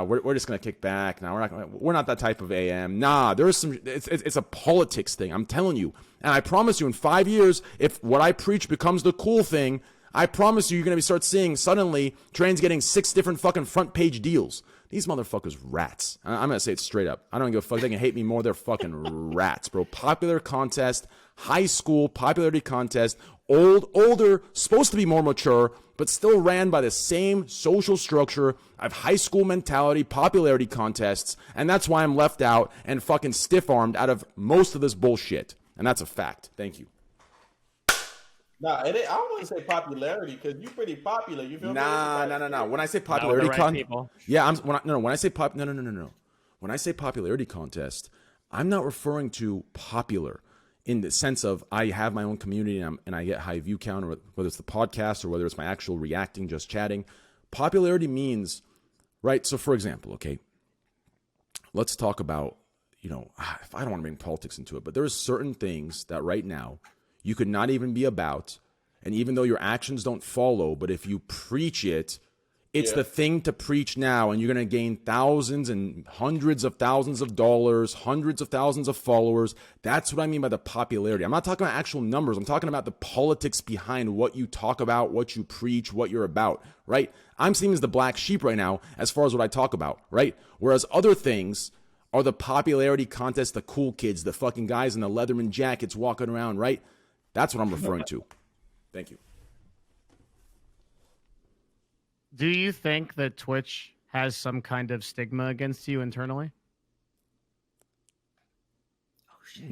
we're just gonna kick back. Now we're not that type of AM. Nah, there's some. It's a politics thing. I'm telling you, and I promise you, in 5 years, if what I preach becomes the cool thing, I promise you, you're gonna start seeing suddenly trains getting 6 different fucking front page deals. These motherfuckers rats. I'm gonna say it straight up. I don't give a fuck. They can hate me more. They're fucking rats, bro. Popular contest, high school popularity contest. Older, supposed to be more mature, but still ran by the same social structure of high school mentality, popularity contests, and that's why I'm left out and fucking stiff-armed out of most of this bullshit. And that's a fact. Thank you. Nah, I don't want to say popularity because you're pretty popular. You feel me? Nah. When I say popularity when I say when I say popularity contest, I'm not referring to popular in the sense of I have my own community and I get high view count, or whether it's the podcast or whether it's my actual reacting, just chatting. Popularity means, right? So for example, okay, let's talk about, I don't want to bring politics into it, but there's certain things that right now you could not even be about. And even though your actions don't follow, but if you preach it, it's the thing to preach now, and you're going to gain thousands and hundreds of thousands of dollars, hundreds of thousands of followers. That's what I mean by the popularity. I'm not talking about actual numbers. I'm talking about the politics behind what you talk about, what you preach, what you're about, right? I'm seen as the black sheep right now as far as what I talk about, right? Whereas other things are the popularity contest, the cool kids, the fucking guys in the Leatherman jackets walking around, right? That's what I'm referring to. Thank you. Do you think that Twitch has some kind of stigma against you internally? Oh shit.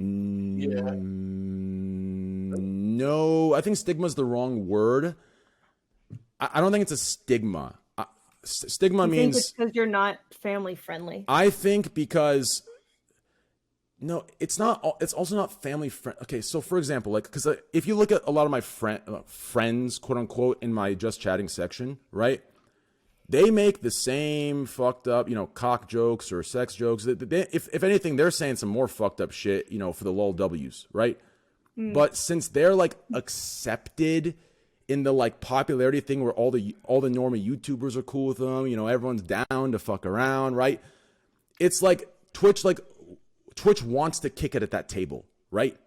No, I think stigma is the wrong word. I don't think it's a stigma. Stigma means it's because you're not family friendly. I think because no, it's not. It's also not family friend. Okay, so for example, like because if you look at a lot of my friends, quote unquote, in my just chatting section, right? They make the same fucked up, cock jokes or sex jokes. If anything, they're saying some more fucked up shit, for the lol W's, right? But since they're like accepted in the like popularity thing where all the normie YouTubers are cool with them, everyone's down to fuck around, right? It's like Twitch wants to kick it at that table, right?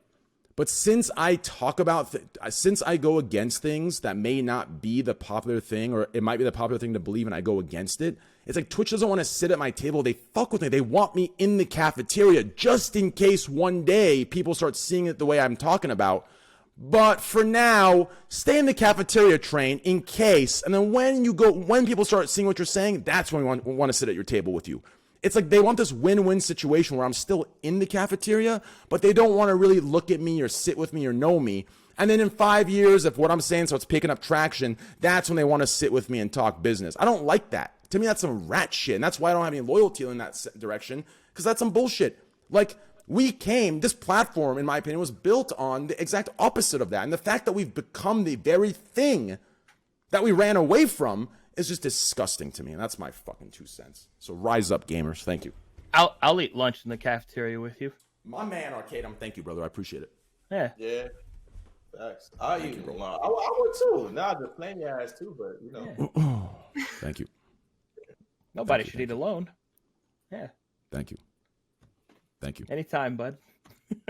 But since I talk about, since I go against things that may not be the popular thing, or it might be the popular thing to believe and I go against it, it's like Twitch doesn't want to sit at my table. They fuck with me. They want me in the cafeteria just in case one day people start seeing it the way I'm talking about. But for now, stay in the cafeteria train in case. And then when people start seeing what you're saying, that's when we want to sit at your table with you. It's like they want this win-win situation where I'm still in the cafeteria, but they don't want to really look at me or sit with me or know me. And then in 5 years, if what I'm saying starts picking up traction, that's when they want to sit with me and talk business. I don't like that. To me, that's some rat shit. And that's why I don't have any loyalty in that direction, because that's some bullshit. Like, this platform, in my opinion, was built on the exact opposite of that. And the fact that we've become the very thing that we ran away from is just disgusting to me. And that's my fucking 2 cents. So rise up, gamers. Thank you. I'll eat lunch in the cafeteria with you. My man, Arcade, thank you, brother. I appreciate it. Yeah. Yeah. Facts. I eat. I would too. Nah, just playing your ass too, but you know. Yeah. Thank you. Nobody should eat alone. Yeah. Thank you. Thank you. Anytime, bud.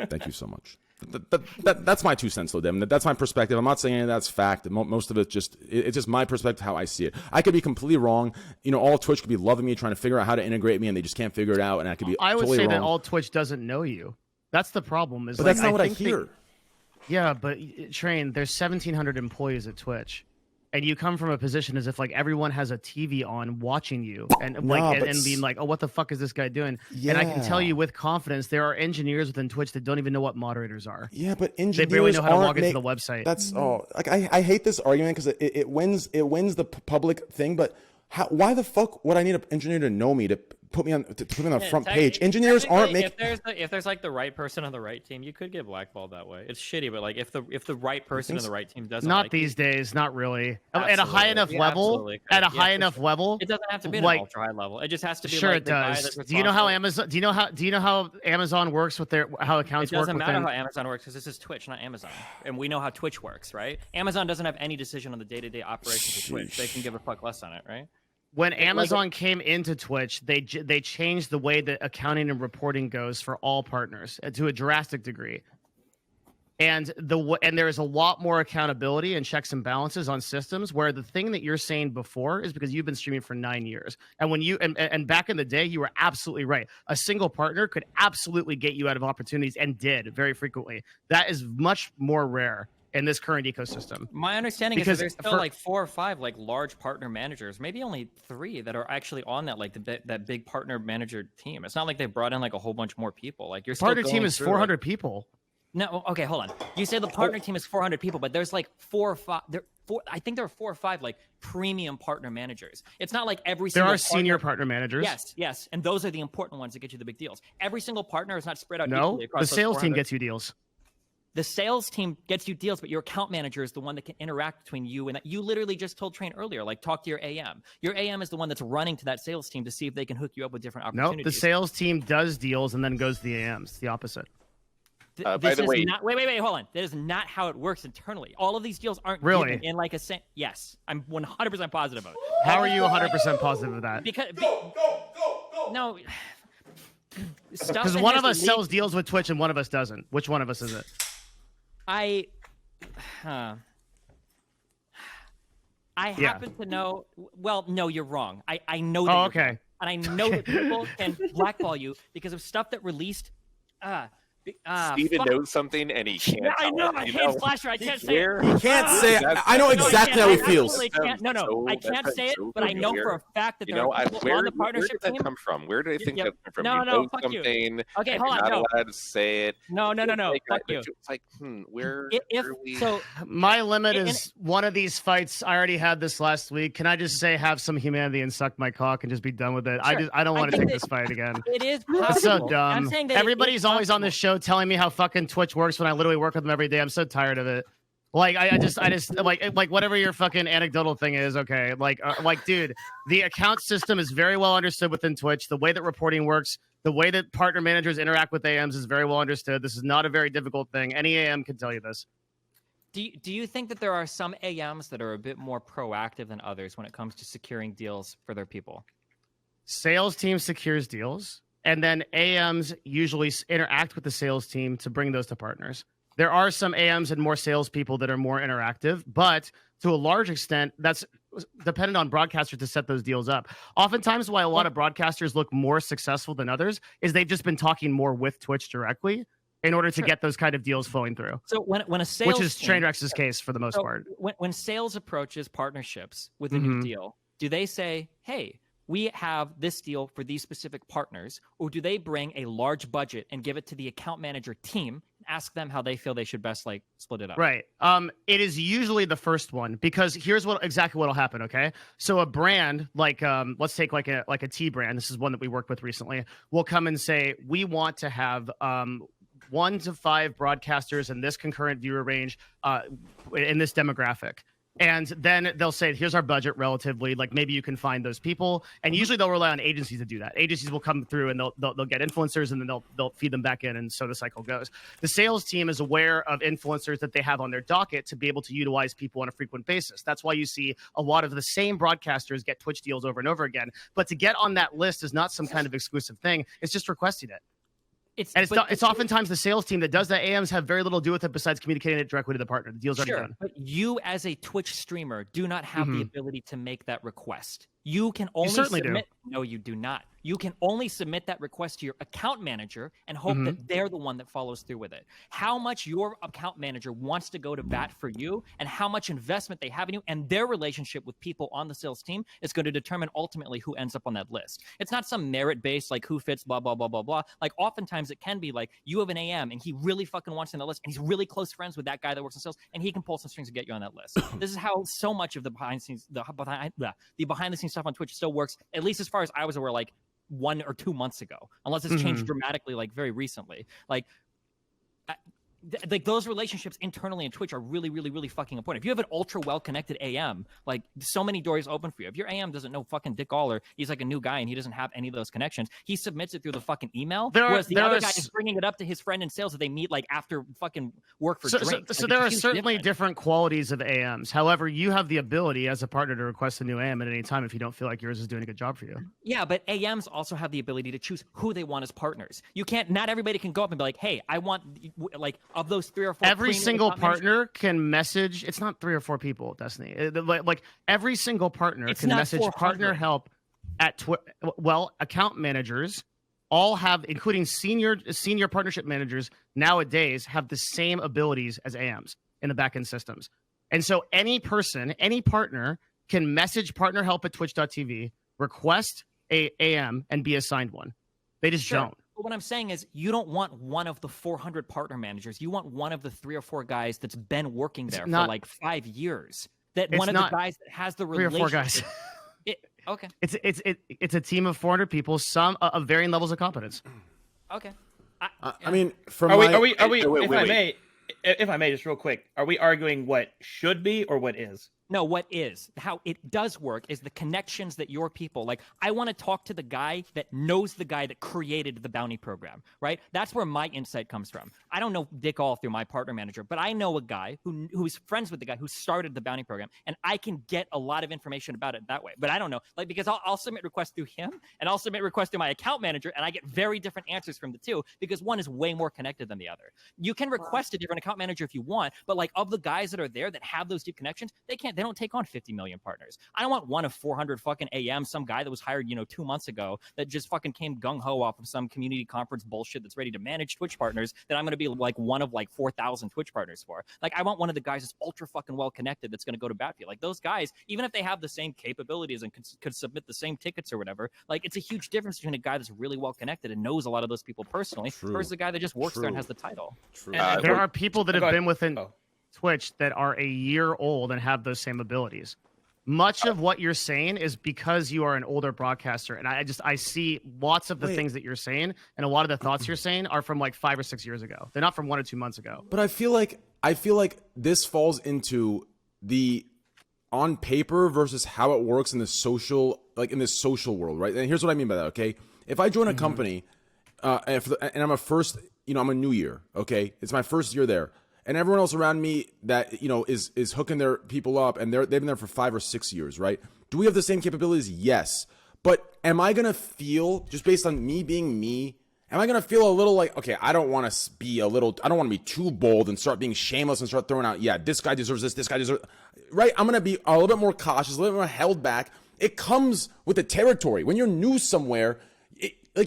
Thank you so much. That's my 2 cents, though, Devin. That's my perspective. I'm not saying any of that's fact. Most of it's just my perspective, how I see it. I could be completely wrong. You know, all Twitch could be loving me, trying to figure out how to integrate me, and they just can't figure it out. And I could be. I would totally say wrong. that all Twitch doesn't know you. That's the problem. But that's not what I hear. Yeah, but Train, there's 1,700 employees at Twitch. And you come from a position as if like everyone has a TV on watching you and and being like, oh, what the fuck is this guy doing? Yeah. And I can tell you with confidence, there are engineers within Twitch that don't even know what moderators are. Yeah, but engineers they barely know how to log into the website. That's like I hate this argument because it wins the public thing. But why the fuck would I need an engineer to know me to put me on the front page? Engineers aren't making. If there's like the right person on the right team, you could get blackballed that way. It's shitty, but like if the right person on the right team doesn't. Not like these days, not really. Absolutely. At a high enough level. At a high enough level. It doesn't have to be at an ultra high level. It just has to be. Sure, like it the guy does. that's Do you know how Amazon? Do you know how Amazon works with how accounts work? It doesn't matter how Amazon works because this is Twitch, not Amazon, and we know how Twitch works, right? Amazon doesn't have any decision on the day-to-day operations of Twitch. They can give a fuck less on it, right? When Amazon came into Twitch, they changed the way that accounting and reporting goes for all partners to a drastic degree. And there is a lot more accountability and checks and balances on systems, where the thing that you're saying before is because you've been streaming for 9 years. And when you and back in the day, you were absolutely right. A single partner could absolutely get you out of opportunities, and did very frequently. That is much more rare in this current ecosystem. My understanding is that there's still like 4 or 5 like large partner managers, maybe only 3 that are actually on that like that big partner manager team. It's not like they brought in like a whole bunch more people. Like your partner team is 400 people. No, okay, hold on. You say the partner team is 400 people, but there's like 4 or 5. I think there are 4 or 5 like premium partner managers. It's not like every single. There are senior partner managers. Yes, and those are the important ones that get you the big deals. Every single partner is not spread out. No, equally across the sales team gets you deals. The sales team gets you deals, but your account manager is the one that can interact between you and that. You literally just told Train earlier, like talk to your AM. Your AM is the one that's running to that sales team to see if they can hook you up with different opportunities. No, the sales team does deals and then goes to the AMs. It's the opposite. By the way, wait, hold on. That is not how it works internally. All of these deals aren't really given in like a sense. Yes, I'm 100% positive of it. How are you 100% positive of that? Because no. Because one of us sells deals with Twitch and one of us doesn't. Which one of us is it? I happen to know. Well, no, you're wrong. I know that. Oh, you're okay. wrong. And I know that people can blackball you because of stuff that released. Steven knows something and he can't. Yeah, I know. My hand's flashing. I can't say it. He can't say it. I know exactly how he feels. I can't say it, but I know for a fact that there are people on the partnership team. Where did that team. come from? Where did they think that came from? No, fuck you. Okay, hold on. You're not allowed to say it. No. Fuck you. It's like, where? So my limit is one of these fights. I already had this last week. Can I just say have some humanity and suck my cock and just be done with it? Sure. I don't want to take this fight again. It is That's so possible. dumb. I'm saying that everybody's always on this show telling me how fucking Twitch works when I literally work with them every day. I'm so tired of it. Like I just like whatever your fucking anecdotal thing is, okay. Like dude, the account system is very well understood within Twitch. The way that reporting works, the way that partner managers interact with AMs is very well understood. This is not a very difficult thing. Any AM can tell you this. Do you think that there are some AMs that are a bit more proactive than others when it comes to securing deals for their people? Sales team secures deals, and then AMs usually interact with the sales team to bring those to partners. There are some AMs and more salespeople that are more interactive, but to a large extent, that's dependent on broadcasters to set those deals up. Oftentimes, why a lot of broadcasters look more successful than others is they've just been talking more with Twitch directly in order to get those kind of deals flowing through. So when a sales which is Trainwreck's case for the most part. When sales approaches partnerships with a new deal, do they say, hey, we have this deal for these specific partners, or do they bring a large budget and give it to the account manager team, ask them how they feel they should best like split it up. Right. It is usually the first one, because here's exactly what'll happen. Okay. So a brand like, let's take like a tea brand. This is one that we worked with recently. Will come and say, we want to have 1 to 5 broadcasters in this concurrent viewer range in this demographic. And then they'll say, here's our budget relatively, like maybe you can find those people. And usually they'll rely on agencies to do that. Agencies will come through and they'll get influencers, and then they'll feed them back in. And so the cycle goes. The sales team is aware of influencers that they have on their docket to be able to utilize people on a frequent basis. That's why you see a lot of the same broadcasters get Twitch deals over and over again. But to get on that list is not some kind of exclusive thing. It's just requesting it. It's oftentimes the sales team that does that. AMs have very little to do with it besides communicating it directly to the partner. The deal's already done. But you, as a Twitch streamer, do not have the ability to make that request. You can only submit. No, you do not. You can only submit that request to your account manager and hope that they're the one that follows through with it. How much your account manager wants to go to bat for you and how much investment they have in you and their relationship with people on the sales team is going to determine ultimately who ends up on that list. It's not some merit-based, like who fits, blah, blah, blah, blah, blah. Like oftentimes it can be like you have an AM and he really fucking wants you on the list and he's really close friends with that guy that works in sales and he can pull some strings to get you on that list. This is how so much of the behind the scenes stuff on Twitch still works, at least as far as I was aware, like 1 or 2 months ago, unless it's changed dramatically, like very recently. Like those relationships internally in Twitch are really, really, really fucking important. If you have an ultra well-connected AM, like so many doors open for you. If your AM doesn't know fucking Dick Aller, he's like a new guy and he doesn't have any of those connections, he submits it through the fucking email, whereas the other guy is bringing it up to his friend in sales that they meet like after fucking work for drinks. So there are certainly different qualities of AMs. However, you have the ability as a partner to request a new AM at any time if you don't feel like yours is doing a good job for you. Yeah, but AMs also have the ability to choose who they want as partners. You can't, not everybody can go up and be like, hey, I want, like, of those 3 or 4 every single partner can message. It's not 3 or 4 people, Destiny. Like every single partner can message partner help at account managers all have, including senior partnership managers nowadays, have the same abilities as AMs in the backend systems. And so any person, any partner can message partner help at twitch.tv, request a AM, and be assigned one. They just don't. But what I'm saying is you don't want one of the 400 partner managers. You want one of the 3 or 4 guys that's been working there for like 5 years. That one of the guys that has the relationship. 3 or 4 guys. Okay. It's a team of 400 people, some of varying levels of competence. Okay. I mean, if I may, just real quick, are we arguing what should be or what is? No, what is. How it does work is the connections that your people, like, I want to talk to the guy that knows the guy that created the bounty program, right? That's where my insight comes from. I don't know Dick all through my partner manager, but I know a guy who's friends with the guy who started the bounty program, and I can get a lot of information about it that way. But I don't know, like, because I'll submit requests through him, and I'll submit requests through my account manager, and I get very different answers from the two, because one is way more connected than the other. You can request a different account manager if you want, but like of the guys that are there that have those deep connections, they don't take on 50 million partners. I don't want one of 400 fucking AM, some guy that was hired, 2 months ago that just fucking came gung-ho off of some community conference bullshit that's ready to manage Twitch partners that I'm going to be like one of like 4,000 Twitch partners for. Like, I want one of the guys that's ultra fucking well connected that's going to go to bat for you. Like, those guys, even if they have the same capabilities and could submit the same tickets or whatever, like, it's a huge difference between a guy that's really well connected and knows a lot of those people personally versus a guy that just works there and has the title. There are people that have been within Twitch that are a year old and have those same abilities. Much of what you're saying is because you are an older broadcaster, and I see lots of the things that you're saying, and a lot of the thoughts you're saying are from like 5 or 6 years ago. They're not from 1 or 2 months ago. But I feel like this falls into the on paper versus how it works in the social, like in this social world, right? And here's what I mean by that. Okay, if I join a company, and I'm I'm a new year. Okay, it's my first year there. And everyone else around me that, is hooking their people up, and they've been there for 5 or 6 years, right? Do we have the same capabilities? Yes. But am I going to feel, just based on me being me, am I going to feel a little like, okay, I don't want to be too bold and start being shameless and start throwing out, yeah, this guy deserves this guy deserves, right? I'm going to be a little bit more cautious, a little bit more held back. It comes with the territory. When you're new somewhere,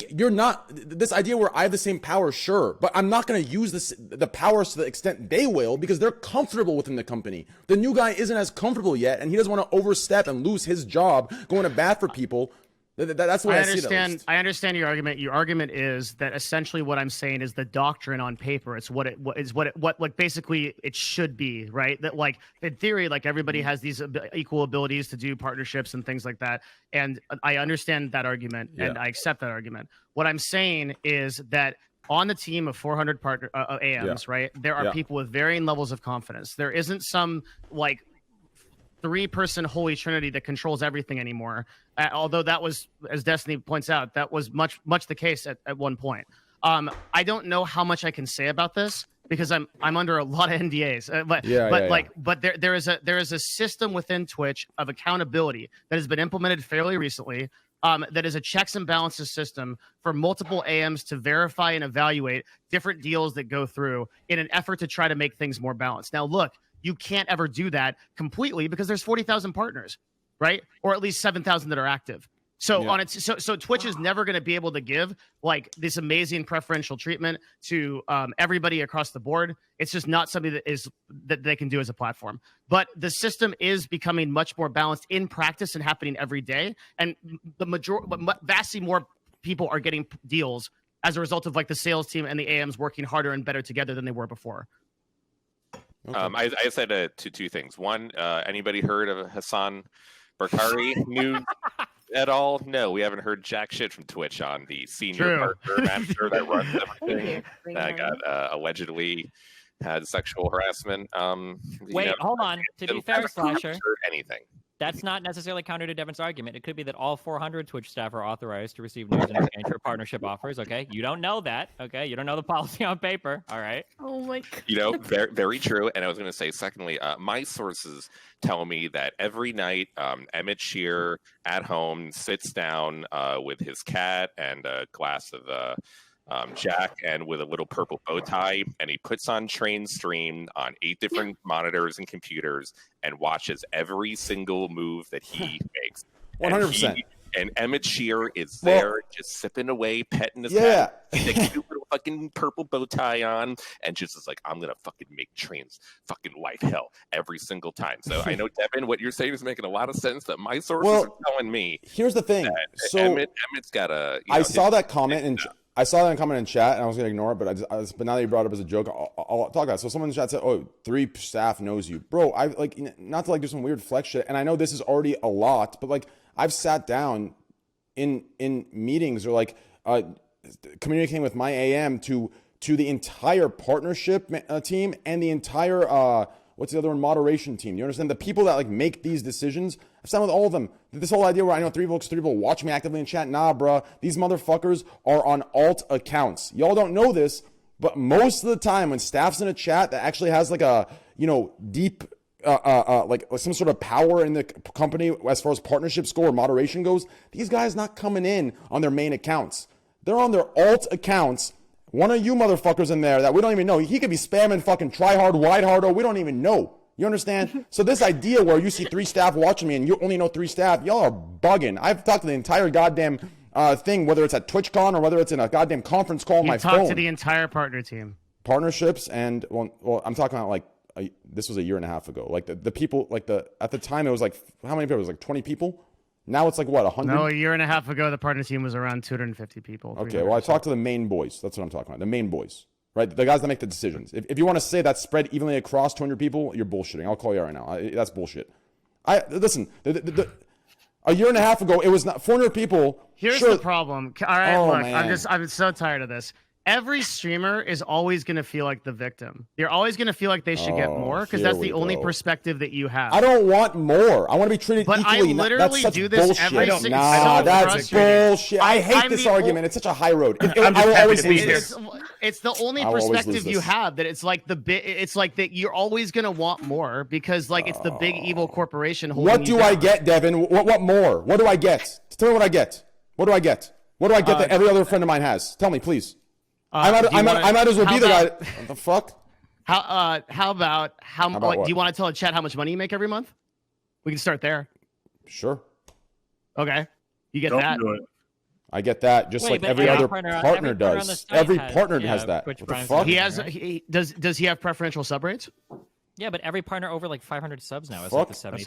you're not, this idea where I have the same power, sure, but I'm not going to use the powers to the extent they will because they're comfortable within the company. The new guy isn't as comfortable yet, and he doesn't want to overstep and lose his job going to bat for people. That's the way I see it, at least. I understand your argument. Your argument is that essentially what I'm saying is the doctrine on paper. It's what basically it should be, right? That like in theory, like everybody has these equal abilities to do partnerships and things like that. And I understand that argument, and I accept that argument. What I'm saying is that on the team of 400 AMs, right, there are people with varying levels of confidence. There isn't some like 3-person holy trinity that controls everything anymore. Although that was, as Destiny points out, that was much the case at one point. I don't know how much I can say about this because I'm under a lot of NDAs. But there is a system within Twitch of accountability that has been implemented fairly recently. That is a checks and balances system for multiple AMs to verify and evaluate different deals that go through in an effort to try to make things more balanced. Now, look, you can't ever do that completely because there's 40,000 partners, right? Or at least 7,000 that are active. So so Twitch is never going to be able to give like this amazing preferential treatment to everybody across the board. It's just not something that they can do as a platform. But the system is becoming much more balanced in practice and happening every day. And vastly more people are getting deals as a result of like the sales team and the AMs working harder and better together than they were before. Okay. I said two things. One, anybody heard of Hassan Barkari news at all? No, we haven't heard jack shit from Twitch on the senior partner manager that runs everything that got allegedly had sexual harassment. Wait, hold on. To be fair, Slasher, anything. That's not necessarily counter to Devin's argument. It could be that all 400 Twitch staff are authorized to receive news in exchange for partnership offers. Okay, you don't know that. Okay, you don't know the policy on paper. All right. Oh my God. You know, very, very true. And I was going to say, secondly, my sources tell me that every night Emmett Shear at home sits down with his cat and a glass of Jack and with a little purple bow tie, and he puts on Train Stream on 8 different monitors and computers and watches every single move that he makes. 100%. And Emmett Shear is there just sipping away, petting his cat. He's a cute little fucking purple bow tie on, and just is like, I'm gonna fucking make Train's fucking life hell every single time. So I know, Devin, what you're saying is making a lot of sense. That my sources are telling me. Here's the thing. So Emmett's got a. I saw that comment and. I saw that comment in chat, and I was going to ignore it, but now that you brought it up as a joke, I'll talk about it. So someone in the chat said, "Oh, 3 staff knows you, bro." I like not to like do some weird flex shit, and I know this is already a lot, but like I've sat down in meetings or like communicating with my AM to the entire partnership team and the entire what's the other one, moderation team. You understand, the people that like make these decisions. I've sat with all of them. This whole idea where I know 3 people watch me actively in chat. Nah, bruh. These motherfuckers are on alt accounts. Y'all don't know this, but most of the time when staff's in a chat that actually has like a, deep, like some sort of power in the company as far as partnerships go or moderation goes, these guys not coming in on their main accounts. They're on their alt accounts. One of you motherfuckers in there that we don't even know. He could be spamming fucking try hard, wide hard, or we don't even know. You understand? So this idea where you see 3 staff watching me and you only know 3 staff, y'all are bugging. I've talked to the entire goddamn thing, whether it's at TwitchCon or whether it's in a goddamn conference call on my phone. You talked to the entire partner team. Partnerships and, well, I'm talking about like, this was a year and a half ago. Like the people, like at the time it was like, how many people? It was like 20 people? Now it's like what, 100? No, a year and a half ago, the partner team was around 250 people. Okay, well, I talked to the main boys. That's what I'm talking about. The main boys. Right, the guys that make the decisions. If you want to say that's spread evenly across 200 people, you're bullshitting. I'll call you right now. That's bullshit. Listen. A year and a half ago, it was not 400 people. Here's the problem. All right, look, man. I'm so tired of this. Every streamer is always going to feel like the victim. You're always going to feel like they should get more because that's the only perspective that you have. I don't want more. I want to be treated equally. I literally do this bullshit. every single Nah, that's bullshit. I hate this argument. It's such a high road. I will always lose this. It's the only perspective you have that it's like it's like that you're always going to want more because like it's the big evil corporation holding What do I get, Devin? What more? What do I get? Tell me what I get. What do I get? What do I get that every other friend of mine has? Tell me, please. I might as well be the guy. What the fuck? How about do you want to tell the chat how much money you make every month? We can start there. Sure. Okay. You get that. I get that just like every other partner does. Every partner has that. What the fuck? Does he have preferential sub rates? Yeah, but every partner over like 500 subs now is like the 70.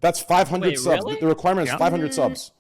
That's 500 subs. Really? The requirement is 500 subs.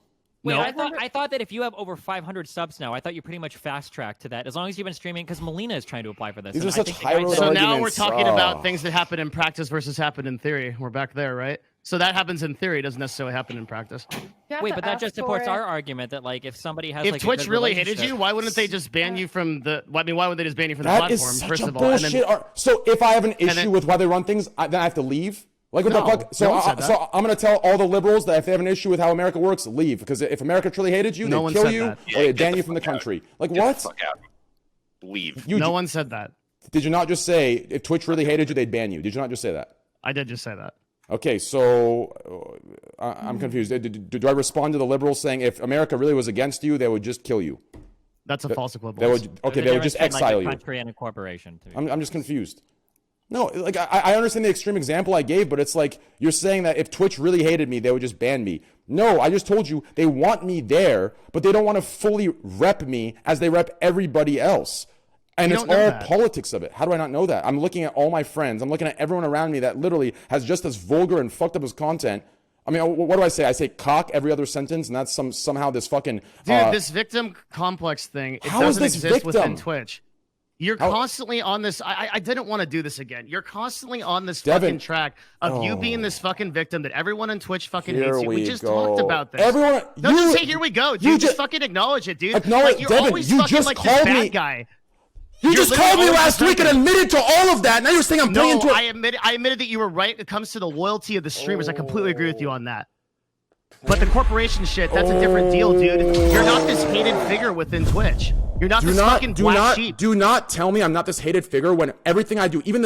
Wait, No. I thought that if you have over 500 subs now, I thought you pretty much fast tracked to that as long as you've been streaming. Because Melina is trying to apply for this. These and are I such think the high guy road said- So now we're arguments. talking Oh. about things that happen in practice versus happen in theory. We're back there, right? So that happens in theory, doesn't necessarily happen in practice. You have Wait, to but that ask just for supports it. our argument that like if somebody has If like a Twitch good really hated you, relationship- why wouldn't they just ban you from the? I mean, why would they just ban you from the That platform? is such First a of all, and bullshit. then So if I have an issue then- with why they run things, then I have to leave. Like what No, the fuck? So, no one said that. so I'm gonna tell all the liberals that if they have an issue with how America works, leave. Because if America truly hated you, No they'd one kill said you that. or they'd get ban the you from the fuck out. country. Like Get what? the fuck out. Leave. no one said that. Did you not just say if Twitch really hated you, they'd ban you? Did you not just say that? I did just say that. Okay, so I'm confused. Do I respond to the liberals saying if America really was against you, they would just kill you? That's a false They equivalence. would, There's okay, a they would difference just between, like, exile a you. country and a corporation. To me. I'm just confused. No, like I understand the extreme example I gave, but it's like you're saying that if Twitch really hated me, they would just ban me. No, I just told you they want me there, but they don't want to fully rep me as they rep everybody else. And You it's don't know all that. politics of it. How do I not know that? I'm looking at all my friends. I'm looking at everyone around me that literally has just as vulgar and fucked up as content. I mean, what do I say? I say cock every other sentence, and that's somehow this fucking... Dude, this victim complex thing, it How is doesn't this exist within victim? Twitch. You're How- constantly on this. I didn't want to do this again. You're constantly on this Devin. fucking track of you being this fucking victim that everyone on Twitch fucking Here hates you. We we just go. talked about this. Everyone- Don't you- just say here we go, dude. you Just just- fucking acknowledge it, dude. Acknowledge- like, you're Devin, always you fucking just like this called bad me- guy. You You're just called me literally last always week and defending- admitted to all of that. Now you're saying I'm playing No, into I admitted that you were right. It comes to the loyalty of the streamers. I completely agree with you on that. But the corporation shit, that's a different deal, dude. You're not this hated figure within Twitch. You're not this fucking black sheep. Do not tell me I'm not this hated figure when everything I do, even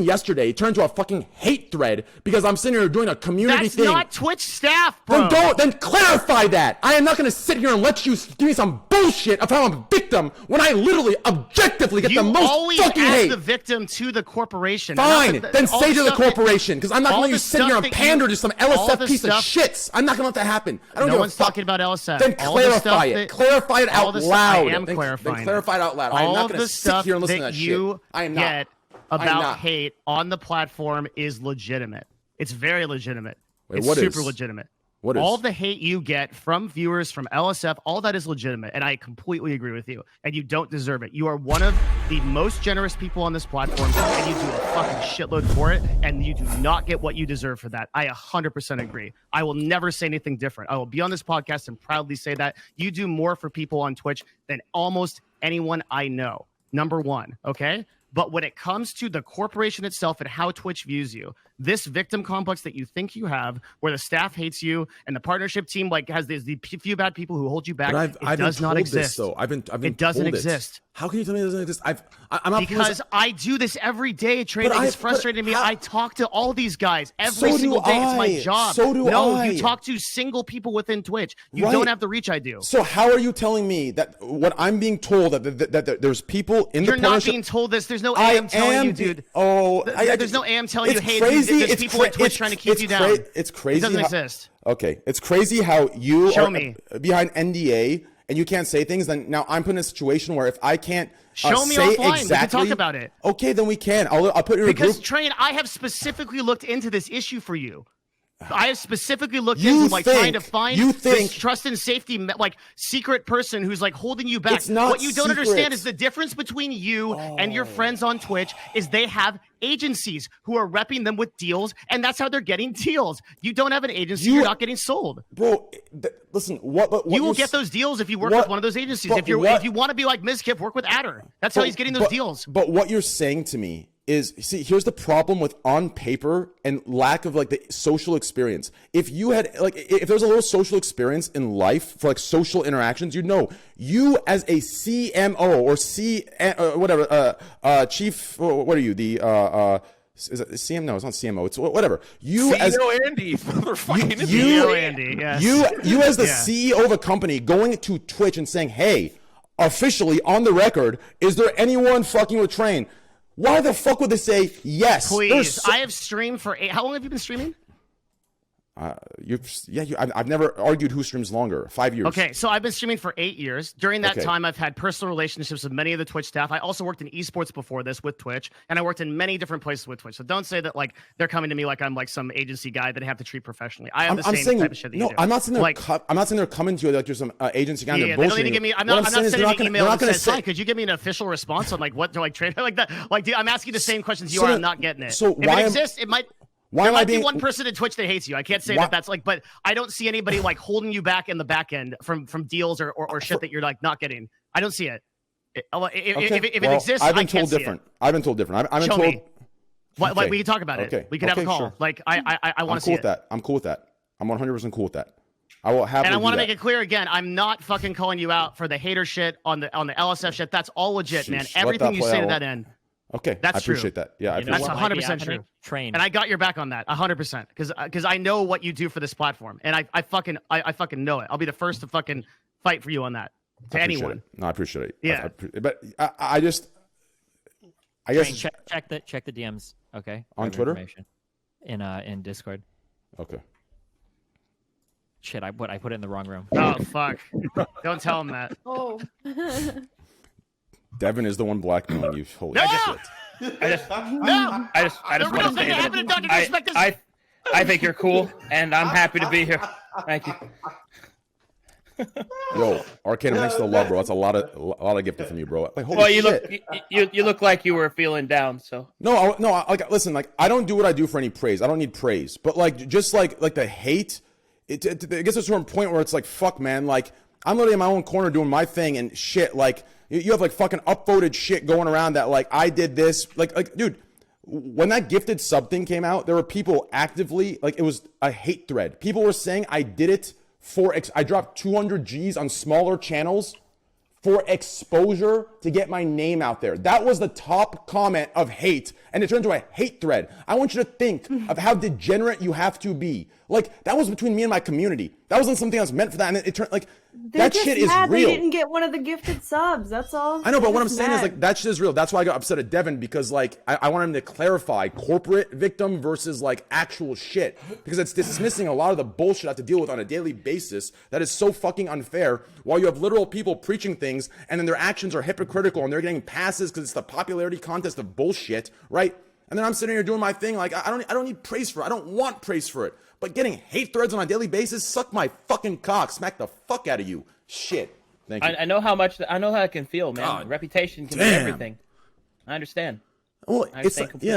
yesterday, it turned into a fucking hate thread because I'm sitting here doing a community That's thing. not Twitch staff, bro. Then clarify that. I am not going to sit here and let you give me some bullshit of how I'm a victim when I literally objectively get You the most always fucking add hate. the victim to the corporation. Fine, Not then all say to the stuff that- corporation because I'm not all going to let you the sit here stuff and that pander you- to some all LSF the piece of stuff- shits. I'm not going to let that happen. I don't No give one's a fuck. talking about LSF. Then All the stuff clarify it. that- Clarify it all out the stuff- I loud. am Then clarifying. clarify it out loud. I'm All not of going the to sit stuff here and listen to that that you shit. I am not. get I am about not. hate on the platform is legitimate. It's very legitimate. Wait, It's what super is? legitimate. What is? All the hate you get from viewers, from LSF, all that is legitimate, and I completely agree with you. And you don't deserve it. You are one of the most generous people on this platform, and you do a fucking shitload for it, and you do not get what you deserve for that. I 100% agree. I will never say anything different. I will be on this podcast and proudly say that you do more for people on Twitch than almost anyone I know. Number one, okay? But when it comes to the corporation itself and how Twitch views you, this victim complex that you think you have, where the staff hates you and the partnership team like has the few bad people who hold you back, But I've it does been not told exist. This, though. I've been it doesn't told exist. How can you tell me it doesn't exist? I'm not Because I do this every day. Trading is frustrating me. I talk to all these guys every So single do day. It's my I. job. So do no, I. you talk to single people within Twitch. You Right. don't have the reach I do. So how are you telling me that what I'm being told that there's people in You're the not partnership? being told this. There's no I AM telling am you, dude. There's no AM telling you, it's hey, crazy. dude, there's people on Twitch trying to keep you down. It's crazy. It doesn't how- exist. Okay, it's crazy how you Show are me. behind NDA and you can't say things. Then now I'm put in a situation where if I can't Show me say offline. exactly, We can talk about it. Okay, then we can. I'll put you in a Because group. Train, I have specifically looked into this issue for you. I have specifically looked You into trying to think- find you this think- trust and safety secret person who's holding you back. It's not What you don't secret. understand is the difference between you and your friends on Twitch is they have agencies who are repping them with deals, and that's how they're getting deals. You don't have an agency, you're not getting sold. Bro, listen. What You will you're get those deals if you work what- with one of those agencies. but If you what- want to be like Mizkip, work with Adder. That's how he's getting those deals. But what you're saying to me is, see, here's the problem with on paper and lack of the social experience. If you had if there's a little social experience in life for social interactions, you'd know. You as a CMO or chief, what are you? Is it CM? No, it's not CMO. It's whatever. You as Andy, motherfucking CEO Andy, yes. you as the Yeah. CEO of a company going to Twitch and saying, "Hey, officially on the record, is there anyone fucking with Train?" Why the fuck would they say yes? Please, I have streamed for how long have you been streaming? I've never argued who streams longer. 5 years. Okay, so I've been streaming for 8 years. During that Okay. time, I've had personal relationships with many of the Twitch staff. I also worked in esports before this with Twitch, and I worked in many different places with Twitch. So don't say that like they're coming to me like I'm like some agency guy that they have to treat professionally. I have the same type of shit that you do. I'm not saying they're like, I'm not saying they're coming to you like you're some agency guy. yeah, And they're they don't need to bullshitting give me. you. I'm What not saying is sending they're an not email gonna that says, say. "Hi, could you give me an official response on like what to like trade?" Like that. Like, dude, I'm asking the same questions you So are. then- I'm not getting it. so if why it am- exists, it might. Why There am I might be being one person in Twitch that hates you. I can't say Why- that that's like, but I don't see anybody like holding you back in the back end from deals or shit that you're like not getting. I don't see it. If it exists, I've been I can't told see different. I've been told different. I've been Show told. me. Like Okay. we can talk about it. Okay. We can have a Okay, call. sure. Like I want I'm to see cool with it. that. I'm cool with that. I'm 100% cool with that. I will happily And I do want to that. make it clear again. I'm not fucking calling you out for the hater shit on the LSF shit. That's all legit, man. Sheesh, let Everything that you play say to out. that end. Okay, That's I appreciate true. that. Yeah, I You know That's appreciate what that. might be 100% true. happening? Train. And I got your back on that 100% because I know what you do for this platform, and I fucking know it. I'll be the first to fucking fight for you on that to I appreciate anyone. it. No, I appreciate it. Yeah. But I guess Train, check the DMs, okay? On For Twitter? information. In Discord. okay. Shit, I put it in the wrong room. Oh fuck! Don't tell him that. Oh. Devin is the one blackmailing you. Holy No! shit. I just No, I the just real want to thing say that happened in Dr. that Disrespect is I think you're cool, and I'm happy to be here. Thank you. Yo, Arcade, thanks for the love, bro. That's a lot of gifted from you, bro. Like, holy Well, you shit. look you look like you were feeling down. So Listen, like I don't do what I do for any praise. I don't need praise, but like just like the hate, it gets to a certain point where it's like, fuck, man. Like I'm literally in my own corner doing my thing and shit. Like you have like fucking upvoted shit going around that like I did this. Like dude, when that gifted sub thing came out, there were people actively like it was a hate thread. People were saying I did it for I dropped 200 G's on smaller channels for exposure to get my name out there. That was the top comment of hate, and it turned into a hate thread. I want you to think of how degenerate you have to be. Like, that was between me and my community. That wasn't something that was meant for that, and it turned, like, They're that just shit is mad real. They didn't get one of the gifted subs. That's all. I know, but They're what I'm just saying is, mad. like, that shit is real. That's why I got upset at Devin, because, like, I want him to clarify corporate victim versus, like, actual shit. Because it's dismissing a lot of the bullshit I have to deal with on a daily basis that is so fucking unfair, while you have literal people preaching things, and then their actions are hypocritical, and they're getting passes because it's the popularity contest of bullshit, right? And then I'm sitting here doing my thing, like, I don't need praise for it. I don't want praise for it. But getting hate threads on a daily basis, suck my fucking cock, smack the fuck out of you. Shit. Thank you. I know how it can feel, man. God Reputation can be damn. everything. I understand. Well, I it's understand like, completely.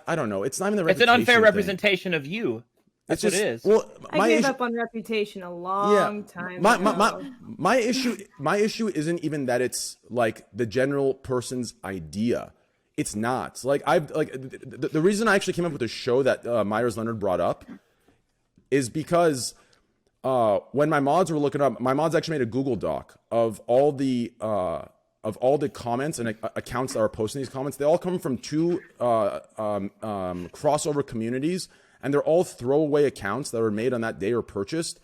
I don't know. It's not even the It's an reputation unfair thing. representation of you. That's It's what just, it is. Well, I my gave issue, up on reputation a long time my, ago. my issue isn't even that it's like the general person's idea. It's not. Like the reason I actually came up with a show that Meyers Leonard brought up is because when my mods were looking up, my mods actually made a Google Doc of all the comments and accounts that are posting these comments. They all come from two crossover communities, and they're all throwaway accounts that were made on that day or purchased.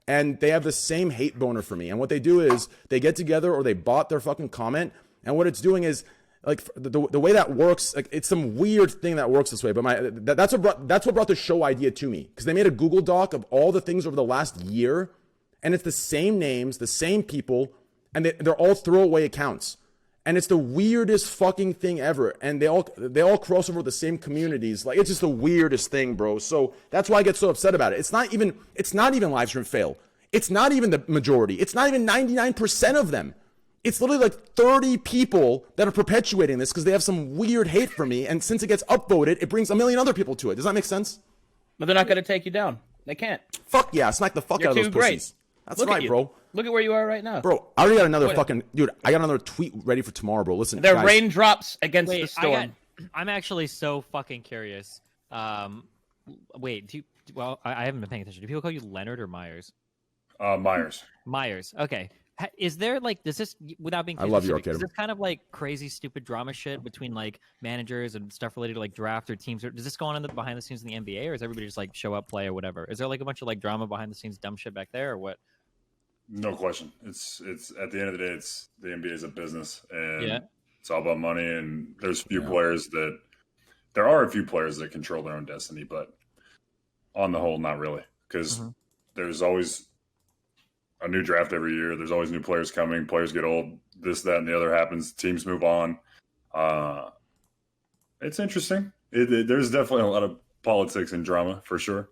And they have the same hate boner for me. And what they do is they get together or they bought their fucking comment. And what it's doing is, like, the way that works, like, it's some weird thing that works this way. But that's what brought the show idea to me, because they made a Google Doc of all the things over the last year, and it's the same names, the same people, and they're all throwaway accounts, and it's the weirdest fucking thing ever. And they all cross over with the same communities. Like, it's just the weirdest thing, bro. So that's why I get so upset about it. It's not even livestream fail. It's not even the majority. It's not even 99% of them. It's literally like 30 people that are perpetuating this because they have some weird hate for me. And since it gets upvoted, it brings a million other people to it. Does that make sense? But they're not going to take you down. They can't. Fuck yeah. Smack the fuck You're out of too those great. pussies. That's Look right, at you. bro. Look at where you are right now. Bro, I already got another What? fucking... Dude, I got another tweet ready for tomorrow, bro. Listen, They're guys. raindrops against the Wait, storm. I'm actually so fucking curious. Wait, I haven't been paying attention. Do people call you Leonard or Myers? Myers. Myers. Okay. Is there like, does this, without being too I love you, specific, Arcade. is this kind of like crazy, stupid drama shit between like managers and stuff related to like draft or teams? Or does this go on in the behind the scenes in the NBA, or is everybody just like show up, play, or whatever? Is there like a bunch of like drama behind the scenes, dumb shit back there, or what? No question. It's at the end of the day, it's the NBA is a business, and Yeah. it's all about money. And there's few players that there are a few players that control their own destiny, but on the whole, not really, because there's always a new draft every year. There's always new players coming. Players get old. This, that, and the other happens. Teams move on. It's interesting. There's definitely a lot of politics and drama for sure.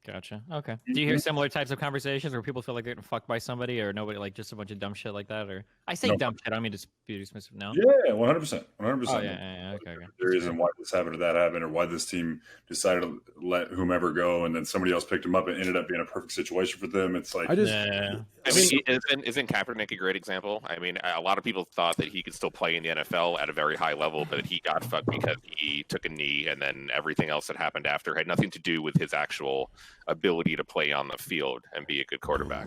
Gotcha. Okay. Do you hear similar types of conversations where people feel like they're getting fucked by somebody, or nobody, like just a bunch of dumb shit like that? Or I say dumb shit. I don't mean to be dismissive. No. Yeah, 100%. 100%. Oh yeah. Okay. There isn't why this happened or that happened, or why this team decided to let whomever go, and then somebody else picked him up and ended up being a perfect situation for them. It's like I mean, isn't Kaepernick a great example? I mean, a lot of people thought that he could still play in the NFL at a very high level, but he got fucked because he took a knee, and then everything else that happened after had nothing to do with his actual ability to play on the field and be a good quarterback.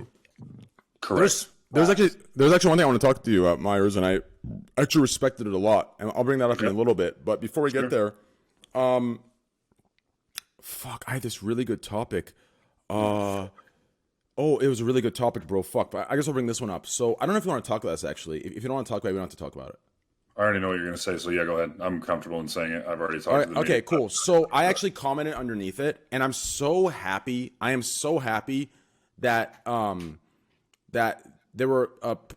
Correct. There's actually one thing I want to talk to you about, Meyers, and I actually respected it a lot, and I'll bring that up in a little bit. But before we get there, I had this really good topic. It was a really good topic, bro. Fuck, but I guess I'll bring this one up. So I don't know if you want to talk about this, actually. If you don't want to talk about it, we don't have to talk about it. I already know what you're going to say, so yeah, go ahead. I'm comfortable in saying it. I've already talked to the okay, cool. So I actually commented underneath it, and I'm so happy. I am so happy that that there were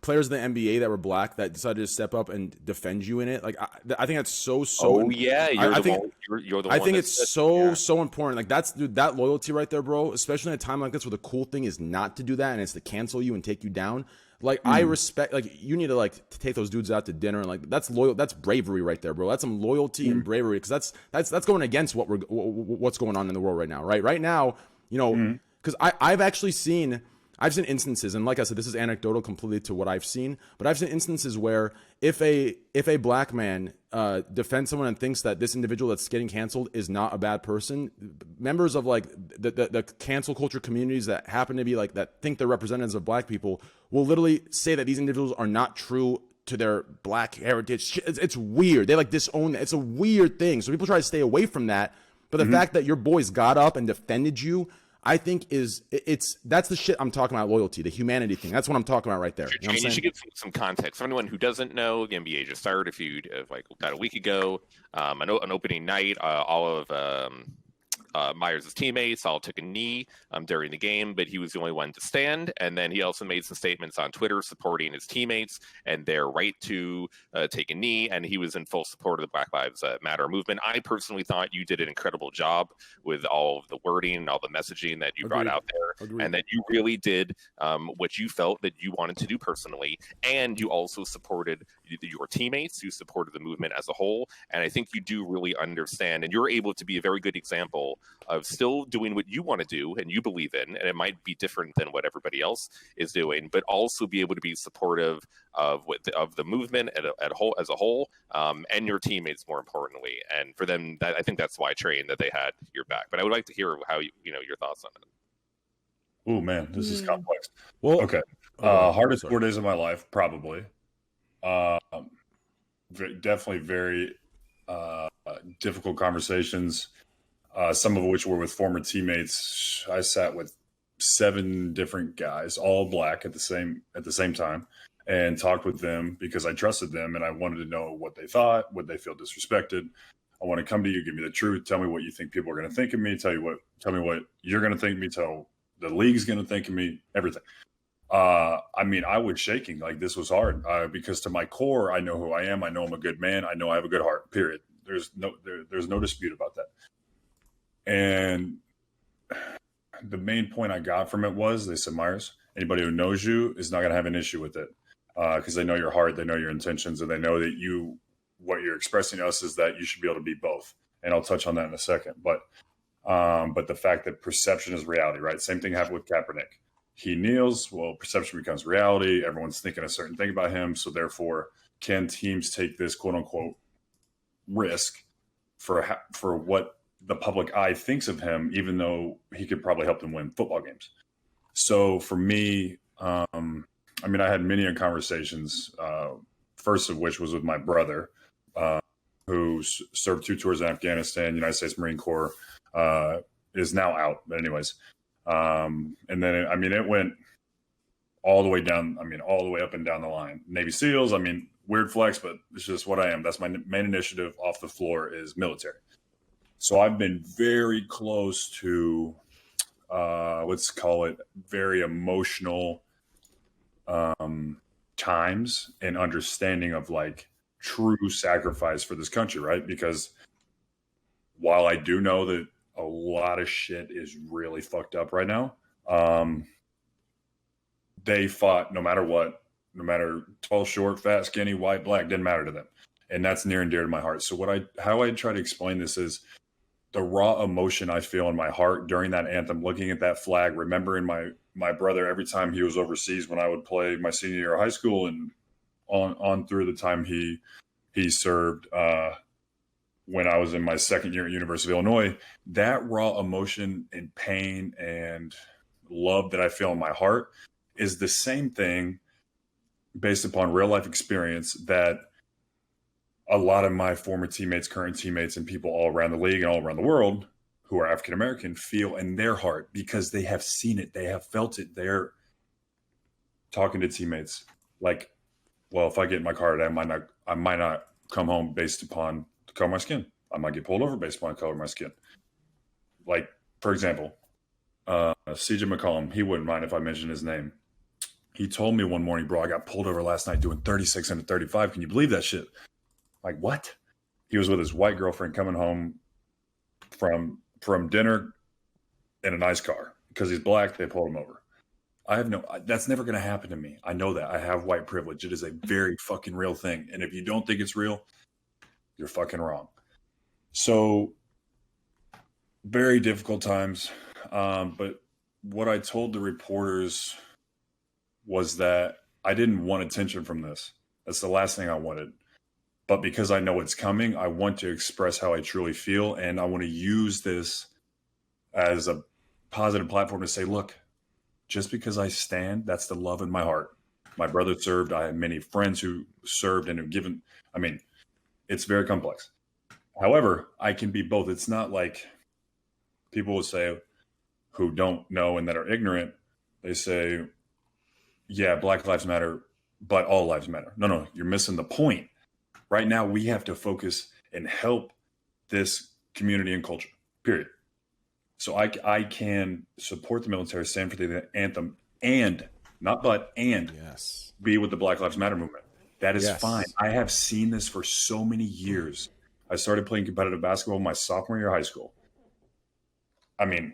players in the NBA that were black that decided to step up and defend you in it. Like I think that's so. Oh yeah, you're the one. I think it's so important. Like that loyalty right there, bro. Especially in a time like this, where the cool thing is not to do that and it's to cancel you and take you down. Like I respect. Like you need to to take those dudes out to dinner and like that's loyal. That's bravery right there, bro. That's some loyalty and bravery because that's going against what's going on in the world right now. Right now, because I've actually seen. I've seen instances, and like I said, this is anecdotal completely to what I've seen, but I've seen instances where if a black man defends someone and thinks that this individual that's getting canceled is not a bad person, members of like the cancel culture communities that happen to be like that think they're representatives of black people will literally say that these individuals are not true to their black heritage. It's weird. They like disown it. It's a weird thing. So people try to stay away from that. But the fact that your boys got up and defended you, I think that's the shit I'm talking about, loyalty, the humanity thing. That's what I'm talking about right there. You know you should give some context for anyone who doesn't know. The NBA just started about a week ago. An opening night, all of Meyers' teammates all took a knee during the game, but he was the only one to stand. And then he also made some statements on Twitter supporting his teammates and their right to take a knee. And he was in full support of the Black Lives Matter movement. I personally thought you did an incredible job with all of the wording and all the messaging that you brought out there. And that you really did what you felt that you wanted to do personally. And you also supported your teammates. You supported the movement as a whole. And I think you do really understand, and you're able to be a very good example of still doing what you want to do and you believe in, and it might be different than what everybody else is doing, but also be able to be supportive of the movement as a whole, and your teammates more importantly. And for them, I think that's why that they had your back. But I would like to hear how your thoughts on it. Oh man, this is complex. Well, okay, hardest 4 days of my life, probably. Definitely very difficult conversations. Some of which were with former teammates. I sat with 7 different guys, all black at the same time, and talked with them because I trusted them and I wanted to know what they thought. Would they feel disrespected? I want to come to you, give me the truth, tell me what you think people are going to think of me, tell me what you're going to think of me, tell the league's going to think of me, everything. I mean, I was shaking. Like, this was hard because to my core, I know who I am. I know I'm a good man. I know I have a good heart, period. There's no dispute about that. And the main point I got from it was, they said, Meyers, anybody who knows you is not going to have an issue with it because they know your heart, they know your intentions, and they know that what you're expressing to us is that you should be able to be both. And I'll touch on that in a second. But the fact that perception is reality, right? Same thing happened with Kaepernick. He kneels, well, perception becomes reality. Everyone's thinking a certain thing about him. So therefore, can teams take this quote unquote risk for what the public eye thinks of him, even though he could probably help them win football games? So for me, I had many conversations, first of which was with my brother, who served 2 tours in Afghanistan, United States Marine Corps, is now out. But anyways, and then, it went all the way down, all the way up and down the line. Navy SEALs, weird flex, but it's just what I am. That's my main initiative off the floor is military. So I've been very close to, let's call it very emotional times and understanding of like true sacrifice for this country, right? Because while I do know that a lot of shit is really fucked up right now, they fought no matter what, no matter tall, short, fat, skinny, white, black, didn't matter to them. And that's near and dear to my heart. So how I try to explain this is the raw emotion I feel in my heart during that anthem, looking at that flag, remembering my brother every time he was overseas when I would play my senior year of high school and on through the time he served when I was in my second year at University of Illinois. That raw emotion and pain and love that I feel in my heart is the same thing based upon real life experience that a lot of my former teammates, current teammates, and people all around the league and all around the world who are African American feel in their heart because they have seen it, they have felt it. They're talking to teammates like, well, if I get in my car today, I might not come home based upon the color of my skin. I might get pulled over based upon the color of my skin. Like, for example, CJ McCollum, he wouldn't mind if I mentioned his name. He told me one morning, bro, I got pulled over last night doing 36 under 35. Can you believe that shit? Like, what? He was with his white girlfriend coming home from dinner in a nice car. Because he's black, they pulled him over. That's never going to happen to me. I know that. I have white privilege. It is a very fucking real thing. And if you don't think it's real, you're fucking wrong. So, very difficult times. But what I told the reporters was that I didn't want attention from this. That's the last thing I wanted. But because I know it's coming, I want to express how I truly feel. And I want to use this as a positive platform to say, look, just because I stand, that's the love in my heart. My brother served. I have many friends who served and have given. I mean, it's very complex. However, I can be both. It's not like people will say who don't know and that are ignorant. They say, yeah, Black Lives Matter, but all lives matter. No, you're missing the point. Right now, we have to focus and help this community and culture, period. So I can support the military, stand for the anthem, and yes, be with the Black Lives Matter movement. That is fine. I have seen this for so many years. I started playing competitive basketball my sophomore year of high school. I mean,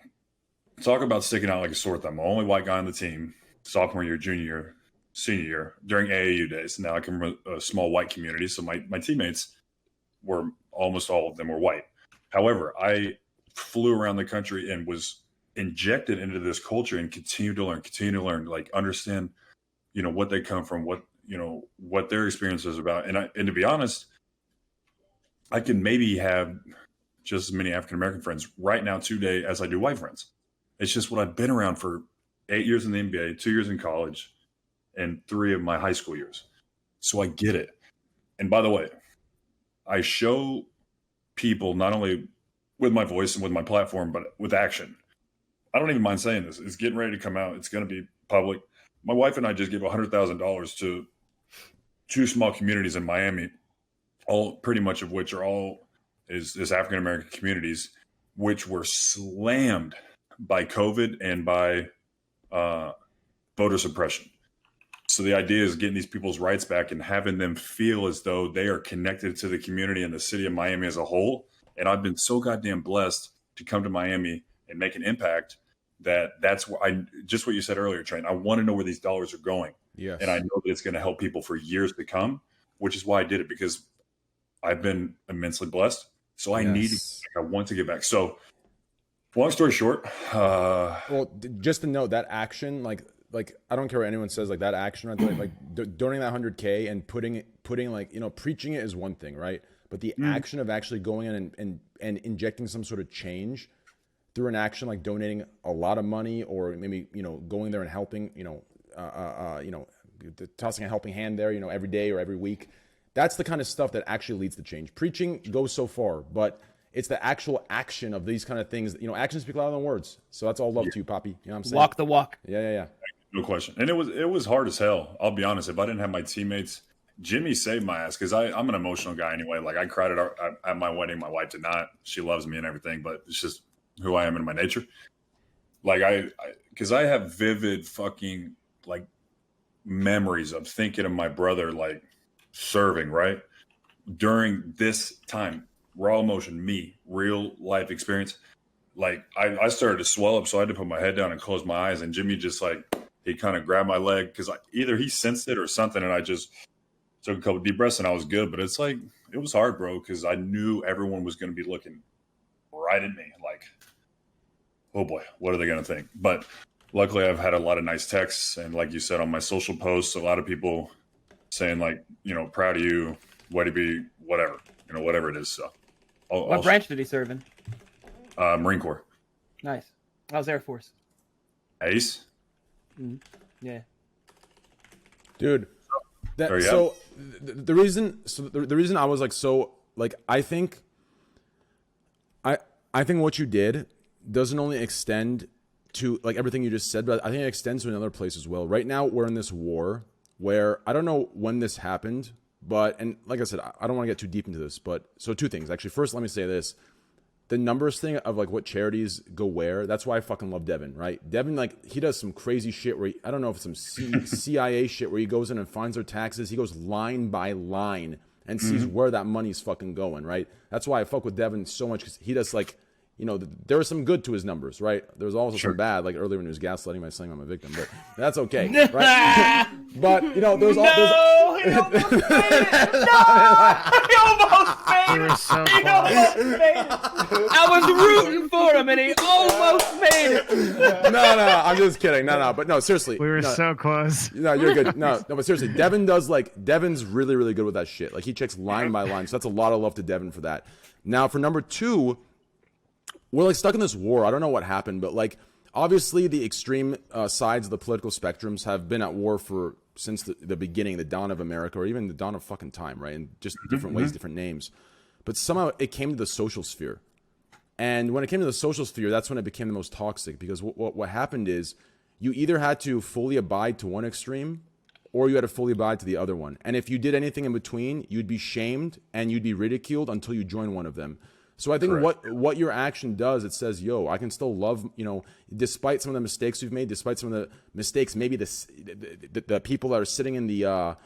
talk about sticking out like a sore thumb. I'm the only white guy on the team, sophomore year, junior year, senior year, during AAU days. Now I come from a small white community, so my teammates were, almost all of them were white. However, I flew around the country and was injected into this culture and continue to learn, like understand, what they come from, what their experience is about. And to be honest, I can maybe have just as many African-American friends right now today as I do white friends. It's just what I've been around for 8 years in the NBA, 2 years in college, and 3 of my high school years. So I get it. And by the way, I show people not only with my voice and with my platform, but with action. I don't even mind saying this. It's getting ready to come out. It's going to be public. My wife and I just gave $100,000 to 2 small communities in Miami, all pretty much of which are all is African-American communities, which were slammed by COVID and by voter suppression. So the idea is getting these people's rights back and having them feel as though they are connected to the community and the city of Miami as a whole. And I've been so goddamn blessed to come to Miami and make an impact that's where just what you said earlier, Train. I want to know where these dollars are going. Yes. And I know that it's going to help people for years to come, which is why I did it, because I've been immensely blessed. So I want to get back. So long story short, well, just to note that action, like I don't care what anyone says, like that action right there, like donating that $100K and putting like, preaching it is one thing, right? But the action of actually going in and injecting some sort of change through an action, like donating a lot of money, or maybe, going there and helping, tossing a helping hand there, every day or every week. That's the kind of stuff that actually leads to change. Preaching goes so far, but it's the actual action of these kind of things. Actions speak louder than words. So that's all love to you, Poppy. You know what I'm saying? Walk the walk. Yeah. No question. And it was hard as hell. I'll be honest. If I didn't have my teammates Jimmy saved my ass because I'm an emotional guy anyway. Like I cried at my wedding. My wife did not. She loves me and everything, but it's just who I am in my nature. Like because I have vivid fucking like memories of thinking of my brother like serving right during this time. Raw emotion, me, real life experience. Like I started to swell up, so I had to put my head down and close my eyes. And Jimmy just like he kind of grabbed my leg because either he sensed it or something, and I just took a couple deep breaths and I was good. But it's like it was hard, bro, because I knew everyone was going to be looking right at me, like, oh boy, what are they going to think? But luckily, I've had a lot of nice texts, and like you said on my social posts, a lot of people saying like, proud of you, way to be, whatever, whatever it is. So, what branch did he serve in? Marine Corps. Nice. I was Air Force. Ace. Mm-hmm. Yeah. Dude. The reason I was like so like I think what you did doesn't only extend to like everything you just said, but I think it extends to another place as well. Right now we're in this war where I don't know when this happened, and like I said, I don't want to get too deep into this, but so two things actually. First, let me say this. The numbers thing of like what charities go where, that's why I fucking love Devin, right? Devin, like, he does some crazy shit where I don't know if it's some CIA shit where he goes in and finds their taxes. He goes line by line and sees where that money's fucking going, right? That's why I fuck with Devin so much, because he does like, there was some good to his numbers, right? There was also some bad, like earlier when he was gaslighting by saying I'm a victim, but that's okay, right? But, there's all... He almost made it! He almost made it! So He almost made it! I was rooting for him, and he almost made it! No, I'm just kidding. No, but no, seriously. We were so close. No, you're good. No, but seriously, Devin's really, really good with that shit. Like, he checks line by line, so that's a lot of love to Devin for that. Now, for number two, we're like stuck in this war. I don't know what happened, but like obviously the extreme sides of the political spectrums have been at war since the beginning, the dawn of America, or even the dawn of fucking time, right? In just different ways, different names. But somehow it came to the social sphere. And when it came to the social sphere, that's when it became the most toxic, because what happened is you either had to fully abide to one extreme or you had to fully abide to the other one. And if you did anything in between, you'd be shamed and you'd be ridiculed until you join one of them. So I think what your action does, it says, yo, I can still love, despite some of the mistakes we've made, despite some of the mistakes, maybe the people that are sitting in the,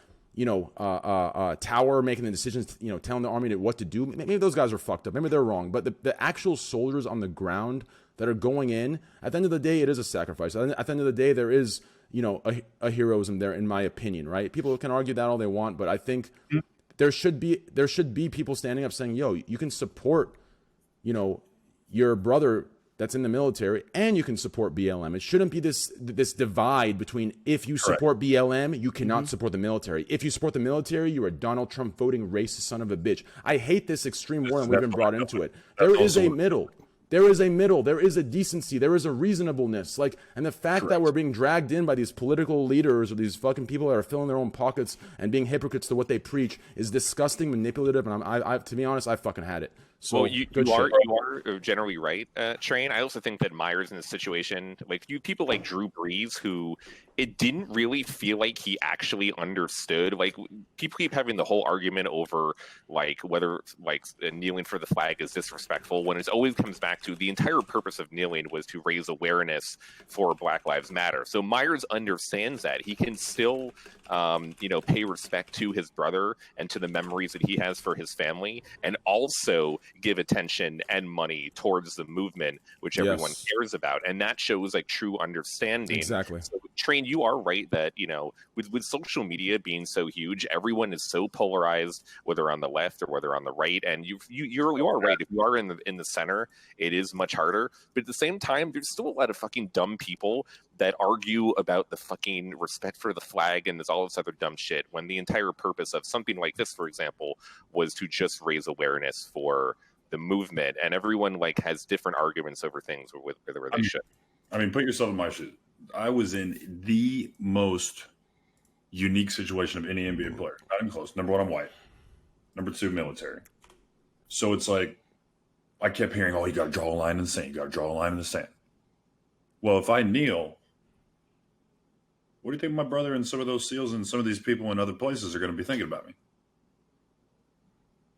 tower making the decisions, telling the army what to do. Maybe those guys are fucked up. Maybe they're wrong. But the actual soldiers on the ground that are going in, at the end of the day, it is a sacrifice. At the end of the day, there is, a heroism there, in my opinion, right? People can argue that all they want, but I think there should be people standing up saying, yo, you can support, your brother that's in the military, and you can support BLM. It shouldn't be this divide between, if you support BLM, you cannot support the military. If you support the military, you're a Donald Trump voting racist son of a bitch. I hate this extreme war, and we've been brought into it. There is a middle. There is a middle. There is a decency. There is a reasonableness. And the fact that we're being dragged in by these political leaders or these fucking people that are filling their own pockets and being hypocrites to what they preach is disgusting, manipulative, and I to be honest, I fucking had it. So well, you are generally right, Train. I also think that Meyers in this situation, like people like Drew Brees, who it didn't really feel like he actually understood. Like people keep having the whole argument over like whether like kneeling for the flag is disrespectful, when it always comes back to the entire purpose of kneeling was to raise awareness for Black Lives Matter. So Meyers understands that he can still, pay respect to his brother and to the memories that he has for his family, and also give attention and money towards the movement, which everyone cares about. And that shows like true understanding. Exactly. So, Train, you are right that, with social media being so huge, everyone is so polarized, whether on the left or whether on the right. And you are right. If you are in the center, it is much harder. But at the same time, there's still a lot of fucking dumb people that argue about the fucking respect for the flag and there's all this other dumb shit, when the entire purpose of something like this, for example, was to just raise awareness for the movement. And everyone like has different arguments over things whether they should. I mean, put yourself in my shoes. I was in the most unique situation of any NBA player. Not even close. Number one, I'm white. Number two, military. So it's like, I kept hearing, oh, you got to draw a line in the sand. You got to draw a line in the sand. Well, if I kneel, what do you think my brother and some of those SEALs and some of these people in other places are going to be thinking about me?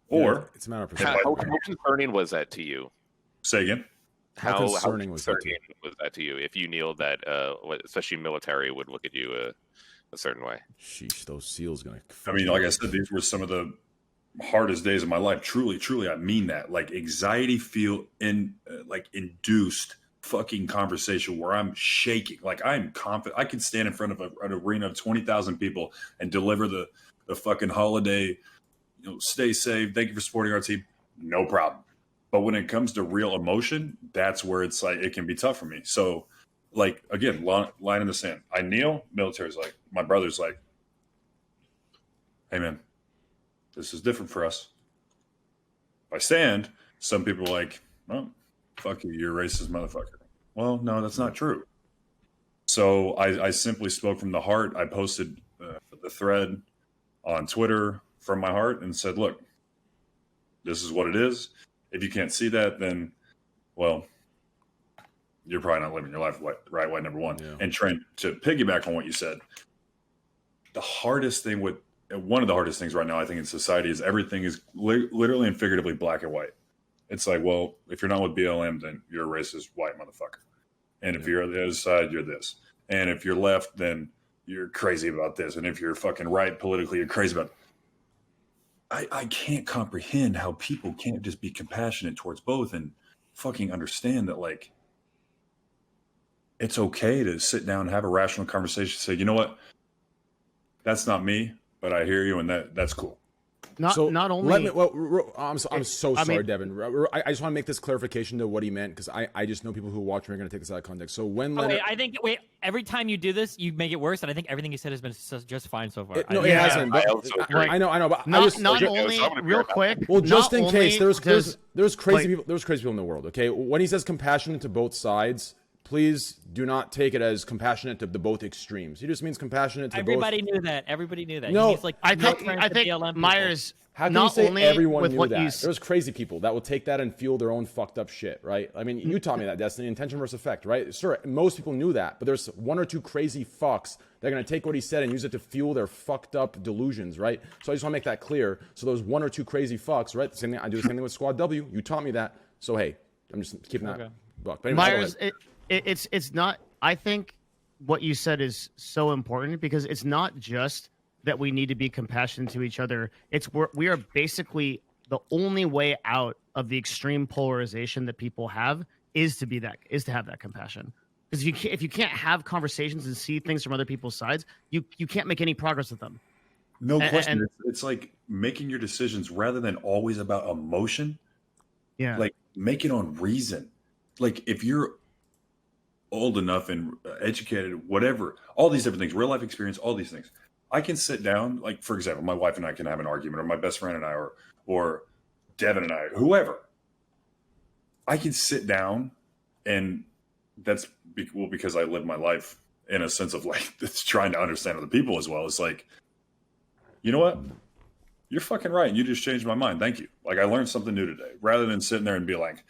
Or it's a matter of How perspective. concerning was that to you? say again. How concerning was that to you? was that to you? If you knew that, especially military would look at you a certain way. Sheesh, those SEALs gonna. I mean, like I said, these were some of the hardest days of my life. Truly, truly, I mean that. Like anxiety induced fucking conversation where I'm shaking. Like I'm confident. I can stand in front of an arena of 20,000 people and deliver the fucking holiday. Stay safe. Thank you for supporting our team. No problem. But when it comes to real emotion, that's where it's like it can be tough for me. So, like again, line in the sand. I kneel. Military's like, my brother's like, hey man, this is different for us. If I stand, some people are like, oh, fuck you, you're a racist motherfucker. Well, no, that's not true. So I simply spoke from the heart. I posted the thread on Twitter from my heart and said, look, this is what it is. If you can't see that, then, well, you're probably not living your life right way, number one. Yeah. And Trent, to piggyback on what you said, one of the hardest things right now, I think, in society is everything is literally and figuratively black and white. It's like, well, if you're not with BLM, then you're a racist white motherfucker. And if you're on the other side, you're this. And if you're left, then you're crazy about this. And if you're fucking right politically, you're crazy about it. I can't comprehend how people can't just be compassionate towards both and fucking understand that, like, it's okay to sit down and have a rational conversation. Say, you know what? That's not me, but I hear you, and that's cool. Not only. I'm so sorry, Devin. I just want to make this clarification to what he meant, because I just know people who watch me are going to take this out of context. So when Leonard, every time you do this, you make it worse, and I think everything you said has been just fine so far. It hasn't. I know, but not only real quick. Well, just in case, there's crazy people. There's crazy people in the world. Okay, when he says compassionate to both sides, please do not take it as compassionate to the both extremes. He just means compassionate to Everybody both. knew that. Everybody knew that. No, I think Meyers. How can not you say only everyone with knew what that? There's crazy people that will take that and fuel their own fucked up shit, right? I mean, you taught me that, Destiny, intention versus effect, right? Sure, most people knew that, but there's one or two crazy fucks that are going to take what he said and use it to fuel their fucked up delusions, right? So I just want to make that clear. So those one or two crazy fucks, right? Same thing. I do the same thing with Squad W. You taught me that. So hey, I'm just keeping that buck. But anyway, Meyers, it's not. I think what you said is so important, because it's not just that we need to be compassionate to each other. We are basically the only way out of the extreme polarization that people have is to have that compassion. Because if you can't have conversations and see things from other people's sides, you can't make any progress with them. No question. It's like making your decisions rather than always about emotion. Yeah. Like make it on reason. Like if you're old enough and educated, whatever, all these different things, real life experience, all these things. I can sit down, like, for example, my wife and I can have an argument, or my best friend and I, or Devin and I, whoever. I can sit down, and that's because I live my life in a sense of like it's trying to understand other people as well. It's like, you know what? You're fucking right. And you just changed my mind. Thank you. Like I learned something new today, rather than sitting there and be like,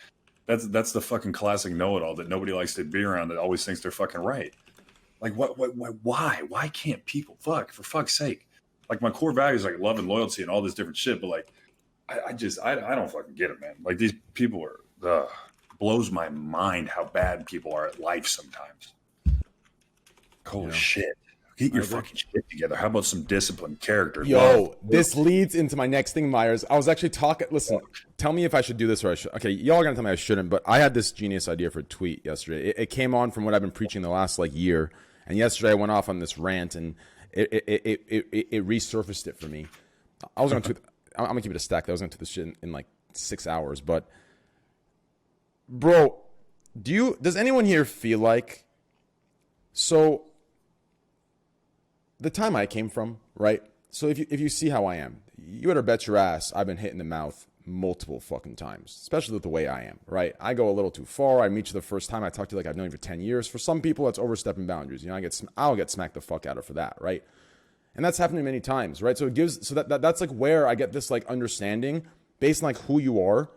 that's the fucking classic know-it-all that nobody likes to be around, that always thinks they're fucking right. Like why can't people for fuck's sake? Like my core values, like love and loyalty and all this different shit. But like, I don't fucking get it, man. Like these people are, blows my mind how bad people are at life sometimes. Holy shit. Get your fucking shit together. How about some discipline, character? Yo, this leads into my next thing, Meyers. I was actually talking. Listen, tell me if I should do this or I should. Okay, y'all are gonna tell me I shouldn't, but I had this genius idea for a tweet yesterday. It came on from what I've been preaching the last like year, and yesterday I went off on this rant, and it resurfaced it for me. I was gonna tweet. I'm gonna keep it a stack. I was gonna tweet this shit in like 6 hours, but bro, does anyone here feel like so? The time I came from, right? So if you see how I am, you better bet your ass I've been hit in the mouth multiple fucking times, especially with the way I am, right? I go a little too far. I meet you the first time. I talk to you like I've known you for 10 years. For some people, that's overstepping boundaries. You know, I'll get smacked the fuck out of for that, right? And that's happened to me many times, right? So that's like where I get this like understanding based on like who you are,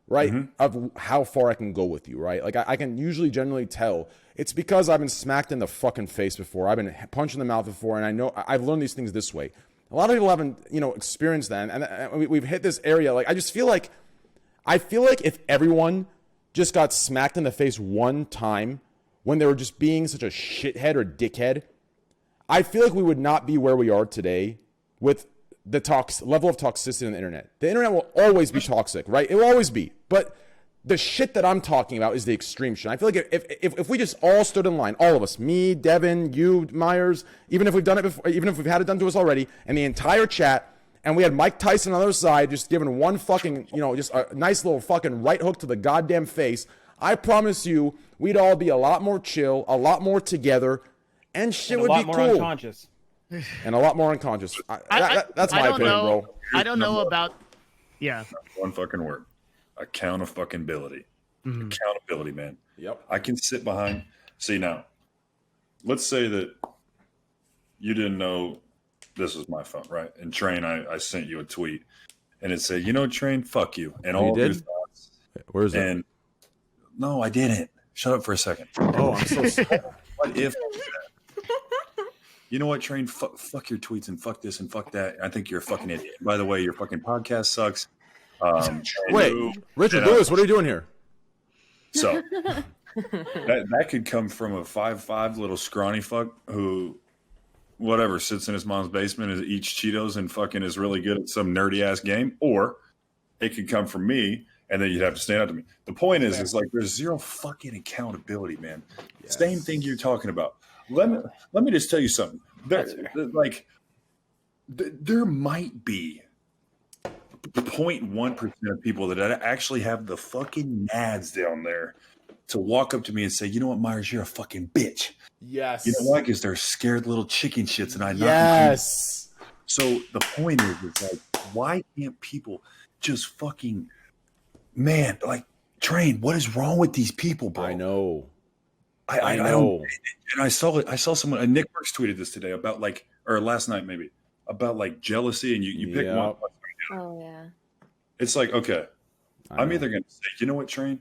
right? Of how far I can go with you, right? Like I can usually generally tell. It's because I've been smacked in the fucking face before. I've been punched in the mouth before, and I know I've learned these things this way. A lot of people haven't, experienced that, and we've hit this area. Like I feel like if everyone just got smacked in the face one time when they were just being such a shithead or dickhead, I feel like we would not be where we are today with the level of toxicity on the internet. The internet will always be toxic, right? It will always be. But the shit that I'm talking about is the extreme shit. I feel like if we just all stood in line, all of us, me, Devin, you, Myers, even if we've done it before, even if we've had it done to us already, and the entire chat, and we had Mike Tyson on the other side just giving one fucking, just a nice little fucking right hook to the goddamn face, I promise you, we'd all be a lot more chill, a lot more together, and shit would be cool. A lot more unconscious. And a lot more unconscious. That's my opinion, bro. I don't know about. Yeah. One fucking word. Accountability. Accountability, man. Yep. I can sit behind. See, now, let's say that you didn't know this was my phone, right? And Train, I sent you a tweet, and it said, Train, fuck you. And all of your thoughts. Where is it? And no, I didn't. Shut up for a second. Oh, I'm so sorry. What if? You know what, Train? Fuck your tweets and fuck this and fuck that. I think you're a fucking idiot. By the way, your fucking podcast sucks. Wait, Richard Lewis, what are you doing here? So that could come from a 5'5" little scrawny fuck who, whatever, sits in his mom's basement and eats Cheetos and fucking is really good at some nerdy ass game, or it could come from me, and then you'd have to stand up to me. The point is like there's zero fucking accountability, man. Yes. Same thing you're talking about. Let me just tell you something. There might be 0.1% of people that actually have the fucking nads down there to walk up to me and say, you know what, Myers, you're a fucking bitch. Yes. You know why? Because they're scared little chicken shits, and I know. Yes. So the point is, it's like, why can't people just fucking, man, like, Train, what is wrong with these people, bro? I know. I know. And I saw someone, Nick Burks tweeted this today about or last night maybe, about jealousy, and you pick one. Oh yeah. It's like, okay, I'm either going to say, you know what, Train?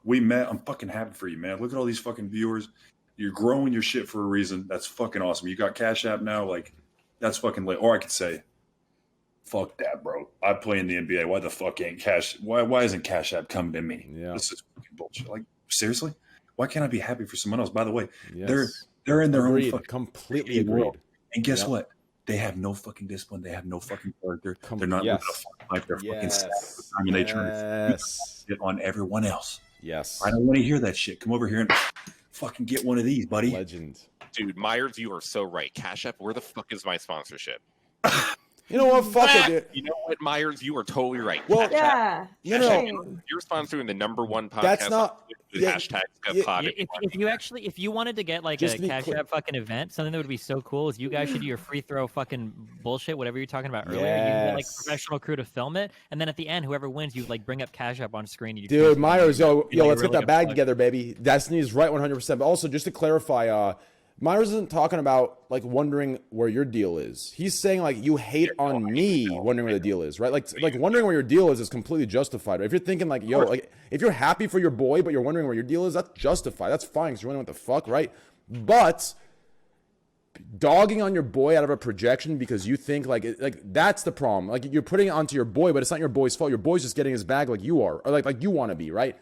We met. I'm fucking happy for you, man. Look at all these fucking viewers. You're growing your shit for a reason. That's fucking awesome. You got Cash App now. That's fucking lit. Or I could say, fuck that, bro. I play in the NBA. Why the fuck ain't Cash? Why isn't Cash App coming to me? Yeah. This is fucking bullshit. Seriously? Why can't I be happy for someone else? By the way, yes. they're in their agreed. own fucking completely agreed. world. And guess what? They have no fucking discipline. They have no fucking character. They're not living a fucking life. They're fucking sad all the time, and they turn it on everyone else. Yes. I don't want to hear that shit. Come over here and fucking get one of these, buddy. Legend. Dude, Myers, you are so right. Cash App, where the fuck is my sponsorship? You know what? Fuck it, dude. You know what, Myers? You are totally right. Well, yeah. You're sponsoring the #1 podcast. That's not. Hashtag Scuffed. If you wanted to get a Cash App fucking event, something that would be so cool is you guys should do your free throw fucking bullshit, whatever you're talking about earlier. You get professional crew to film it, and then at the end, whoever wins, you bring up Cash App on screen. And dude, Myers, yo, let's get that bag together, baby. Destiny's right, 100%. But also, just to clarify, Myers isn't talking about wondering where your deal is. He's saying you hate on me wondering where the deal is, right? Like wondering where your deal is completely justified. If you're thinking if you're happy for your boy but you're wondering where your deal is, that's justified. That's fine because you're wondering what the fuck, right? But dogging on your boy out of a projection because you think that's the problem. You're putting it onto your boy, but it's not your boy's fault. Your boy's just getting his bag like you are, or like you want to be, right?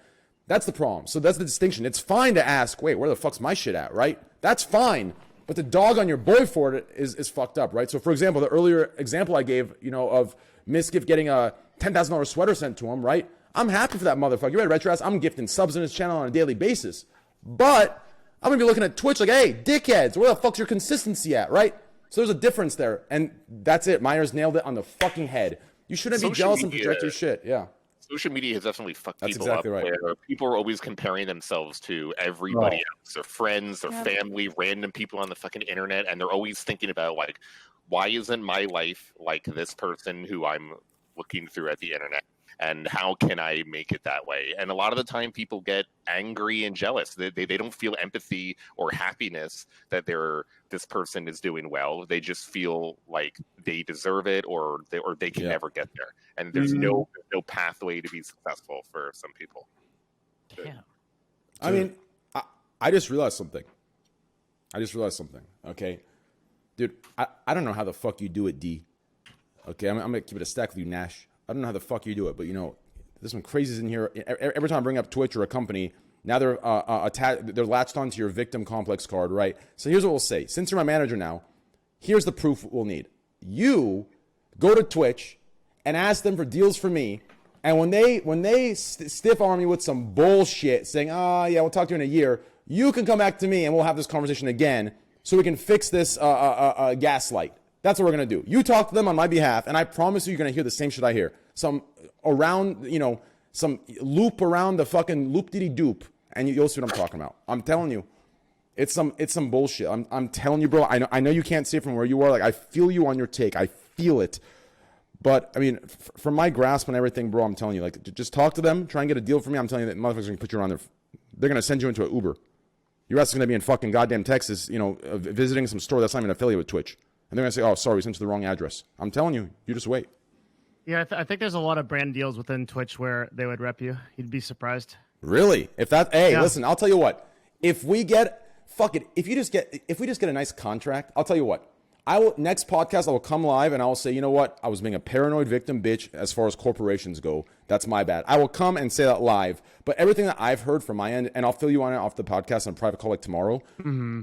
That's the problem. So that's the distinction. It's fine to ask, wait, where the fuck's my shit at, right? That's fine. But to dog on your boy for it is fucked up, right? So, for example, the earlier example I gave, of Misgift getting a $10,000 sweater sent to him, right? I'm happy for that motherfucker. You ready, Retro Ass? I'm gifting subs in his channel on a daily basis. But I'm going to be looking at Twitch hey, dickheads, where the fuck's your consistency at, right? So there's a difference there. And that's it. Myers nailed it on the fucking head. You shouldn't be jealous and project your shit. Yeah. Social media has definitely fucked That's people exactly up. Right. Where people are always comparing themselves to everybody else, their friends, their family, random people on the fucking internet, and they're always thinking about why isn't my life like this person who I'm looking through at the internet, and how can I make it that way? And a lot of the time, people get angry and jealous. They don't feel empathy or happiness that this person is doing well. They just feel like they deserve it, or they can never get there. and there's no pathway to be successful for some people. Damn. I mean, I just realized something. Okay, dude, I don't know how the fuck you do it, D. Okay, I'm gonna keep it a stack with you, Nash. I don't know how the fuck you do it, but you know, there's some crazies in here. Every time I bring up Twitch or a company, now they're they're latched onto your victim complex card, right? So here's what we'll say. Since you're my manager now, here's the proof we'll need. You go to Twitch and ask them for deals for me, and when they stiff arm you with some bullshit, saying, "Oh yeah, we'll talk to you in a year," you can come back to me and we'll have this conversation again, so we can fix this gaslight. That's what we're gonna do. You talk to them on my behalf, and I promise you, you're gonna hear the same shit I hear. Some loop around the fucking loop-diddy-doop, and you'll see what I'm talking about. I'm telling you, it's some bullshit. I'm telling you, bro. I know you can't see it from where you are. Like, I feel you on your take. I feel it. But I mean, from my grasp on everything, bro, I'm telling you, like, just talk to them, try and get a deal for me. I'm telling you that motherfuckers are gonna put you on their. They're gonna send you into an Uber. Your ass is gonna be in fucking goddamn Texas, visiting some store that's not even affiliated with Twitch. And they're going to say, "Oh, sorry, we sent you the wrong address." I'm telling you, you just wait. Yeah, I think there's a lot of brand deals within Twitch where they would rep you. You'd be surprised. Really? Listen, I'll tell you what. If we just get a nice contract, I'll tell you what. Next podcast, I will come live and I will say, you know what? I was being a paranoid victim bitch as far as corporations go. That's my bad. I will come and say that live. But everything that I've heard from my end, and I'll fill you on it off the podcast on a private call like tomorrow. Mm-hmm.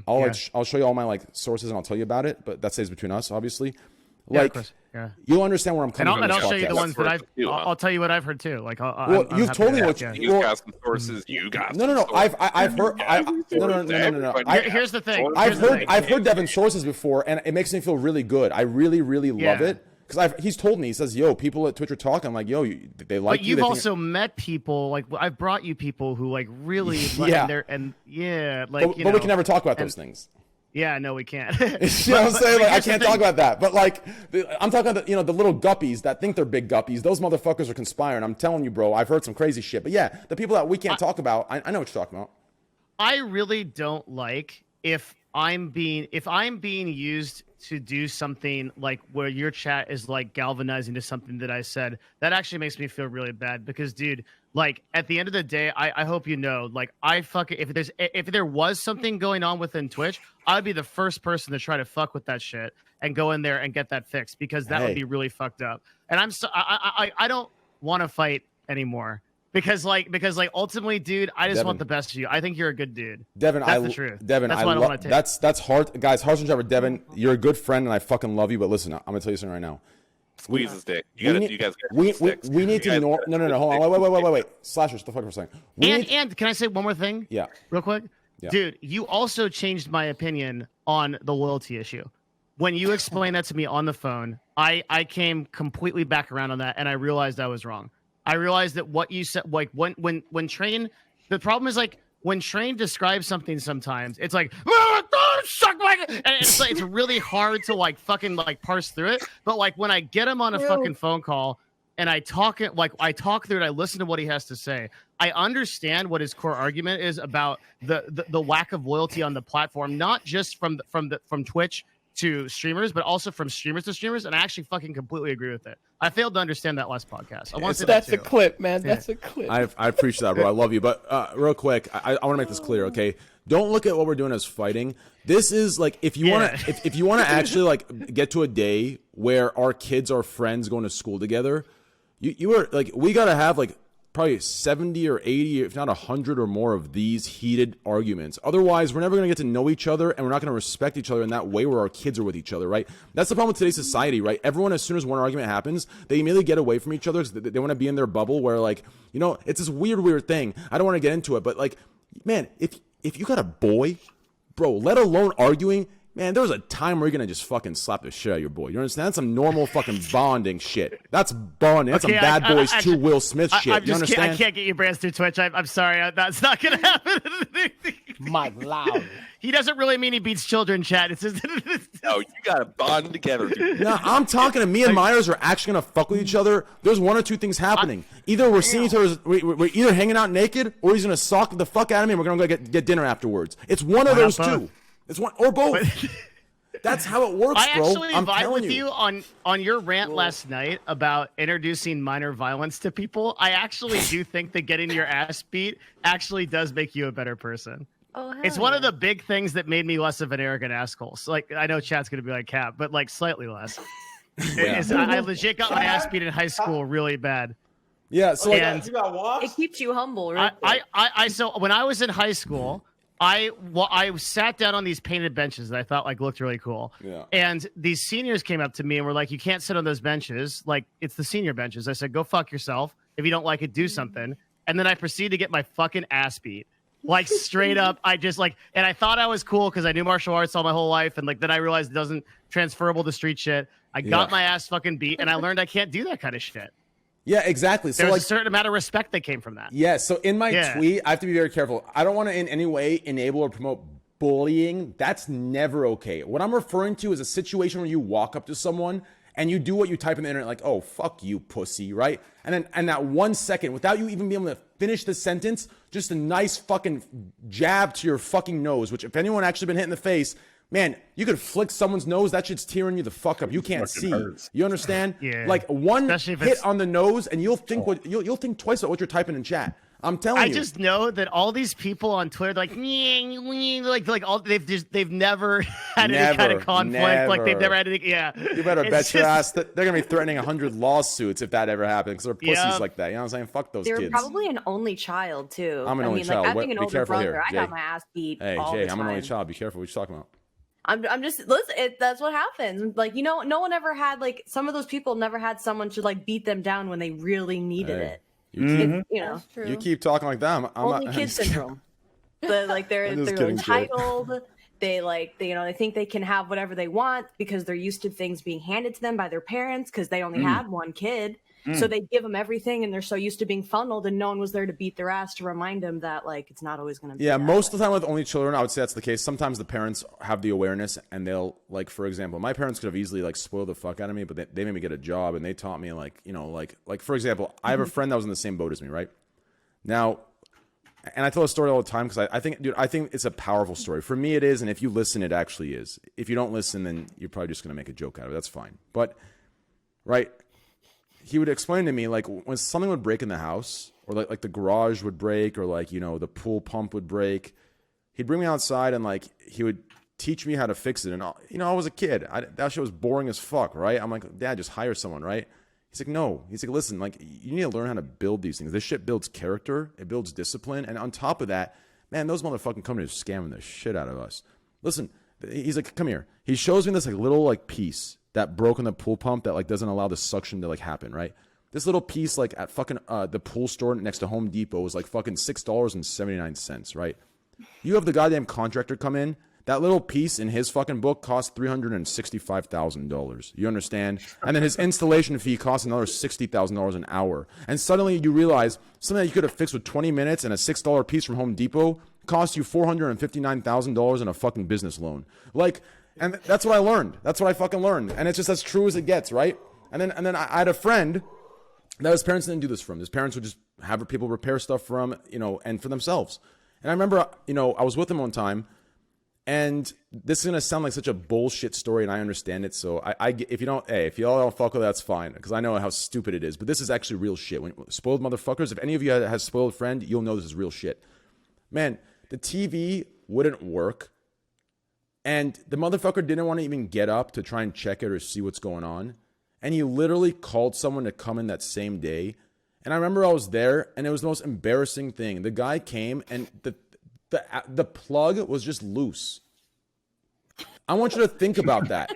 I'll show you all my sources and I'll tell you about it. But that stays between us, obviously. You'll understand where I'm coming from. And I'll show you the ones that I'll tell you what I've heard too. Like, you've told me what you got some sources. You got no. I've heard. No. Here's the thing. I've heard Devin's sources before, and it makes me feel really good. I really, really love it. Because he's told me, he says, "Yo, people at Twitch are talking." I'm like, "Yo, they like you." But you've also met people, like, I've brought you people who, like, really, but we can never talk about those things. Yeah, no, we can't. You know what I'm saying? Like, I can't talk about that. But like, I'm talking about the little guppies that think they're big guppies. Those motherfuckers are conspiring. I'm telling you, bro. I've heard some crazy shit. But yeah, the people that we can't talk about, I know what you're talking about. I really don't like if I'm being used to do something like where your chat is like galvanizing to something that I said. That actually makes me feel really bad because, dude, like, at the end of the day, I hope you know, like, if there was something going on within Twitch, I'd be the first person to try to fuck with that shit and go in there and get that fixed because that would be really fucked up. And I don't want to fight anymore. Because ultimately, dude, I just want the best of you. I think you're a good dude. Devin, that's the truth. Devin, that's what I want to take. That's hard, guys. Hearts and Trevor, Devin, you're a good friend, and I fucking love you. But listen, I'm gonna tell you something right now. Squeeze his dick. You guys. We need to ignore. No. Hold on. Wait. Slashers, the fuck for a second. And can I say one more thing? Yeah. Real quick. Yeah. Dude, you also changed my opinion on the loyalty issue. When you explained that to me on the phone, I came completely back around on that, and I realized I was wrong. I realized that what you said, like, when Train, the problem is, like, when Train describes something sometimes, it's like, and it's really hard to, like, fucking, like, parse through it. But, like, when I get him on a fucking phone call and I talk through it, I listen to what he has to say, I understand what his core argument is about the lack of loyalty on the platform, not just from Twitch to streamers, but also from streamers to streamers, and I actually fucking completely agree with it. I failed to understand that last podcast. That's a clip, man. That's a clip. I appreciate that, bro. I love you. But real quick, I want to make this clear, okay? Don't look at what we're doing as fighting. This is like, if you want to actually, like, get to a day where our kids are friends going to school together, you are like, we gotta have like probably 70 or 80, if not 100 or more of these heated arguments. Otherwise, we're never going to get to know each other, and we're not going to respect each other in that way where our kids are with each other, right? That's the problem with today's society, right? Everyone, as soon as one argument happens, they immediately get away from each other because they want to be in their bubble where, like, it's this weird thing. I don't want to get into it, but, like, man, if you got a boy, bro, let alone arguing, man, there was a time where you're going to just fucking slap the shit out of your boy. You understand? That's some normal fucking bonding shit. That's bonding. That's some Bad Boys 2 Will Smith shit. You understand? I can't get you brands through Twitch. I'm sorry. That's not going to happen. Mike Loud. He doesn't really mean he beats children, chat. It's just, no, you got to bond together, dude. No, I'm talking to me and Meyers are actually going to fuck with each other. There's one or two things happening. Either we're seeing each other, we're either hanging out naked, or he's going to sock the fuck out of me and we're going to go get dinner afterwards. It's one of those two. It's one or both. That's how it works, I bro. actually I'm vibe telling with you on your rant last night about introducing minor violence to people. I actually do think that getting your ass beat actually does make you a better person. Oh, hell It's one of yeah. the big things that made me less of an arrogant asshole. So, like, I know chat's gonna be like Cap, but like slightly less. I legit got my ass beat in high school really bad. Yeah, so like, And you got washed? It keeps you humble, right? So when I was in high school, I sat down on these painted benches that I thought like looked really cool. Yeah. And these seniors came up to me and were like, "You can't sit on those benches. Like, it's the senior benches." I said, "Go fuck yourself. If you don't like it, do something." And then I proceeded to get my fucking ass beat. Like straight up, I just like, and I thought I was cool because I knew martial arts all my whole life, and like then I realized it doesn't transferable to street shit. I got my ass fucking beat, and I learned I can't do that kind of shit. yeah, exactly. So There's like, a certain amount of respect that came from that. yeah. So in my tweet, I have to be very careful. I don't want to in any way enable or promote bullying. That's never okay. What I'm referring to is a situation where you walk up to someone and you do what you type in the internet, like, "Oh, fuck you, pussy," right? And that 1 second, without you even being able to finish the sentence, just a nice fucking jab to your fucking nose, which if anyone actually been hit in the face, man, you could flick someone's nose, that shit's tearing you the fuck up. You can't see. Hurts. You understand? Yeah. Like one Especially if hit it's- on the nose, and you'll think you'll think twice about what you're typing in chat. I'm telling I you. just know that all these people on Twitter, like all they've never had any kind of conflict. Like they've never had any. Yeah, You better It's bet your just- ass that they're gonna be threatening 100 lawsuits if that ever happens because they're pussies Yep. like that. You know what I'm saying? Fuck those They were kids. probably an only child too. I'm an only I mean, child. Like, What- having an be older careful brother, here, I got Jay. my ass beat Hey, all Jay, the I'm time. an only child. Be careful what you're talking about. I'm just listen. That's what happens. Like no one ever had like some of those people never had someone to like beat them down when they really needed Hey, it. You keep, It's, you know, That's true. you keep talking like that. I'm only not, kid syndrome. But like they're I'm just they're kidding, Jay. entitled. They think they can have whatever they want because they're used to things being handed to them by their parents because they only had one kid. So they give them everything, and they're so used to being funneled, and no one was there to beat their ass to remind them that like it's not always going to be. Yeah, that most way. of the time with only children, I would say that's the case. Sometimes the parents have the awareness and they'll, like, for example, my parents could have easily, like, spoiled the fuck out of me, but they made me get a job and they taught me, like, you know, like for example, I have a friend that was in the same boat as me, right? Now, and I tell a story all the time because I think it's a powerful story. For me, it is, and if you listen, it actually is. If you don't listen, then you're probably just going to make a joke out of it. That's fine. But, right, he would explain to me, like, when something would break in the house, or like the garage would break, or like, you know, the pool pump would break, he'd bring me outside and like he would teach me how to fix it. And you know, I was a kid. That shit was boring as fuck, right? I'm like, Dad, just hire someone, right? He's like, no. He's like, listen, like, you need to learn how to build these things. This shit builds character. It builds discipline. And on top of that, man, those motherfucking companies are scamming the shit out of us. Listen, he's like, come here. He shows me this like little like piece that broke in the pool pump that like doesn't allow the suction to like happen, right? This little piece like at fucking the pool store next to Home Depot was like fucking $6.79, right? You have the goddamn contractor come in. That little piece in his fucking book cost $365,000. You understand? And then his installation fee costs another $60,000 an hour. And suddenly you realize something that you could have fixed with 20 minutes and a $6 piece from Home Depot cost you $459,000 in a fucking business loan. Like, and that's what I learned. That's what I fucking learned. And it's just as true as it gets, right? And then I had a friend that his parents didn't do this for him. His parents would just have people repair stuff for him, you know, and for themselves. And I remember, you know, I was with him one time. And this is going to sound like such a bullshit story, and I understand it. So if y'all don't fuck with it, that's fine, because I know how stupid it is. But this is actually real shit. When spoiled motherfuckers, if any of you has a spoiled friend, you'll know this is real shit. Man, the TV wouldn't work, and the motherfucker didn't want to even get up to try and check it or see what's going on. And he literally called someone to come in that same day. And I remember I was there, and it was the most embarrassing thing. The guy came, and the plug was just loose. I want you to think about that.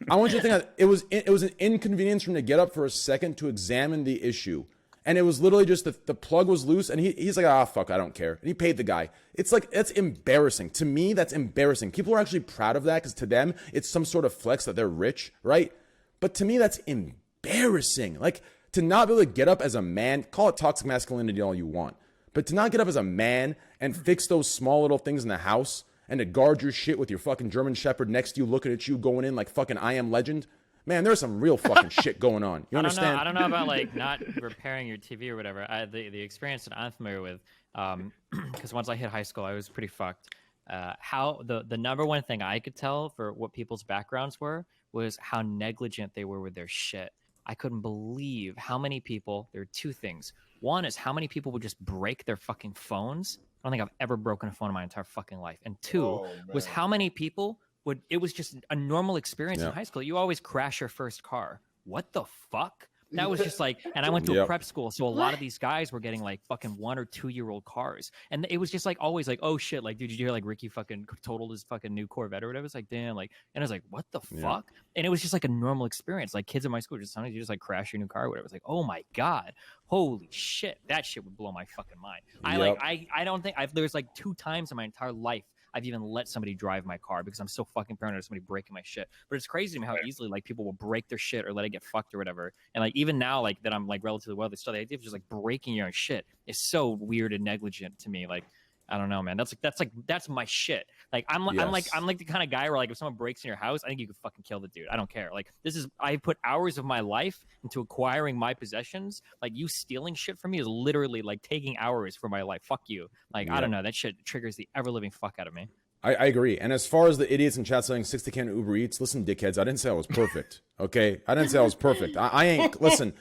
I want you to think that it was an inconvenience for him to get up for a second to examine the issue. And it was literally just the plug was loose, and he's like, fuck, I don't care. And he paid the guy. It's like, that's embarrassing. To me, that's embarrassing. People are actually proud of that because to them, it's some sort of flex that they're rich, right? But to me, that's embarrassing. Like, to not be able to get up as a man, call it toxic masculinity all you want, but to not get up as a man and fix those small little things in the house and to guard your shit with your fucking German Shepherd next to you looking at you going in like fucking I Am Legend, man, there's some real fucking shit going on. You understand? I don't know about like not repairing your TV or whatever. The experience that I'm familiar with, because once I hit high school, I was pretty fucked. how the number one thing I could tell for what people's backgrounds were was how negligent they were with their shit. I couldn't believe how many people. There are two things. One is how many people would just break their fucking phones. I don't think I've ever broken a phone in my entire fucking life. And two was how many people would. It was just a normal experience in high school. You always crash your first car. What the fuck? That was just like, and I went to a prep school, so a lot of these guys were getting like fucking 1 or 2 year old cars, and it was just like always like, oh shit, like dude, did you hear like Ricky fucking totaled his fucking new Corvette or whatever? It's like, damn, like, and I was like, what the fuck? And it was just like a normal experience. Like kids in my school just sometimes you just like crash your new car or whatever. It's like, oh my god, holy shit, that shit would blow my fucking mind. I don't think there's like 2 times in my entire life I've even let somebody drive my car because I'm so fucking paranoid of somebody breaking my shit. But it's crazy to me how easily like people will break their shit or let it get fucked or whatever. And like even now, like that I'm like relatively wealthy, still the idea of just like breaking your own shit is so weird and negligent to me. Like I don't know, man. That's my shit. Like I'm like the kind of guy where like if someone breaks in your house, I think you could fucking kill the dude. I don't care. Like I put hours of my life into acquiring my possessions. Like you stealing shit from me is literally like taking hours from my life. Fuck you. Like I don't know. That shit triggers the ever living fuck out of me. I agree. And as far as the idiots in chat saying 60 can Uber Eats, listen, dickheads, I didn't say I was perfect. Okay, I didn't say I was perfect. I ain't. Listen.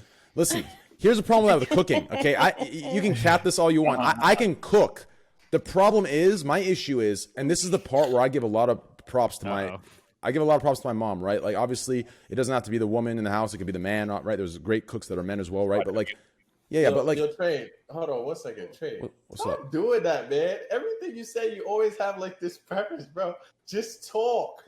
Here's the problem with the cooking. Okay, you can cap this all you want. I can cook. The problem is, my issue is, and this is the part where I give a lot of props to my mom, right? Like, obviously, it doesn't have to be the woman in the house. It could be the man, right? There's great cooks that are men as well, right? But like, but like, Trey, hold on 1 second, Trey. What's Stop up? doing that, man. Everything you say, you always have like this preface, bro. Just talk.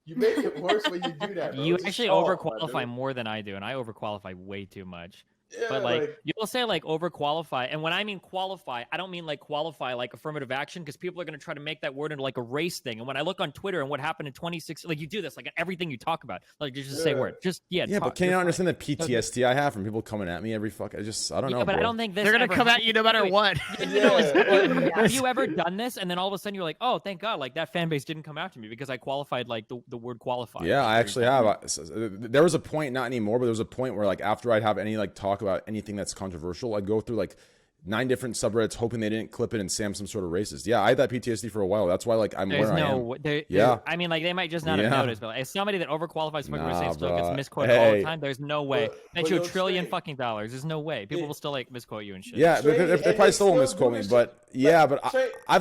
You make it worse when you do that, bro. You Just actually talk, overqualify more than I do, and I overqualify way too much. Yeah, but like you'll say like overqualify, and when I mean qualify, I don't mean like qualify like affirmative action, because people are going to try to make that word into like a race thing. And when I look on Twitter and what happened in 2016, like you do this like everything you talk about, like you just say word, but can you understand the PTSD I have from people coming at me every fuck? I don't know. But bro. I don't think they're going to come at you no matter what. Have you ever done this and then all of a sudden you're like, oh, thank God, like that fan base didn't come after me because I qualified like the word qualify? Yeah, I actually have. There was a point, not anymore, but there was a point where like after I'd have any like talk about anything that's controversial, I'd go through like 9 different subreddits hoping they didn't clip it and say I'm some sort of racist. Yeah, I had that PTSD for a while. That's why like I'm where I am. I mean, like they might just not have noticed, but as somebody that overqualifies for saying still gets misquoted all the time, there's no way. Bet you $1 trillion fucking dollars. There's no way. People will still like misquote you and shit. Yeah, they probably still won't misquote me, but I have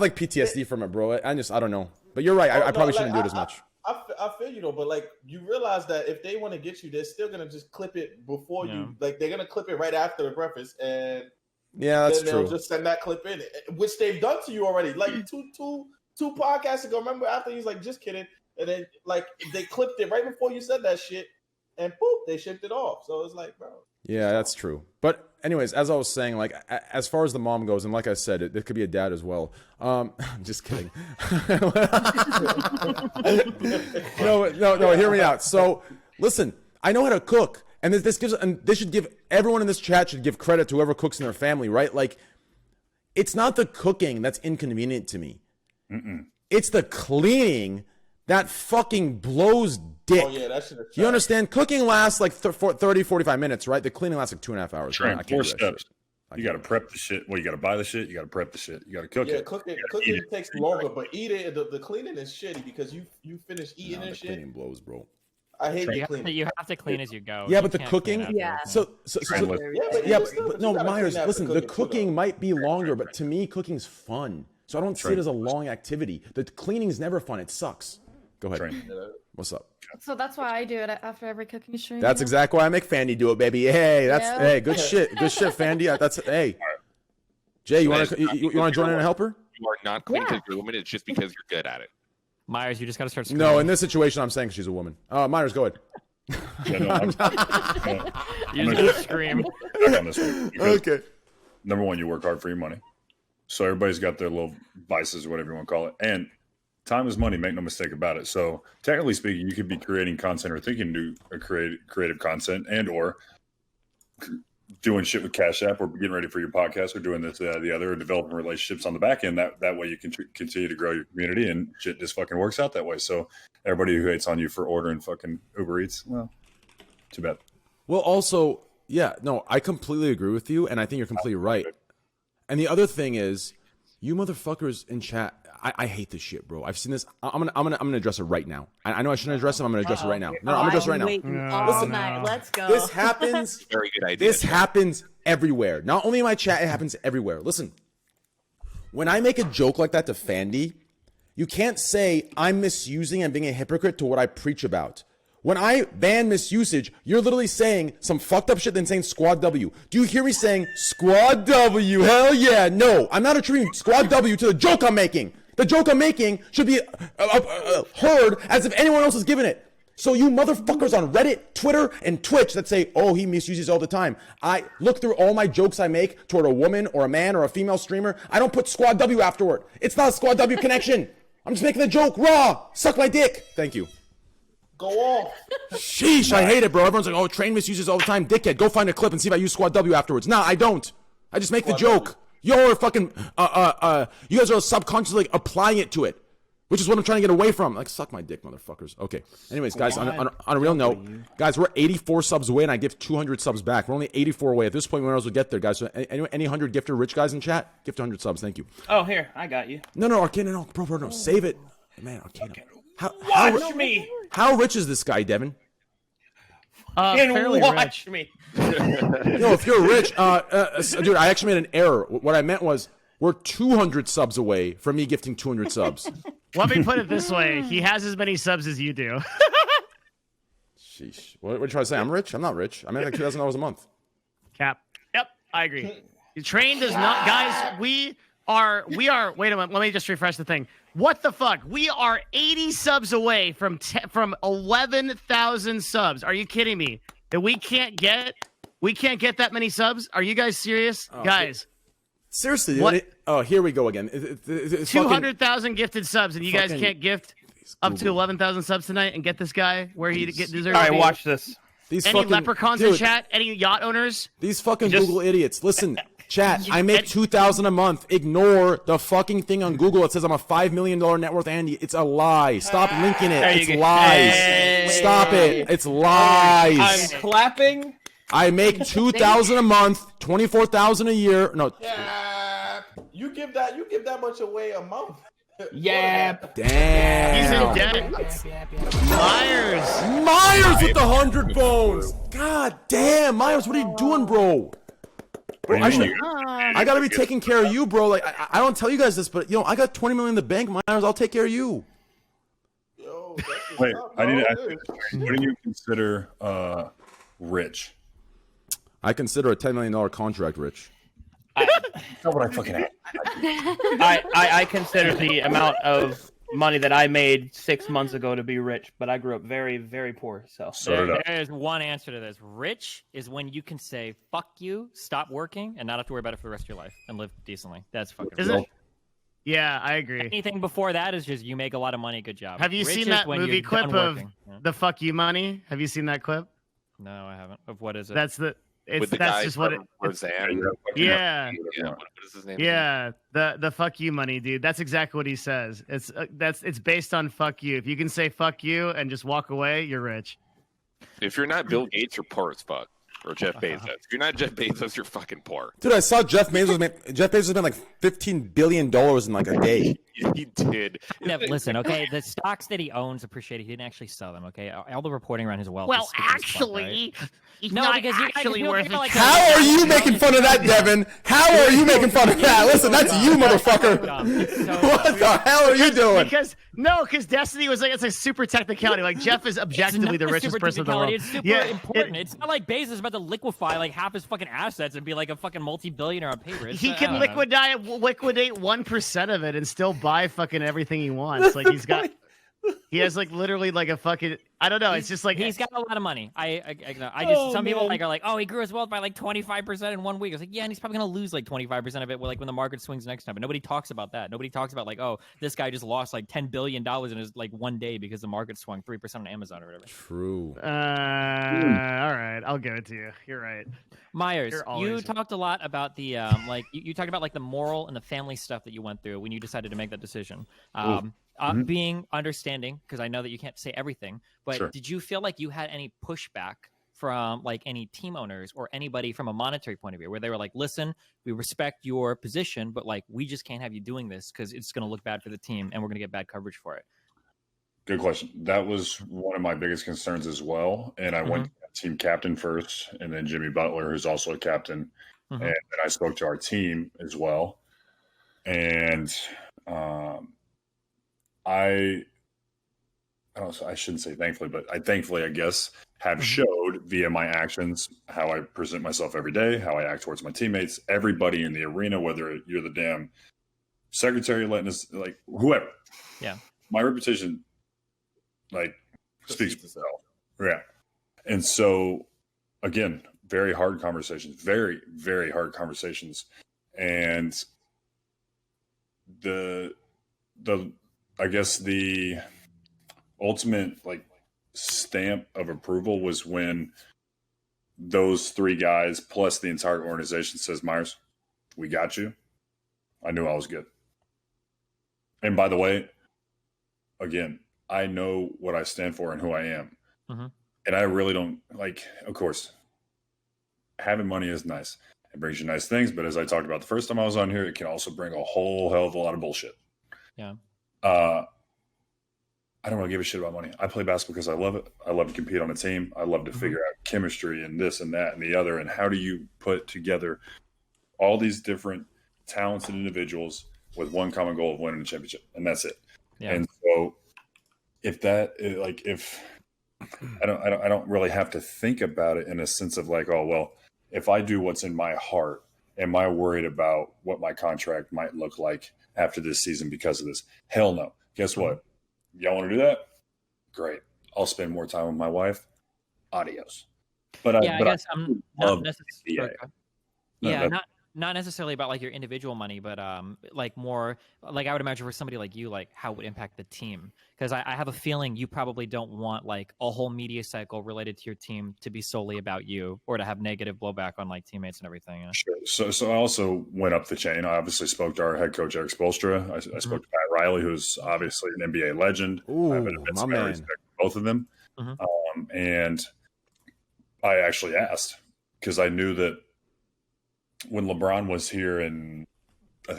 like PTSD from it, bro. I don't know. But you're right. I probably shouldn't do it as much. I feel you though, but like you realize that if they want to get you, they're still gonna just clip it before you. Like they're gonna clip it right after the preface, and that's then true. They'll just send that clip in, which they've done to you already. Like two podcasts ago, remember? After he's like, just kidding, and then like they clipped it right before you said that shit, and boop, they shipped it off. So it's like, bro. Yeah, that's true. But anyways, as I was saying, like as far as the mom goes, and like I said, it could be a dad as well. I'm just kidding. No, hear me out. So listen, I know how to cook, and this gives, and they should give, everyone in this chat should give credit to whoever cooks in their family, right? Like, it's not the cooking that's inconvenient to me. It's the cleaning that fucking blows dick. Oh, yeah, that should have. You understand? Cooking lasts like 30, 45 minutes, right? The cleaning lasts like 2.5 hours. Train, 4 steps. You got to prep the shit. Well, you got to buy the shit. You got to prep the shit. You got to cook it. Yeah, cooking takes longer, but eating the cleaning is shitty because you finish eating and shit. Cleaning blows, bro. I hate cleaning. You have to clean as you go. Yeah, but the cooking. No, Meyers. Listen, the cooking might be longer, but to me, cooking's fun. So I don't see it as a long activity. The cleaning's never fun. It sucks. Go ahead. What's up? So that's why I do it after every cooking stream. That's exactly why I make Fandy do it, baby. Hey, hey, good shit, Fandy. That's hey. Jay, you want to join in and help her? You are not clean because you're a woman. It's just because you're good at it. Myers, you just got to start screaming. No, in this situation, I'm saying she's a woman. Myers, go ahead. You're just gonna scream. Okay. Number one, you work hard for your money. So everybody's got their little vices or whatever you want to call it. And time is money, make no mistake about it. So technically speaking, you could be creating content or thinking to do creative content and or doing shit with Cash App or getting ready for your podcast or doing this, the other, or developing relationships on the back end. That way you can continue to grow your community and shit just fucking works out that way. So everybody who hates on you for ordering fucking Uber Eats, well, too bad. Well, also, yeah, no, I completely agree with you. And I think you're completely right. And the other thing is, you motherfuckers in chat, I hate this shit, bro. I've seen this. I'm gonna address it right now. I know I shouldn't address it. I'm gonna address it right now. No, I'm gonna address it right now. Waiting all night. Let's go. This happens. Very good idea. This happens everywhere. Not only in my chat, it happens everywhere. Listen, when I make a joke like that to Fandy, you can't say I'm misusing and being a hypocrite to what I preach about. When I ban misusage, you're literally saying some fucked up shit than saying Squad W. Do you hear me saying Squad W? Hell yeah. No, I'm not attributing Squad W to the joke I'm making. The joke I'm making should be heard as if anyone else is giving it. So you motherfuckers on Reddit, Twitter, and Twitch that say, oh, he misuses all the time. I look through all my jokes I make toward a woman or a man or a female streamer. I don't put Squad W afterward. It's not a Squad W connection. I'm just making a joke. Raw. Suck my dick. Thank you. Go off. Sheesh, I hate it, bro. Everyone's like, oh, Train misuses all the time. Dickhead, go find a clip and see if I use Squad W afterwards. Nah, I don't. I just make the joke. You're fucking, you guys are subconsciously applying it to it, which is what I'm trying to get away from. Like, suck my dick, motherfuckers. Okay. Anyways, guys, on a real note, guys, we're 84 subs away, and I give 200 subs back. We're only 84 away. At this point, we might as well get there, guys. So any 100 gifted rich guys in chat, gift 100 subs. Thank you. Oh, here, I got you. No, Arcana, no. Bro, no. Save it. Man, Arcana. Watch me. How rich is this guy, Devin? Fairly watch rich. me. No, if you're rich, dude, I actually made an error. What I meant was we're 200 subs away from me gifting 200 subs. Let me put it this way: he has as many subs as you do. Sheesh. What are you trying to say? I'm rich? I'm not rich. I make like $2,000 a month. Cap. Yep, I agree. The Train does not, guys. We are. Wait a minute. Let me just refresh the thing. What the fuck? We are 80 subs away from 11,000 subs. Are you kidding me? That we can't get that many subs? Are you guys serious, guys? Seriously, what? Here we go again. 200,000 gifted subs, and you guys can't gift up to 11,000 subs tonight and get this guy where he deserves. All right, watch this. Any leprechauns in chat? Any yacht owners? These fucking Google idiots. Listen, chat. I make $2,000 a month. Ignore the fucking thing on Google. It says I'm a $5 million net worth Andy. It's a lie. Stop linking it. It's lies. Hey. Stop it. It's lies. I'm clapping. I make $2,000 a month, $24,000 a year. No. Yeah. You give that much away a month. Yep. Damn. He's in debt. Myers with the 100 bones. God damn, Myers, what are you doing, bro? I gotta be taking care of you, bro. Like I don't tell you guys this, but I got 20 million in the bank, Myers. I'll take care of you. Yo, wait, I need to ask you, what do you consider rich? I consider a $10 million contract rich. Not what I fucking had. I consider the amount of money that I made 6 months ago to be rich, but I grew up very, very poor. So there's one answer to this. Rich is when you can say "fuck you," stop working, and not have to worry about it for the rest of your life and live decently. That's fucking rich. Yeah, I agree. Anything before that is just you make a lot of money. Good job. Have you Rich seen that movie clip of the "fuck you" money? Have you seen that clip? No, I haven't. Of what is it? That's With the that's guy just what it. Roseanne. Yeah. What is his name? Yeah, the "fuck you" money, dude. That's exactly what he says. It's based on "fuck you." If you can say "fuck you" and just walk away, you're rich. If you're not Bill Gates, you're poor as fuck. Or Jeff Bezos. If you're not Jeff Bezos, you're fucking poor. Dude, I saw Jeff Bezos made like $15 billion in like a day. He did. Yeah, listen, okay, the stocks that he owns appreciated. He didn't actually sell them, okay? All the reporting around his wealth. Well, is stupid as fuck, actually, right? he's No, not because you actually guys worth feel like- it. How are you making fun of that, Devin? How are you making fun of that? Listen, that's you, motherfucker. What the hell are you doing? Because Destiny was like, it's a super technicality. Like Jeff is objectively the richest person in the world. It's super important. It's not like Bezos is about to liquefy like half his fucking assets and be like a fucking multi-billionaire on paper. He can liquidate 1% of it and still buy fucking everything he wants. Like he has like literally like a fucking, I don't know. It's just like he's got a lot of money. Some people are like, oh, he grew his wealth by like 25% in 1 week. I was like, yeah, and he's probably gonna lose like 25% of it like when the market swings next time. But nobody talks about that. Nobody talks about like, oh, this guy just lost like $10 billion in his like 1 day because the market swung 3% on Amazon or whatever. True. all right, I'll give it to you. You're right. Myers, you talked a lot about the like you talked about like the moral and the family stuff that you went through when you decided to make that decision. Being understanding, because I know that you can't say everything, but Sure. Did you feel like you had any pushback from like any team owners or anybody from a monetary point of view, where they were like, listen, we respect your position, but like we just can't have you doing this because it's going to look bad for the team and we're going to get bad coverage for it? Good question. That was one of my biggest concerns as well. And I went to team captain first, and then Jimmy Butler, who's also a captain. And then I spoke to our team as well. And I shouldn't say thankfully, but I guess, have showed via my actions how I present myself every day, how I act towards my teammates, everybody in the arena, whether you're the damn secretary letting us, like whoever. Yeah. My reputation, like, speaks for itself. Yeah. And so, again, very hard conversations, very, very hard conversations. And I guess the ultimate like stamp of approval was when those three guys plus the entire organization says, Meyers, we got you. I knew I was good. And by the way, again, I know what I stand for and who I am. And I really don't like, of course, having money is nice. It brings you nice things. But as I talked about the first time I was on here, it can also bring a whole hell of a lot of bullshit. Yeah. I don't really give a shit about money. I play basketball because I love it. I love to compete on a team. I love to figure out chemistry and this and that and the other. And how do you put together all these different talented individuals with one common goal of winning a championship? And that's it. Yeah. And so if I don't really have to think about it in a sense of like, oh, well, if I do what's in my heart, am I worried about what my contract might look like after this season because of this? Hell no. Guess what? Y'all want to do that? Great. I'll spend more time with my wife. Adios. But I guess I'm not necessarily. Not necessarily about like your individual money, but like more like I would imagine for somebody like you, like how it would impact the team. Because I have a feeling you probably don't want like a whole media cycle related to your team to be solely about you or to have negative blowback on like teammates and everything. Sure. So I also went up the chain. I obviously spoke to our head coach, Eric Spoelstra. I spoke to Pat Riley, who's obviously an NBA legend. Ooh, I have an immense amount of respect for both of them. And I actually asked because I knew that when LeBron was here, and I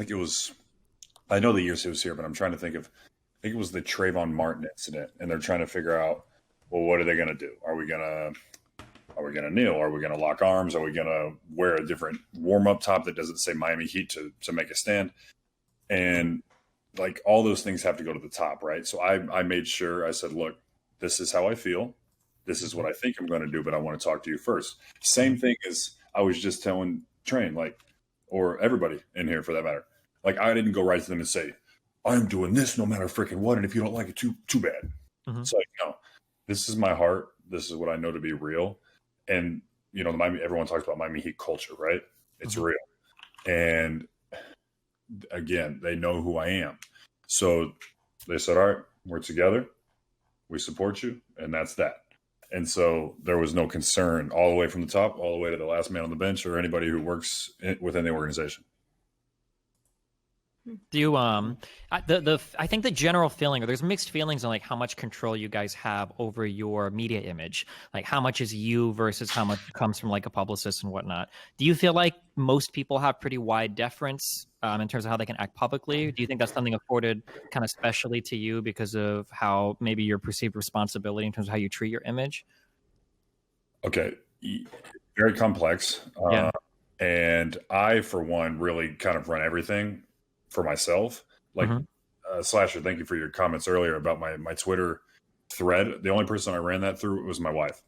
know the years he was here, but I'm trying to think of, I think it was the Trayvon Martin incident, and they're trying to figure out, well, what are they going to do? Are we going to kneel? Are we going to lock arms? Are we going to wear a different warm-up top that doesn't say Miami Heat to make a stand? And like all those things have to go to the top, right? So I made sure, I said, look, this is how I feel. This is what I think I'm going to do, but I want to talk to you first. Same thing as I was just telling Train, like, or everybody in here for that matter. Like, I didn't go right to them and say, I'm doing this no matter freaking what, and if you don't like it, too bad. It's like, no, this is my heart. This is what I know to be real. And, you know, everyone talks about Miami Heat culture, right? It's real. And again, they know who I am. So they said, all right, we're together. We support you. And that's that. And so there was no concern all the way from the top, all the way to the last man on the bench or anybody who works within the organization. Do you I think the general feeling, or there's mixed feelings on like how much control you guys have over your media image, like how much is you versus how much comes from like a publicist and whatnot. Do you feel like most people have pretty wide deference in terms of how they can act publicly? Do you think that's something afforded kind of specially to you because of how maybe your perceived responsibility in terms of how you treat your image? Okay, very complex. And I, for one, really kind of run everything for myself. Like, Slasher, thank you for your comments earlier about my Twitter thread. The only person I ran that through was my wife.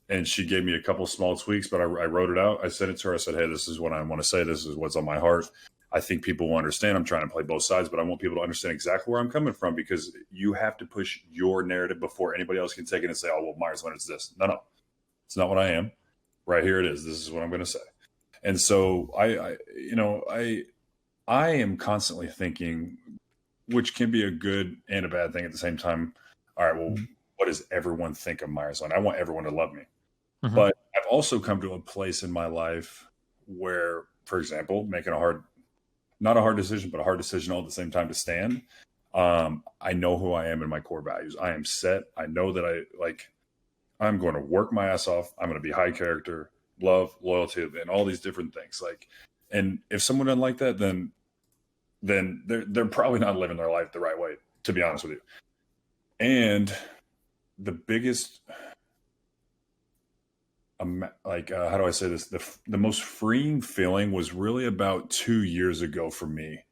And she gave me a couple small tweaks, but I wrote it out. I sent it to her. I said, hey, this is what I want to say. This is what's on my heart. I think people will understand. I'm trying to play both sides, but I want people to understand exactly where I'm coming from, because you have to push your narrative before anybody else can take it and say, oh, well, Meyers Leonard's this. No. It's not what I am. Right here it is. This is what I'm going to say. And so I am constantly thinking, which can be a good and a bad thing at the same time. All right, well, what does everyone think of Meyers Leonard? I want everyone to love me. But I've also come to a place in my life where, for example, making not a hard decision, but a hard decision all at the same time to stand. I know who I am and my core values. I am set. I know that I'm going to work my ass off. I'm going to be high character, love, loyalty, and all these different things. Like, and if someone doesn't like that, then they're probably not living their life the right way, to be honest with you. And the biggest, how do I say this? The most freeing feeling was really about 2 years ago for me.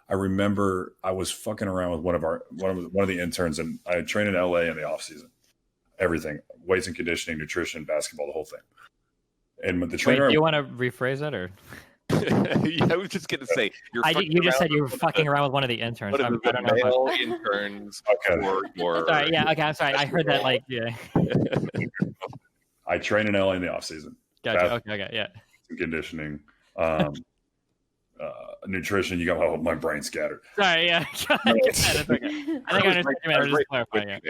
I remember I was fucking around with one of the interns, and I trained in LA in the off season. Everything, weights and conditioning, nutrition, basketball, the whole thing. And the trainer. Wait, do you want to rephrase that, or? Yeah, I was just gonna say you just said you were fucking around with one of the interns. One of the male interns. Okay. Sorry, yeah, okay, I'm sorry. I heard that, like, yeah. I train in LA in the off season. Gotcha. Okay, yeah. Conditioning, nutrition. You got my brain scattered. Sorry, yeah. That's okay. I think I understand you, man. Just clarifying.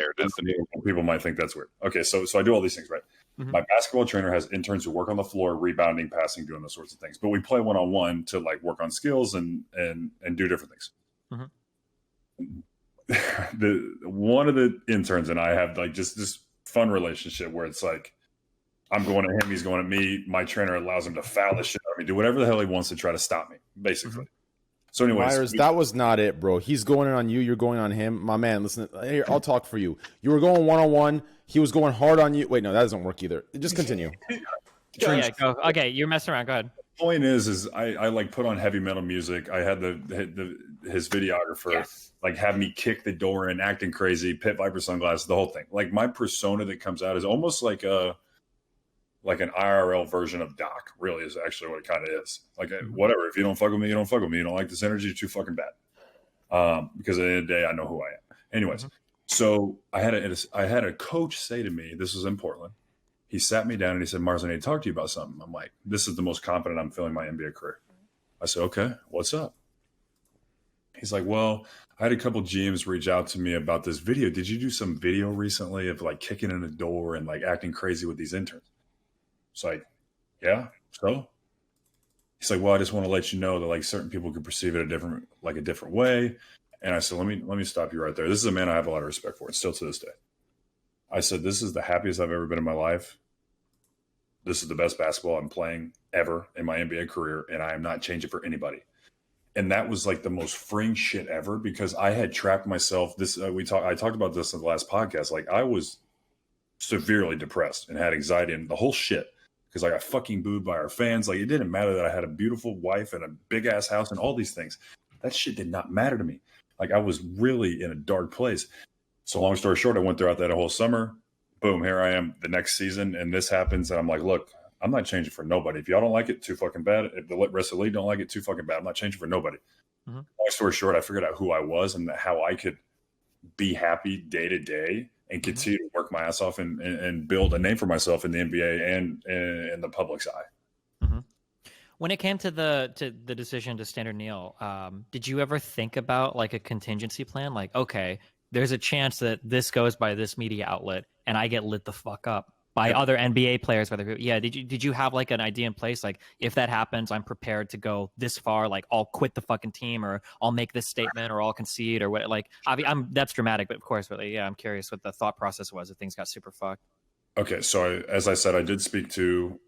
People might think that's weird. Okay, so I do all these things, right? Mm-hmm. My basketball trainer has interns who work on the floor, rebounding, passing, doing those sorts of things. But we play one-on-one to like work on skills and do different things. Mm-hmm. One of the interns and I have like just this fun relationship where it's like I'm going at him, he's going at me. My trainer allows him to foul the shit out of me, do whatever the hell he wants to try to stop me, basically. Mm-hmm. So anyways, Myers, that was not it, bro. He's going in on you. You're going on him. My man, listen, here, I'll talk for you. You were going one-on-one. He was going hard on you. Wait, no, that doesn't work either. Just continue. Yeah, go. Okay, you're messing around. Go ahead. The point is I like put on heavy metal music. I had his videographer like have me kick the door and acting crazy, pit viper sunglasses, the whole thing. Like my persona that comes out is almost like an IRL version of Doc. Really is actually what it kind of is. Like whatever. If you don't fuck with me, you don't fuck with me. You don't like this energy, you're too fucking bad. Because at the end of the day, I know who I am. Anyways. So I had a coach say to me, this was in Portland. He sat me down and he said, Mars, I need to talk to you about something. I'm like, this is the most confident I'm feeling my NBA career. I said, okay, what's up? He's like, well, I had a couple GMs reach out to me about this video. Did you do some video recently of like kicking in the door and like acting crazy with these interns? It's like, yeah, so? He's like, well, I just want to let you know that like certain people could perceive it a different way. And I said, let me stop you right there. This is a man I have a lot of respect for, and still to this day. I said, this is the happiest I've ever been in my life. This is the best basketball I'm playing ever in my NBA career, and I am not changing for anybody. And that was like the most freeing shit ever because I had trapped myself. I talked about this in the last podcast. Like I was severely depressed and had anxiety and the whole shit because I got fucking booed by our fans. Like it didn't matter that I had a beautiful wife and a big ass house and all these things. That shit did not matter to me. Like I was really in a dark place. So long story short, I went throughout that whole summer. Boom, here I am the next season. And this happens. And I'm like, look, I'm not changing for nobody. If y'all don't like it, too fucking bad. If the rest of the league don't like it, too fucking bad. I'm not changing for nobody. Mm-hmm. Long story short, I figured out who I was and how I could be happy day to day and continue to work my ass off and build a name for myself in the NBA and in the public's eye. Mm-hmm. When it came to the decision to standard kneel, did you ever think about like a contingency plan? Like, okay, there's a chance that this goes by this media outlet and I get lit the fuck up by other NBA players. Did you have like an idea in place? Like if that happens, I'm prepared to go this far. Like I'll quit the fucking team, or I'll make this statement, or I'll concede, or what? Like that's dramatic, but of course, really, yeah. I'm curious what the thought process was if things got super fucked. Okay, so as I said, I did speak to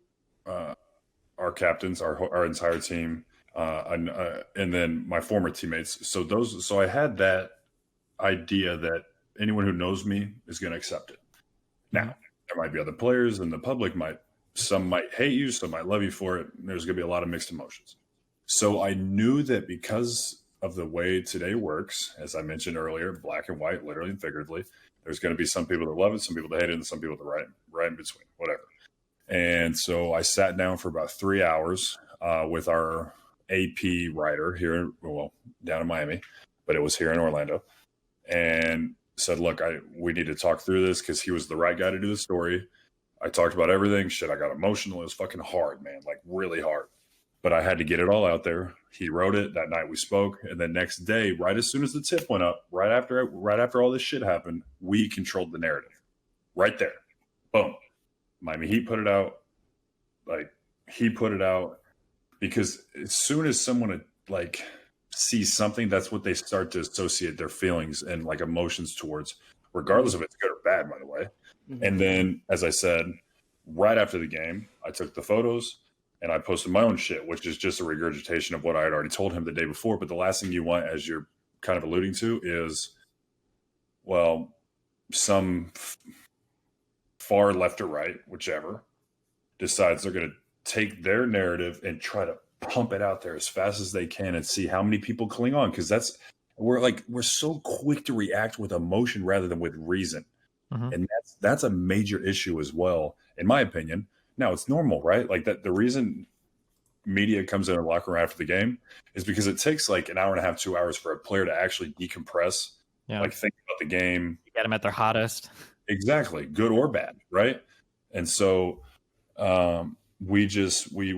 our captains, our entire team, and then my former teammates. So I had that idea that anyone who knows me is going to accept it. Now, there might be other players, and the public some might hate you, some might love you for it. There's going to be a lot of mixed emotions. So I knew that because of the way today works, as I mentioned earlier, black and white, literally and figuratively, there's going to be some people that love it, some people that hate it, and some people that right in between, whatever. And so I sat down for about 3 hours with our AP writer here, down in Miami, but it was here in Orlando, and said, look, we need to talk through this because he was the right guy to do the story. I talked about everything. Shit, I got emotional. It was fucking hard, man, like really hard. But I had to get it all out there. He wrote it. That night we spoke. And then next day, right as soon as the tip went up, right after all this shit happened, we controlled the narrative. Right there. Boom. Miami Heat put it out. Like, he put it out. Because as soon as someone sees something, that's what they start to associate their feelings and like emotions towards. regardless if it's good or bad, by the way. And then, as I said, right after the game, I took the photos and I posted my own shit, which is just a regurgitation of what I had already told him the day before. But the last thing you want, as you're kind of alluding to, is, well, some far left or right, whichever, decides they're going to take their narrative and try to pump it out there as fast as they can and see how many people cling on. Because we're so quick to react with emotion rather than with reason. And that's a major issue as well, in my opinion. Now, it's normal, right? Like that, the reason media comes in a locker room after the game is because it takes like an hour and a half, 2 hours for a player to actually decompress, like think about the game. You get them at their hottest. Exactly. Good or bad, right? And so we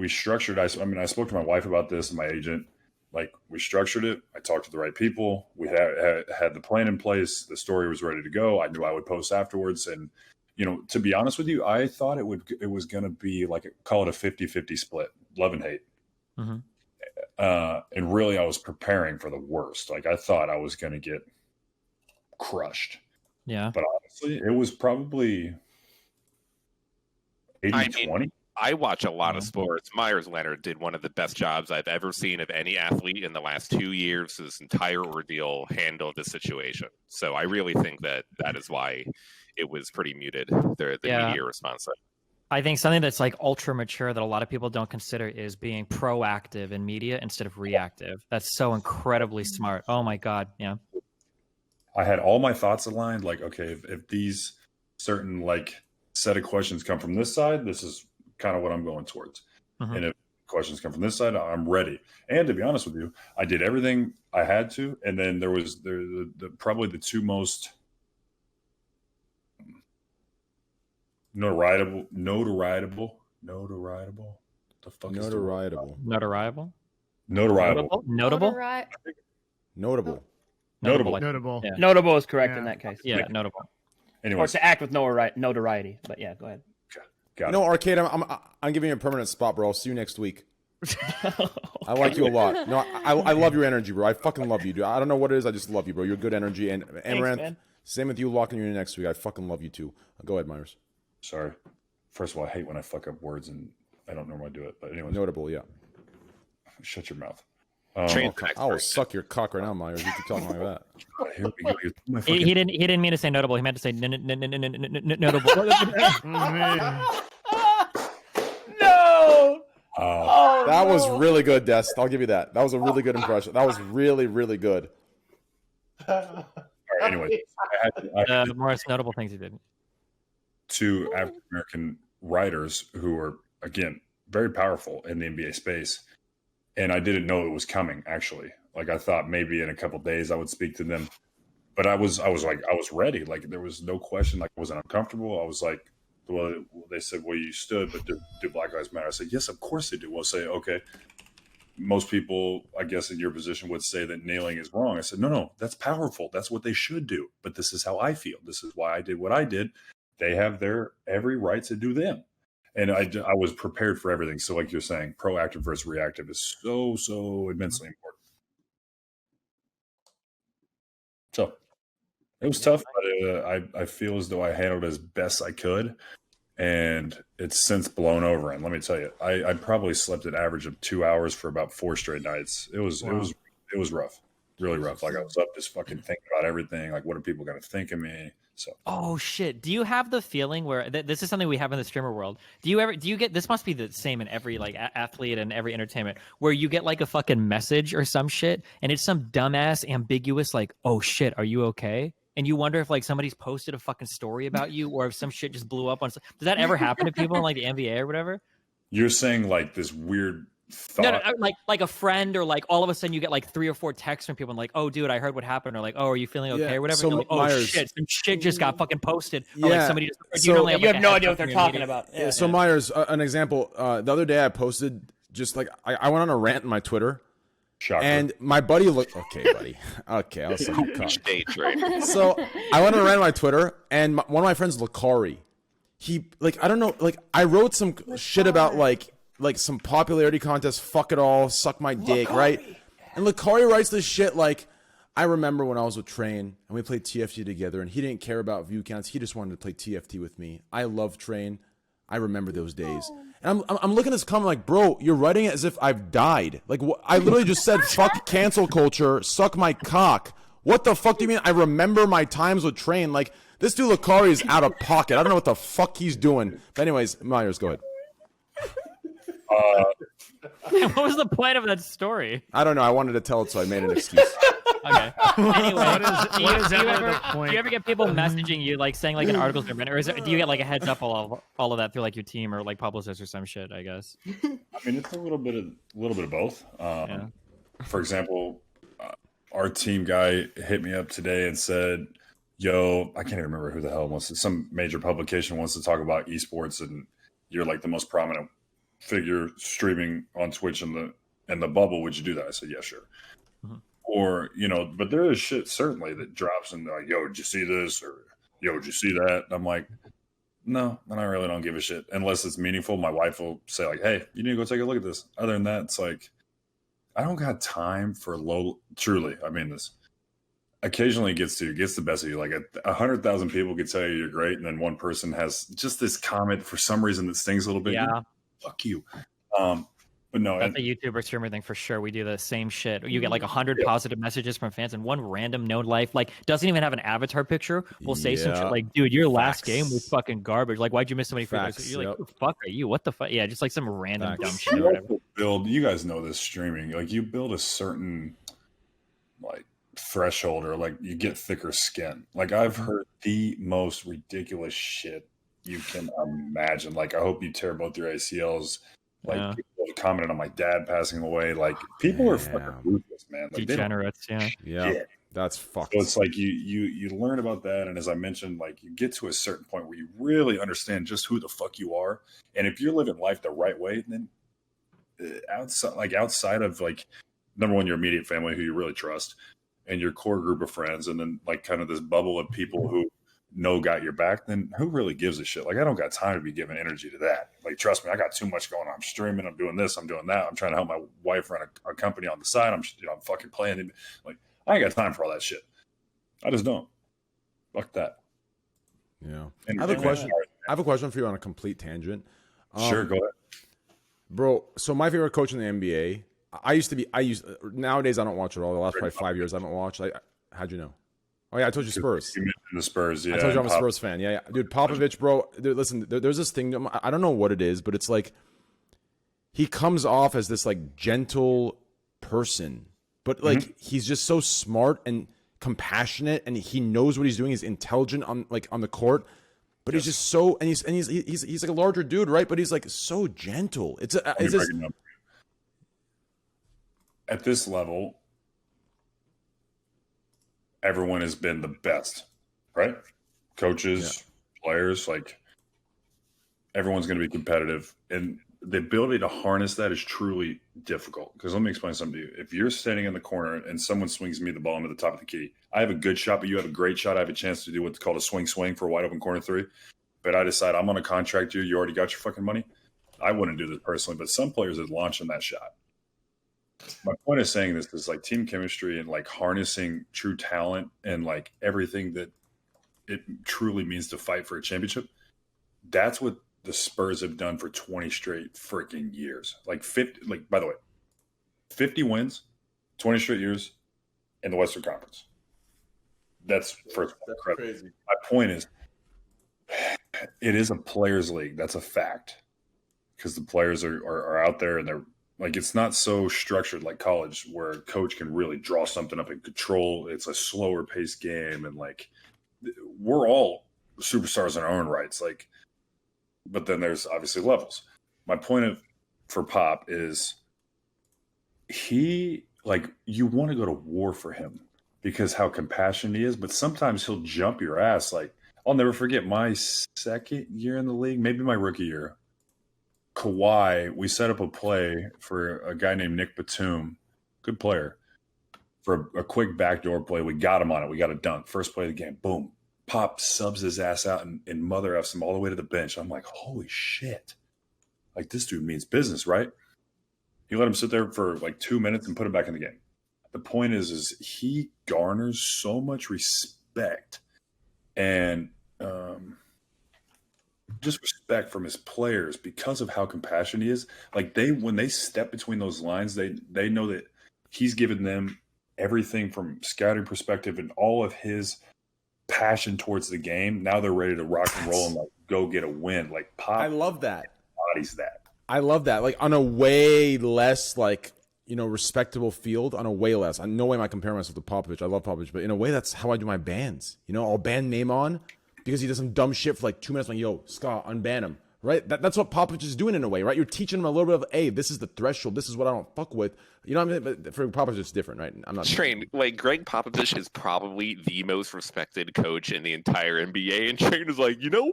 structured, I spoke to my wife about this and my agent. Like, we structured it. I talked to the right people. We had the plan in place. The story was ready to go. I knew I would post afterwards. And, you know, to be honest with you, I thought it was going to be like, call it a 50-50 split, love and hate. And really, I was preparing for the worst. Like, I thought I was going to get crushed. Yeah. But honestly, it was probably 80-20. I watch a lot of sports. Meyers Leonard did one of the best jobs I've ever seen of any athlete in the last 2 years. This entire ordeal handled the situation. So I really think that is why it was pretty muted, the media response. I think something that's like ultra mature that a lot of people don't consider is being proactive in media instead of reactive. That's so incredibly smart. Oh my God. Yeah. I had all my thoughts aligned. Like, okay, if these certain like set of questions come from this side, this is kind of what I'm going towards. And if questions come from this side, I'm ready. And to be honest with you, I did everything I had to. And then there was probably the two most notoriable. The fuck is Notable. Notable. Yeah. Notable is correct Yeah. in that case. Yeah, notable. Or Anyways, to act with notoriety. But yeah, go ahead. got No, it. Arcade, I'm giving you a permanent spot, bro. I'll see you next week. I like you a lot. No, I love your energy, bro. I fucking love you, dude. I don't know what it is. I just love you, bro. You're good energy. And Amouranth, man. same with you, locking you in next week. I fucking love you too. Go ahead, Myers. Sorry. First of all, I hate when I fuck up words and I don't normally do it. But anyways, Notable, yeah. shut your mouth. I will suck your cock right now, Myers. You keep talking like that. Here we go. My He fucking- didn't mean to say notable. He meant to say notable. No! Oh, That was really good, Des. I'll give you that. That was a really good impression. That was really, really good. all right, anyways, I had The more notable things he did. two African American writers who are, again, very powerful in the NBA space. And I didn't know it was coming, actually. Like, I thought maybe in a couple of days I would speak to them. But I was ready. Like, there was no question. Like, I wasn't uncomfortable. I was like, well, they said, well, you stood, but do Black Lives Matter? I said, yes, of course they do. We'll say, okay. Most people, I guess, in your position would say that kneeling is wrong. I said, no, that's powerful. That's what they should do. But this is how I feel. This is why I did what I did. They have their every right to do them. And I was prepared for everything. So like you're saying, proactive versus reactive is so immensely important. So it was tough, but I feel as though I handled it as best I could. And it's since blown over. And let me tell you, I probably slept an average of 2 hours for about 4 straight nights. It was rough, really rough. Like I was up just fucking thinking about everything. Like, what are people going to think of me? So, Oh shit! Do you have the feeling where this is something we have in the streamer world? Do you get this? Must be the same in every like athlete and every entertainment, where you get like a fucking message or some shit, and it's some dumbass, ambiguous like, "Oh shit, are you okay?" And you wonder if like somebody's posted a fucking story about you, or if some shit just blew up on. Does that ever happen to people in like the NBA or whatever? you're saying like this weird thought. No, like a friend, or like all of a sudden you get like 3 or 4 texts from people and like, "Oh, dude, I heard what happened," or like, "Oh, are you feeling okay?" Yeah, or whatever. so And you're like, "Oh Myers- shit, some shit just got fucking posted." Or like Yeah, somebody just. so- You have no idea what they're talking about. Yeah. So Myers, an example. The other day I posted just like I went on a rant in my Twitter, Shocker. and my buddy looked. Okay, buddy. Okay, I'll suck your cock. Day trade. So I went on a rant on my Twitter, and one of my friends, Lakari, he like I don't know, like I wrote some shit about like some popularity contest. Fuck it all, suck my dick, right? And Lakari writes this shit like, I remember when I was with Train and we played TFT together, and he didn't care about view counts. He just wanted to play TFT with me. I love Train. I remember those days. And I'm looking at this comment like, bro, you're writing it as if I've died. Like, I literally just said, fuck cancel culture, suck my cock. What the fuck do you mean? I remember my times with Train. Like, this dude Lucari is out of pocket. I don't know what the fuck he's doing. But anyways, Meyers, go ahead. What was the point of that story? I don't know. I wanted to tell it, so I made an excuse. Okay. Anyway, do point? you ever get people messaging you, like saying like an article's been written, or do you get like a heads up all of that through like your team or like publicists or some shit? I guess. I mean, it's a little bit of both. Yeah. For example, our team guy hit me up today and said, "Yo, I can't even remember who the hell wants to, some major publication wants to talk about esports, and you're like the most prominent figure streaming on Twitch in the bubble. Would you do that?" I said, "Yeah, sure." Mm-hmm. Or, but there is shit certainly that drops and like, "Yo, did you see this?" Or, "Yo, did you see that?" And I'm like, no, and I really don't give a shit unless it's meaningful. My wife will say like, "Hey, you need to go take a look at this." Other than that, it's like, I don't got time for truly, I mean this. Occasionally it gets the best of you. Like 100,000 people could tell you you're great, and then one person has just this comment for some reason that stings a little bit. Yeah. Fuck you. But no, that's a YouTuber streamer thing for sure. We do the same shit. You get like 100 positive messages from fans, and one random known life like doesn't even have an avatar picture will say some shit like, "Dude, your last game was fucking garbage. Like, why'd you miss so many free throws?" You're like, "Who the fuck are you? What the fuck?" Yeah, just like some random dumb shit or whatever. You guys know this streaming. Like, you build a certain like threshold, or like you get thicker skin. Like, I've heard the most ridiculous shit you can imagine. Like, I hope you tear both your ACLs. Like, people have commented on my dad passing away. Like, people are fucking ruthless, man. Like, degenerates, yeah. That's fucked. So it's like you learn about that, and as I mentioned, like, you get to a certain point where you really understand just who the fuck you are, and if you're living life the right way, then outside of like, number one, your immediate family who you really trust, and your core group of friends, and then like kind of this bubble of people who got your back, then who really gives a shit? Like, I don't got time to be giving energy to that. Like, trust me, I got too much going on. I'm streaming, I'm doing this, I'm doing that. I'm trying to help my wife run a company on the side. I'm fucking playing. Like, I ain't got time for all that shit. I just don't. Fuck that. Yeah. I have a question for you on a complete tangent. Sure, go ahead. Bro, so my favorite coach in the NBA, nowadays I don't watch it all. The last probably 5 years I haven't watched. How'd you know? Oh, yeah, I told you Spurs. You mentioned the Spurs, yeah. I told you I'm a Spurs fan. Yeah. Dude, Popovich, bro, listen, there's this thing, I don't know what it is, but it's like he comes off as this like gentle person, but like he's just so smart and compassionate, and he knows what he's doing. He's intelligent on the court, but he's just so, and he's like a larger dude, right? But he's like so gentle. At this level, everyone has been the best, right? Coaches, players, like, everyone's going to be competitive. And the ability to harness that is truly difficult. Because let me explain something to you. If you're standing in the corner and someone swings me the ball into the top of the key, I have a good shot, but you have a great shot. I have a chance to do what's called a swing for a wide open corner three. But I decide I'm going to contract you. You already got your fucking money. I wouldn't do this personally, but some players are launching that shot. My point of saying this is like team chemistry and like harnessing true talent and like everything that it truly means to fight for a championship. That's what the Spurs have done for 20 straight freaking years. Like 50, like, by the way, 50 wins, 20 straight years in the Western Conference. That's crazy. My point is, it is a players' league. That's a fact, because the players are out there, and they're like, it's not so structured like college where a coach can really draw something up and control. It's a slower paced game, and like, we're all superstars in our own rights. Like, but then there's obviously levels. My point for Pop is, he, like, you want to go to war for him because how compassionate he is, but sometimes he'll jump your ass. Like, I'll never forget my second year in the league, maybe my rookie year. Kawhi, we set up a play for a guy named Nick Batum, good player, for a quick backdoor play. We got him on it. We got a dunk. First play of the game. Boom. Pop subs his ass out and mother F's him all the way to the bench. I'm like, holy shit. Like, this dude means business, right? He let him sit there for like 2 minutes and put him back in the game. the point is he garners so much respect and just respect from his players because of how compassionate he is. Like when they step between those lines, they know that he's given them everything from scouting perspective and all of his passion towards the game. Now they're ready to rock and roll and like go get a win. Like Pop, I love that. Bodies that. I love that. Like on a way less like, you know, respectable field, on a way less. I no way am I comparing myself to Popovich. I love Popovich, but in a way that's how I do my bans. You know, I'll ban Namon because he does some dumb shit for like 2 minutes. Like, yo, Scott, unban him. Right? That's what Popovich is doing in a way, right? You're teaching him a little bit of, hey, this is the threshold. This is what I don't fuck with. You know what I mean? But for Popovich, it's different, right? I'm not Train, like Greg Popovich is probably the most respected coach in the entire NBA, and Train is like, you know,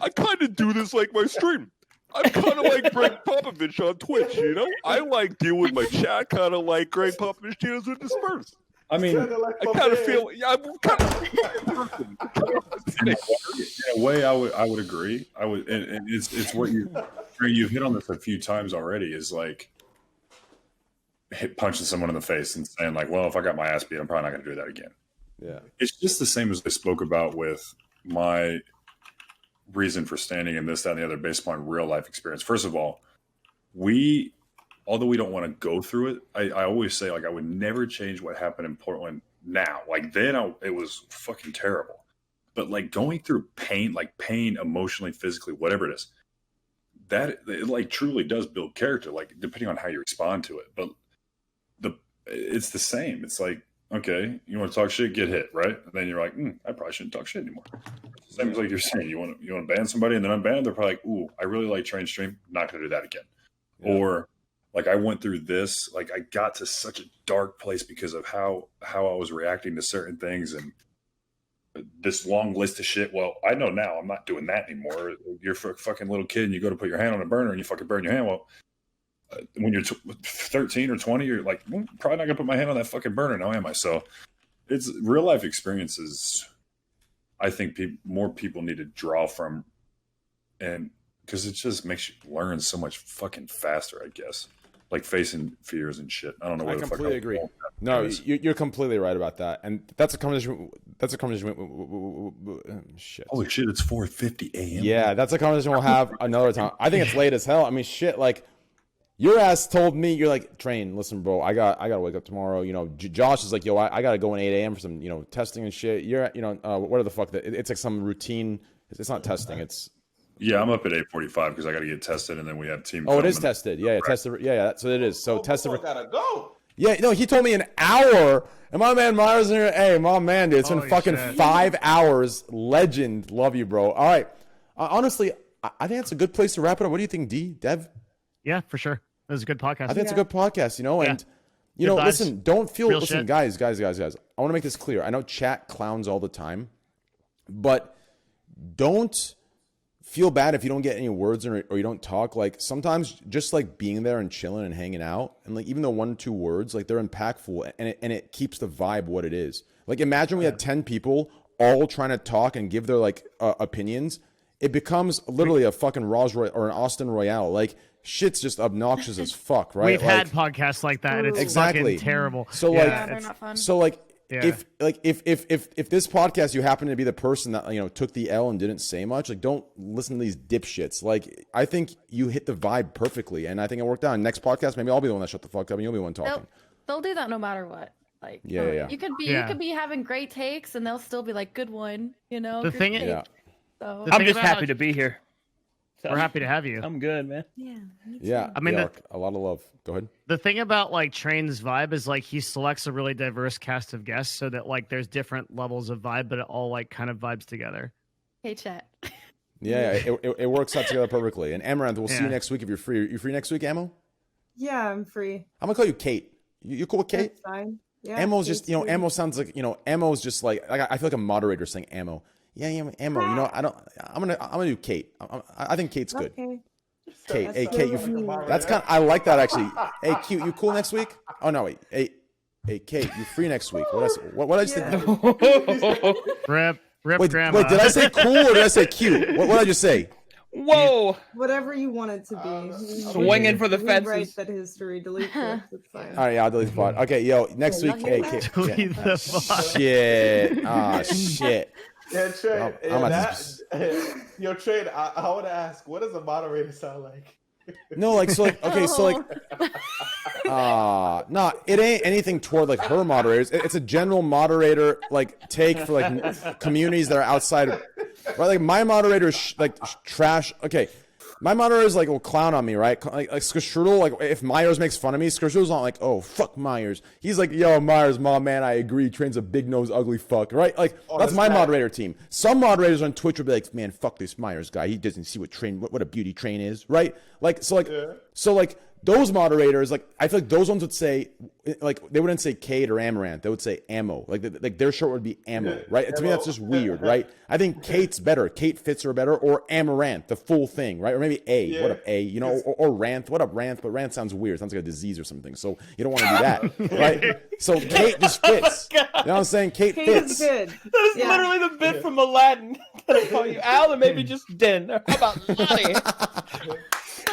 I kind of do this like my stream. I'm kind of like Greg Popovich on Twitch, you know? I like deal with my chat kind of like Greg Popovich deals with the Spurs. I mean, I kind of feel, yeah, I'm kind of in a way, I would agree. I would, and it's what you've hit on this a few times already. Is like punching someone in the face and saying like, "Well, if I got my ass beat, I'm probably not going to do that again." Yeah, it's just the same as I spoke about with my reason for standing in this, that, and the other, based upon real life experience. First of all, although we don't want to go through it, I always say like I would never change what happened in Portland now. Like then it was fucking terrible. But like going through pain, like pain emotionally, physically, whatever it is, that it like truly does build character, like depending on how you respond to it. But it's the same. It's like, okay, you want to talk shit, get hit, right? And then you're like, I probably shouldn't talk shit anymore. Same as like you're saying, you want to ban somebody and then unban them, they're probably like, ooh, I really like Train Stream, not going to do that again. Yeah. Or like I went through this, like I got to such a dark place because of how I was reacting to certain things and this long list of shit. Well, I know now I'm not doing that anymore. You're a fucking little kid and you go to put your hand on a burner and you fucking burn your hand. Well, when you're 13 or 20, you're like, probably not gonna put my hand on that fucking burner now, am I? So it's real life experiences. I think more people need to draw from, and because it just makes you learn so much fucking faster, I guess. Like facing fears and shit. I don't know. I completely agree. No, you're completely right about that, and that's a conversation. Shit. Holy shit! It's 4:50 a.m. Yeah, that's a conversation we'll have another time. I think it's late as hell. I mean, shit. Like your ass told me, you're like, Train. Listen, bro, I gotta wake up tomorrow. You know, Josh is like, yo, I gotta go at 8 a.m. for some, you know, testing and shit. You're, you know, what the fuck? It's like some routine. It's not testing. It's Yeah, I'm up at 8:45 because I got to get tested, and then we have team. Oh, it is tested. Yeah, tested. Yeah. So it is. So tested. Gotta go. Yeah, no, he told me an hour. And my man Meyers Leonard, hey, my man, dude, it's been fucking 5 hours. Legend, love you, bro. All right, honestly, I think that's a good place to wrap it up. What do you think, Dev? Yeah, for sure. It was a good podcast. I think it's a good podcast, you know, and you know, listen, don't feel. Listen, guys. I want to make this clear. I know chat clowns all the time, but don't feel bad if you don't get any words or you don't talk. Like sometimes just like being there and chilling and hanging out and like even though 1 or 2 words, like they're impactful and it keeps the vibe what it is. Like imagine we had 10 people all trying to talk and give their like opinions. It becomes literally a fucking Rolls Royce or an Austin Royale. Like shit's just obnoxious as fuck, right? We've had podcasts like that. It's fucking terrible. So they're not fun. So like if this podcast you happen to be the person that, you know, took the L and didn't say much, like don't listen to these dipshits. Like I think you hit the vibe perfectly, and I think it worked out. Next podcast, maybe I'll be the one that shut the fuck up, and you'll be the one talking. They'll do that no matter what. Like yeah. You could be having great takes, and they'll still be like, good one. You know. The thing is, so I'm just happy to be here. So we're happy to have you. I'm good, man. Yeah. I mean, a lot of love. Go ahead. The thing about like Train's vibe is like he selects a really diverse cast of guests so that like there's different levels of vibe, but it all like kind of vibes together. Hey, chat. Yeah, it works out together perfectly. And Amouranth, we'll see you next week if you're free. You free next week, Ammo? Yeah, I'm free. I'm gonna call you Kate. You cool with Kate? That's fine. Yeah. Ammo's just, you know, Ammo sounds like, you know, Ammo's just like I feel like a moderator saying Ammo. Yeah, Ammo. You know, I'm gonna do Kate. I think Kate's good. Okay. Kate, hey Kate, that's kind. I like that actually. Hey, Q, you cool next week? Oh no, wait. Hey Kate, you free next week? What I say? Rip, wait, grandma. wait, did I say cool or did I say cute? What did I just say? Whoa! Whatever you want it to be. Swinging for the Rewrite fences. that history. Delete clips. It's fine. All right, yeah, I'll delete the VOD. Okay, yo, next week. Hey, Delete the VOD. shit. Ah, shit. Yeah, Trey. I'm at Yo, Trey, I want to ask, what does a moderator sound like? No, like, so, like, okay, so, like, no, it ain't anything toward, like, her moderators. It's a general moderator, like, take for, like, communities that are outside of, right? Like, my moderators, trash. Okay, my moderators, like, will clown on me, right? Like Scuffed, like, if Meyers makes fun of me, Scuffed's not like, oh, fuck Meyers. He's like, yo, Meyers, man, I agree. Train's a big-nosed, ugly fuck, right? Like, that's my moderator team. Some moderators on Twitch will be like, man, fuck this Meyers guy. He doesn't see what a beauty Train is, right? Like, so, those moderators, like, I feel like those ones would say, like, they wouldn't say Kate or Amouranth. They would say Ammo. Like their short would be Ammo, right? To me, that's just weird, right? I think Kate's better. Kate fits her better, or Amouranth, the full thing, right? Or maybe A. Yeah. What up, A? You know, or Ranth. What up, Ranth? But Ranth sounds weird. Sounds like a disease or something. So you don't want to do that, right? So Kate just fits. You know what I'm saying? Kate fits. Is good. That is literally the bit from Aladdin. Can I call you Al or maybe just Den? How about Lottie?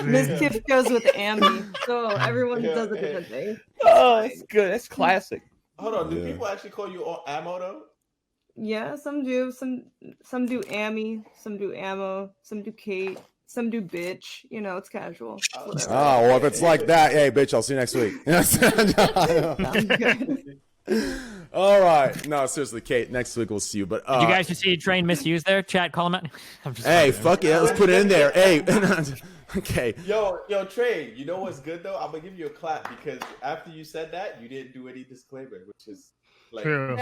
Miss Tiff goes with Amy, so everyone does a different thing. Oh, that's good. That's classic. Hold on, do people actually call you Ammo though? Yeah, some do. Some do Amy, some do Ammo, some do Kate, some do bitch. You know, it's casual. Whatever. Oh, well, if it's like that, hey, bitch, I'll see you next week. Sounds good. All right. No, seriously, Kate, next week we'll see you. But Did you guys just see Train misuse there? Chat, call him out. I'm just hey, fuck it. Let's put it in there. Hey. Okay. Yo, Trey, you know what's good though? I'm gonna give you a clap because after you said that, you didn't do any disclaimer, which is like True.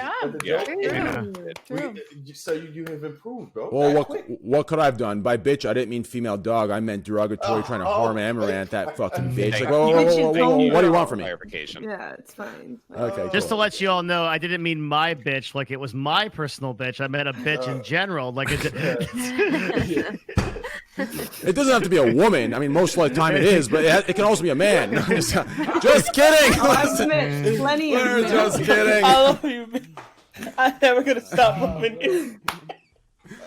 So you have improved, bro. Well, what could I have done? By bitch, I didn't mean female dog. I meant derogatory, trying to harm Amouranth, that fucking bitch. Like, whoa, what do you want from me? Clarification. Yeah, it's fine. Okay. Just to let you all know, I didn't mean my bitch like it was my personal bitch. I meant a bitch in general. Like It doesn't have to be a woman. I mean, most of the time it is, but it can also be a man. Just kidding. I've met plenty of We're men. just kidding. I love you. I'm never gonna stop loving you.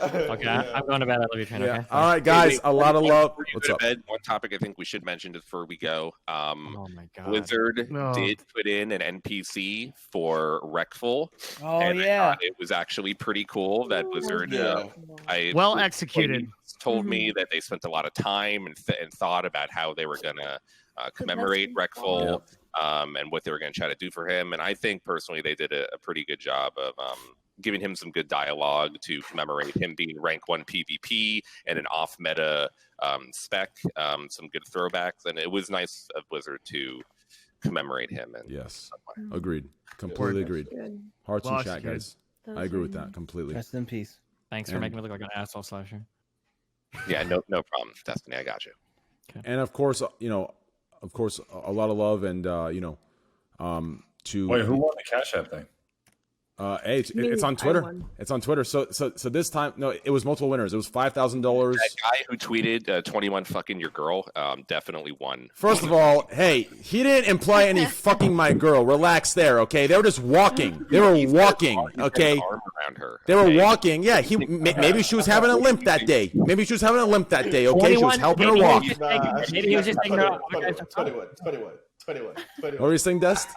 Okay, I'm going to bed. I love you, Train. Yeah. Okay. All right, guys. A lot of love. Before you What's go up? to bed, one topic I think we should mention before we go. Oh my god. Blizzard No. did put in an NPC for Wreckful. Oh and I yeah. thought it was actually pretty cool that Blizzard. well executed. Told me that they spent a lot of time and thought about how they were gonna commemorate Wreckful, and what they were gonna try to do for him. And I think personally they did a pretty good job of giving him some good dialogue to commemorate him being rank 1 PvP and an off meta spec. Some good throwbacks, and it was nice of Blizzard to commemorate him. And Yes. Agreed. Completely agreed. Good. Hearts in Well chat, guys. I agree with that completely. Rest in peace. Thanks for making me look like an asshole slasher. yeah, no problem, Destiny. I got you. And of course, a lot of love and to Wait, who won the Cash App thing? hey, it's on Twitter. It's on Twitter. So this time, no, it was multiple winners. It was $5,000. That guy who tweeted 21 fucking your girl definitely won. First of all, hey, he didn't imply any fucking my girl. Relax there, okay? They were just walking. They were walking, okay? Arm around her. They were okay? walking. Yeah, maybe she was having a limp that day. Maybe she was having a limp that day, okay? She was helping her walk. Maybe he was just taking her out. 21. What were you saying, Dest?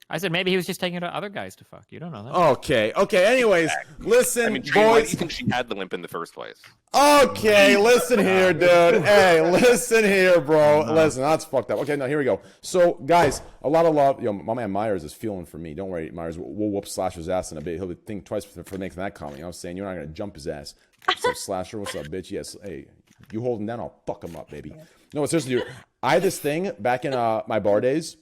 I said maybe he was just taking her to other guys to fuck. You don't know that. Okay. Anyways, listen, I mean, Trey, why do boys. you think she had the limp in the first place? Okay, listen here, dude. Hey, listen here, bro. Listen, that's fucked up. Okay, now here we go. So, guys, a lot of love. Yo, my man Myers is feeling for me. Don't worry, Myers. We'll whoop Slasher's ass in a bit. He'll think twice for making that comment. You know what I'm saying? You're not going to jump his ass. What's up, Slasher? What's up, bitch? Yes. Hey, you hold him down, I'll fuck him up, baby. No, seriously, dude. I had this thing back in my bar days.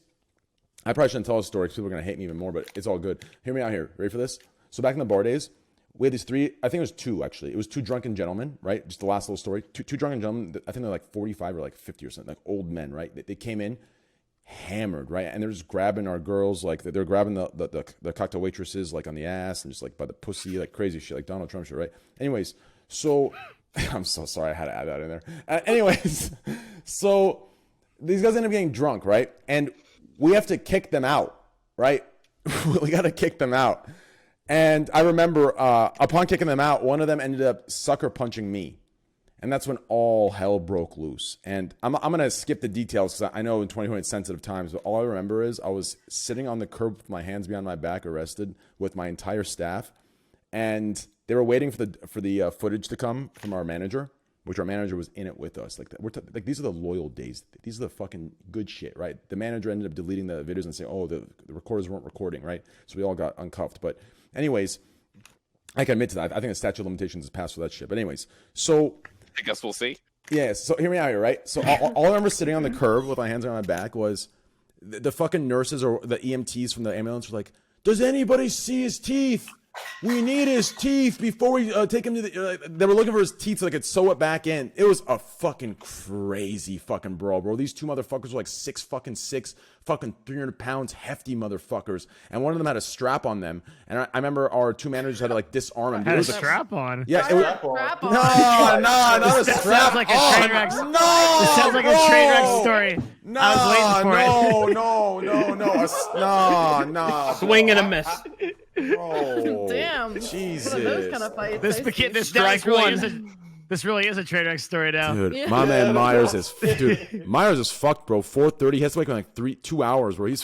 I probably shouldn't tell a story because people are going to hate me even more, but it's all good. Hear me out here. Ready for this? So back in the bar days, we had these three, I think it was two actually. It was two drunken gentlemen, right? Just the last little story. Two drunken gentlemen, I think they're like 45 or like 50 or something, like old men, right? They came in hammered, right? And they're just grabbing our girls, like they're grabbing the cocktail waitresses like on the ass and just like by the pussy, like crazy shit, like Donald Trump shit, right? Anyways, so I'm so sorry I had to add that in there. Anyways, so these guys end up getting drunk, right? And we have to kick them out, right? We got to kick them out. And I remember upon kicking them out, one of them ended up sucker punching me. And that's when all hell broke loose. And I'm going to skip the details because I know in 2020 it's sensitive times, but all I remember is I was sitting on the curb with my hands behind my back, arrested with my entire staff. And they were waiting for the footage to come from our manager, which our manager was in it with us. Like these are the loyal days. These are the fucking good shit, right? The manager ended up deleting the videos and saying, oh, the recorders weren't recording, right? So we all got uncuffed. But anyways, I can admit to that. I think the statute of limitations is passed for that shit. But anyways, so... I guess we'll see. Yeah, so hear me out here, right? So all I remember sitting on the curb with my hands on my back was the fucking nurses or the EMTs from the ambulance were like, does anybody see his teeth? We need his teeth before we take him to the... they were looking for his teeth so they could sew it back in. It was a fucking crazy fucking brawl, bro. These two motherfuckers were like 6'6", fucking 300 pounds, hefty motherfuckers. And one of them had a strap on them. And I remember our two managers had to like disarm him. Had a strap on. Yeah, it was... Strap on. No, not a That strap sounds like a on. train wreck. No, This sounds like a train wreck story. No, I was waiting for it. No. Swing and a miss. Bro, Damn. Jesus. One of those kind of fights. This Strike one. This really is a train wreck story now. Dude, Yeah. my man Meyers is Meyers is fucked, bro. 4:30. He has to wake up in like 2 hours, bro. He's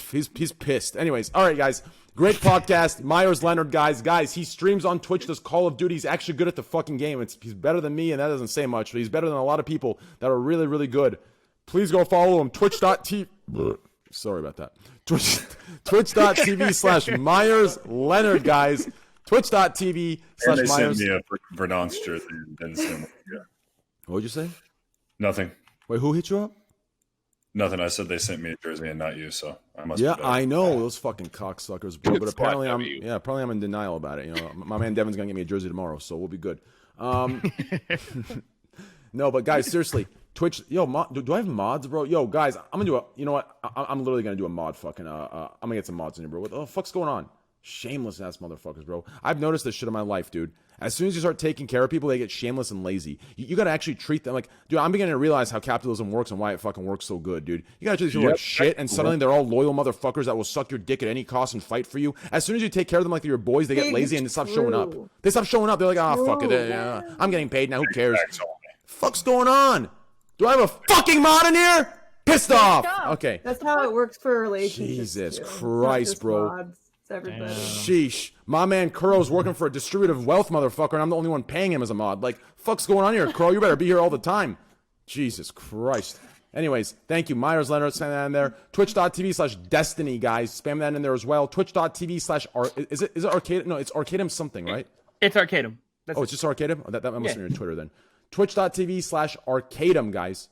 pissed. Anyways, all right, guys. Great podcast. Meyers Leonard, guys. He streams on Twitch, does Call of Duty. He's actually good at the fucking game. He's better than me, and that doesn't say much, but he's better than a lot of people that are really, really good. Please go follow him. Twitch.tv. Sorry about that. Twitch.tv/Meyers Leonard, guys. Twitch.tv/Meyers. And they sent me a Verdance jersey and then sent me. Yeah. What would you say? Nothing. Wait, who hit you up? Nothing. I said they sent me a jersey and not you, so I must. Yeah, be better. I know those fucking cocksuckers, bro. But It's apparently fine, apparently I'm in denial about it. You know, my man Devin's gonna get me a jersey tomorrow, so we'll be good. No, but guys, seriously, Twitch. Yo, do I have mods, bro? Yo, guys, I'm gonna do a. You know what? I'm literally gonna do a mod. Fucking. I'm gonna get some mods in here, bro. What the fuck's going on? Shameless ass motherfuckers, bro. I've noticed this shit in my life, dude. As soon as you start taking care of people, they get shameless and lazy. You gotta actually treat them like, dude, I'm beginning to realize how capitalism works and why it fucking works so good, dude. You gotta treat people like shit, and suddenly they're all loyal motherfuckers that will suck your dick at any cost and fight for you. As soon as you take care of them like they're your boys, they get lazy and they stop showing up. They stop showing up. They're like, fuck it. I'm getting paid now. Who cares? Fuck's going on? Do I have a fucking mod in here? Pissed off. Okay. That's how it works for relationships. Jesus too. It's not Christ, just bro. mods, it's everybody. Sheesh. My man Kuro's working for a distributive wealth motherfucker, and I'm the only one paying him as a mod. Like, fuck's going on here, Kuro? You better be here all the time. Jesus Christ. Anyways, thank you. Meyers Leonard, spam that in there. Twitch.tv/Destiny, guys. Spam that in there as well. Twitch.tv/ is it Arcade? No, it's Arcadum something, right? It's Arcadum. That's It's just Arcadum? Oh, that must be your Twitter then. Twitch.tv/Arcadum, guys.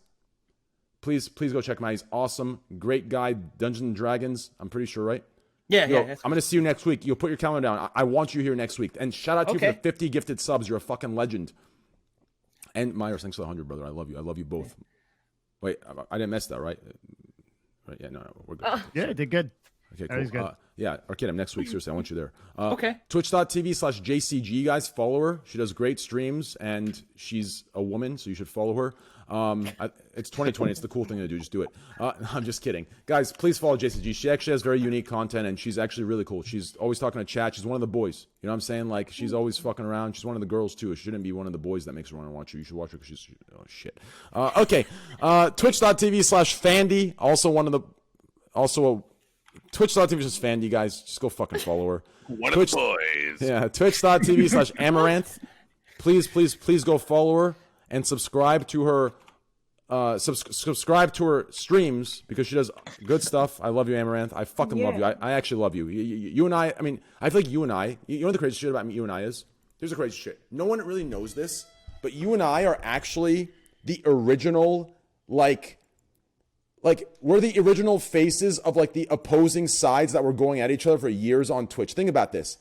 Please go check him out. He's awesome. Great guy. Dungeons and Dragons, I'm pretty sure, right? Yeah, Yo, yeah. I'm going to see you next week. You'll put your calendar down. I want you here next week. And shout out to you for the 50 gifted subs. You're a fucking legend. And Myers, thanks for the 100, brother. I love you. I love you both. Wait, I didn't mess that, right? Right? Yeah, no, we're good. Yeah, did good. Okay, That was cool. good. Yeah, Arcade, next week. Seriously, I want you there. Okay. Twitch.tv/JCG, guys. Follow her. She does great streams, and she's a woman, so you should follow her. It's 2020. It's the cool thing to do. Just do it. I'm just kidding. Guys, please follow JCG. She actually has very unique content, and she's actually really cool. She's always talking to chat. She's one of the boys. You know what I'm saying? Like, she's always fucking around. She's one of the girls, too. She shouldn't be one of the boys that makes her want to watch her. You should watch her because she's... Oh, shit. Okay. Twitch.tv/Fandy. Also one of the... Twitch.tv/Fandy, guys. Just go fucking follow her. One of the boys. Yeah, Twitch.tv/Amouranth. Please go follow her and subscribe to her. Subscribe to her streams because she does good stuff. I love you, Amouranth. I fucking love you. I actually love you. You and I mean, I feel like you and I. You know what the crazy shit about you and I is? Here's the crazy shit. No one really knows this, but you and I are actually the original, like we're the original faces of like the opposing sides that were going at each other for years on Twitch. Think about this.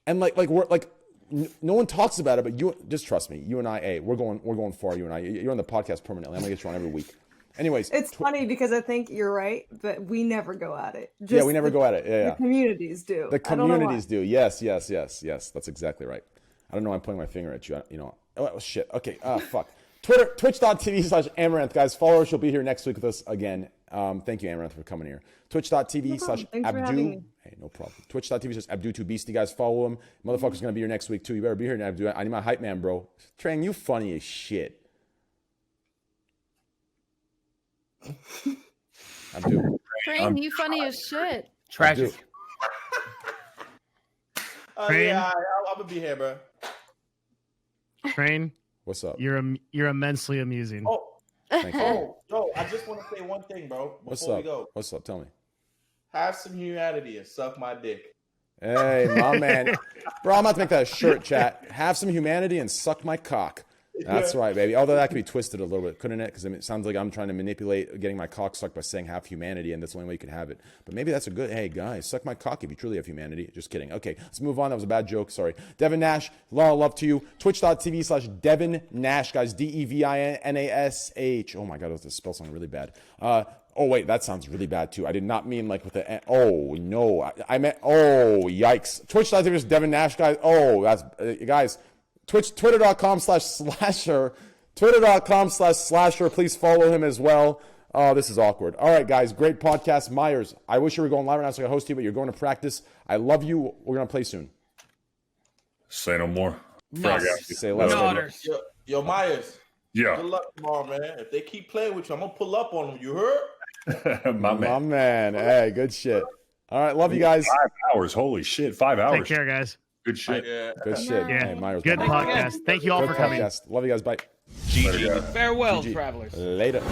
And we're like no one talks about it, but you just trust me. You and I, we're going far. You and I, you're on the podcast permanently. I'm gonna get you on every week. Anyways, it's funny because I think you're right, but we never go at it. Yeah, we never go at it. Yeah, the communities do. The communities do. Yes. That's exactly right. I don't know. I'm pointing my finger at you. You know. Oh shit. Okay. Fuck. Twitch.tv/Amouranth, guys. Follow her. She'll be here next week with us again. Thank you, Amouranth, for coming here. Twitch.tv/Abdu. Hey, no problem. Twitch.tv/Abdu2Beastie, guys. Follow him. Motherfucker's gonna be here next week too. You better be here now, Abdu. I need my hype man, bro. Trang, you funny as shit. Abdul. Train, you funny as shit. Tragic. Train? Yeah, I'm gonna be here, bro. Train, What's up? you're immensely amusing. Oh, Thank you. yo, I just want to say one thing, bro. What's Before up? we go, What's up? Tell me. have some humanity and suck my dick. Hey, my man. Bro, I'm about to make that a shirt, chat. Have some humanity and suck my cock. That's right, baby. Although that could be twisted a little bit, couldn't it? Because it sounds like I'm trying to manipulate getting my cock sucked by saying have humanity, and that's the only way you could have it. But maybe that's a good, hey, guys, suck my cock if you truly have humanity. Just kidding. Okay, let's move on. That was a bad joke. Sorry. Devin Nash, a lot of love to you. Twitch.tv/Devin Nash, guys. DEVINASH. Oh, my God, this spell sounded really bad. Oh, wait, that sounds really bad, too. I did not mean like with the, oh, no. I meant, oh, yikes. Twitch.tv/Devin Nash, guys. Oh, that's, guys. Twitter.com/slasher. Twitter.com/slasher. Please follow him as well. Oh, this is awkward. All right, guys. Great podcast. Myers, I wish you were going live right now so I could host you, but you're going to practice. I love you. We're going to play soon. Say no more. No. Say less. Yo, Myers. Yeah. Good luck tomorrow, man. If they keep playing with you, I'm gonna pull up on them. You heard? My man. Hey, good shit. All right, love you guys. 5 hours. Holy shit. 5 hours. Take care, guys. Good shit. Good shit. Yeah. Hey, Myers, Good bye. podcast. Thank you all Good for coming. podcast. Love you guys. Bye. GG. Farewell, GG. travelers. Later.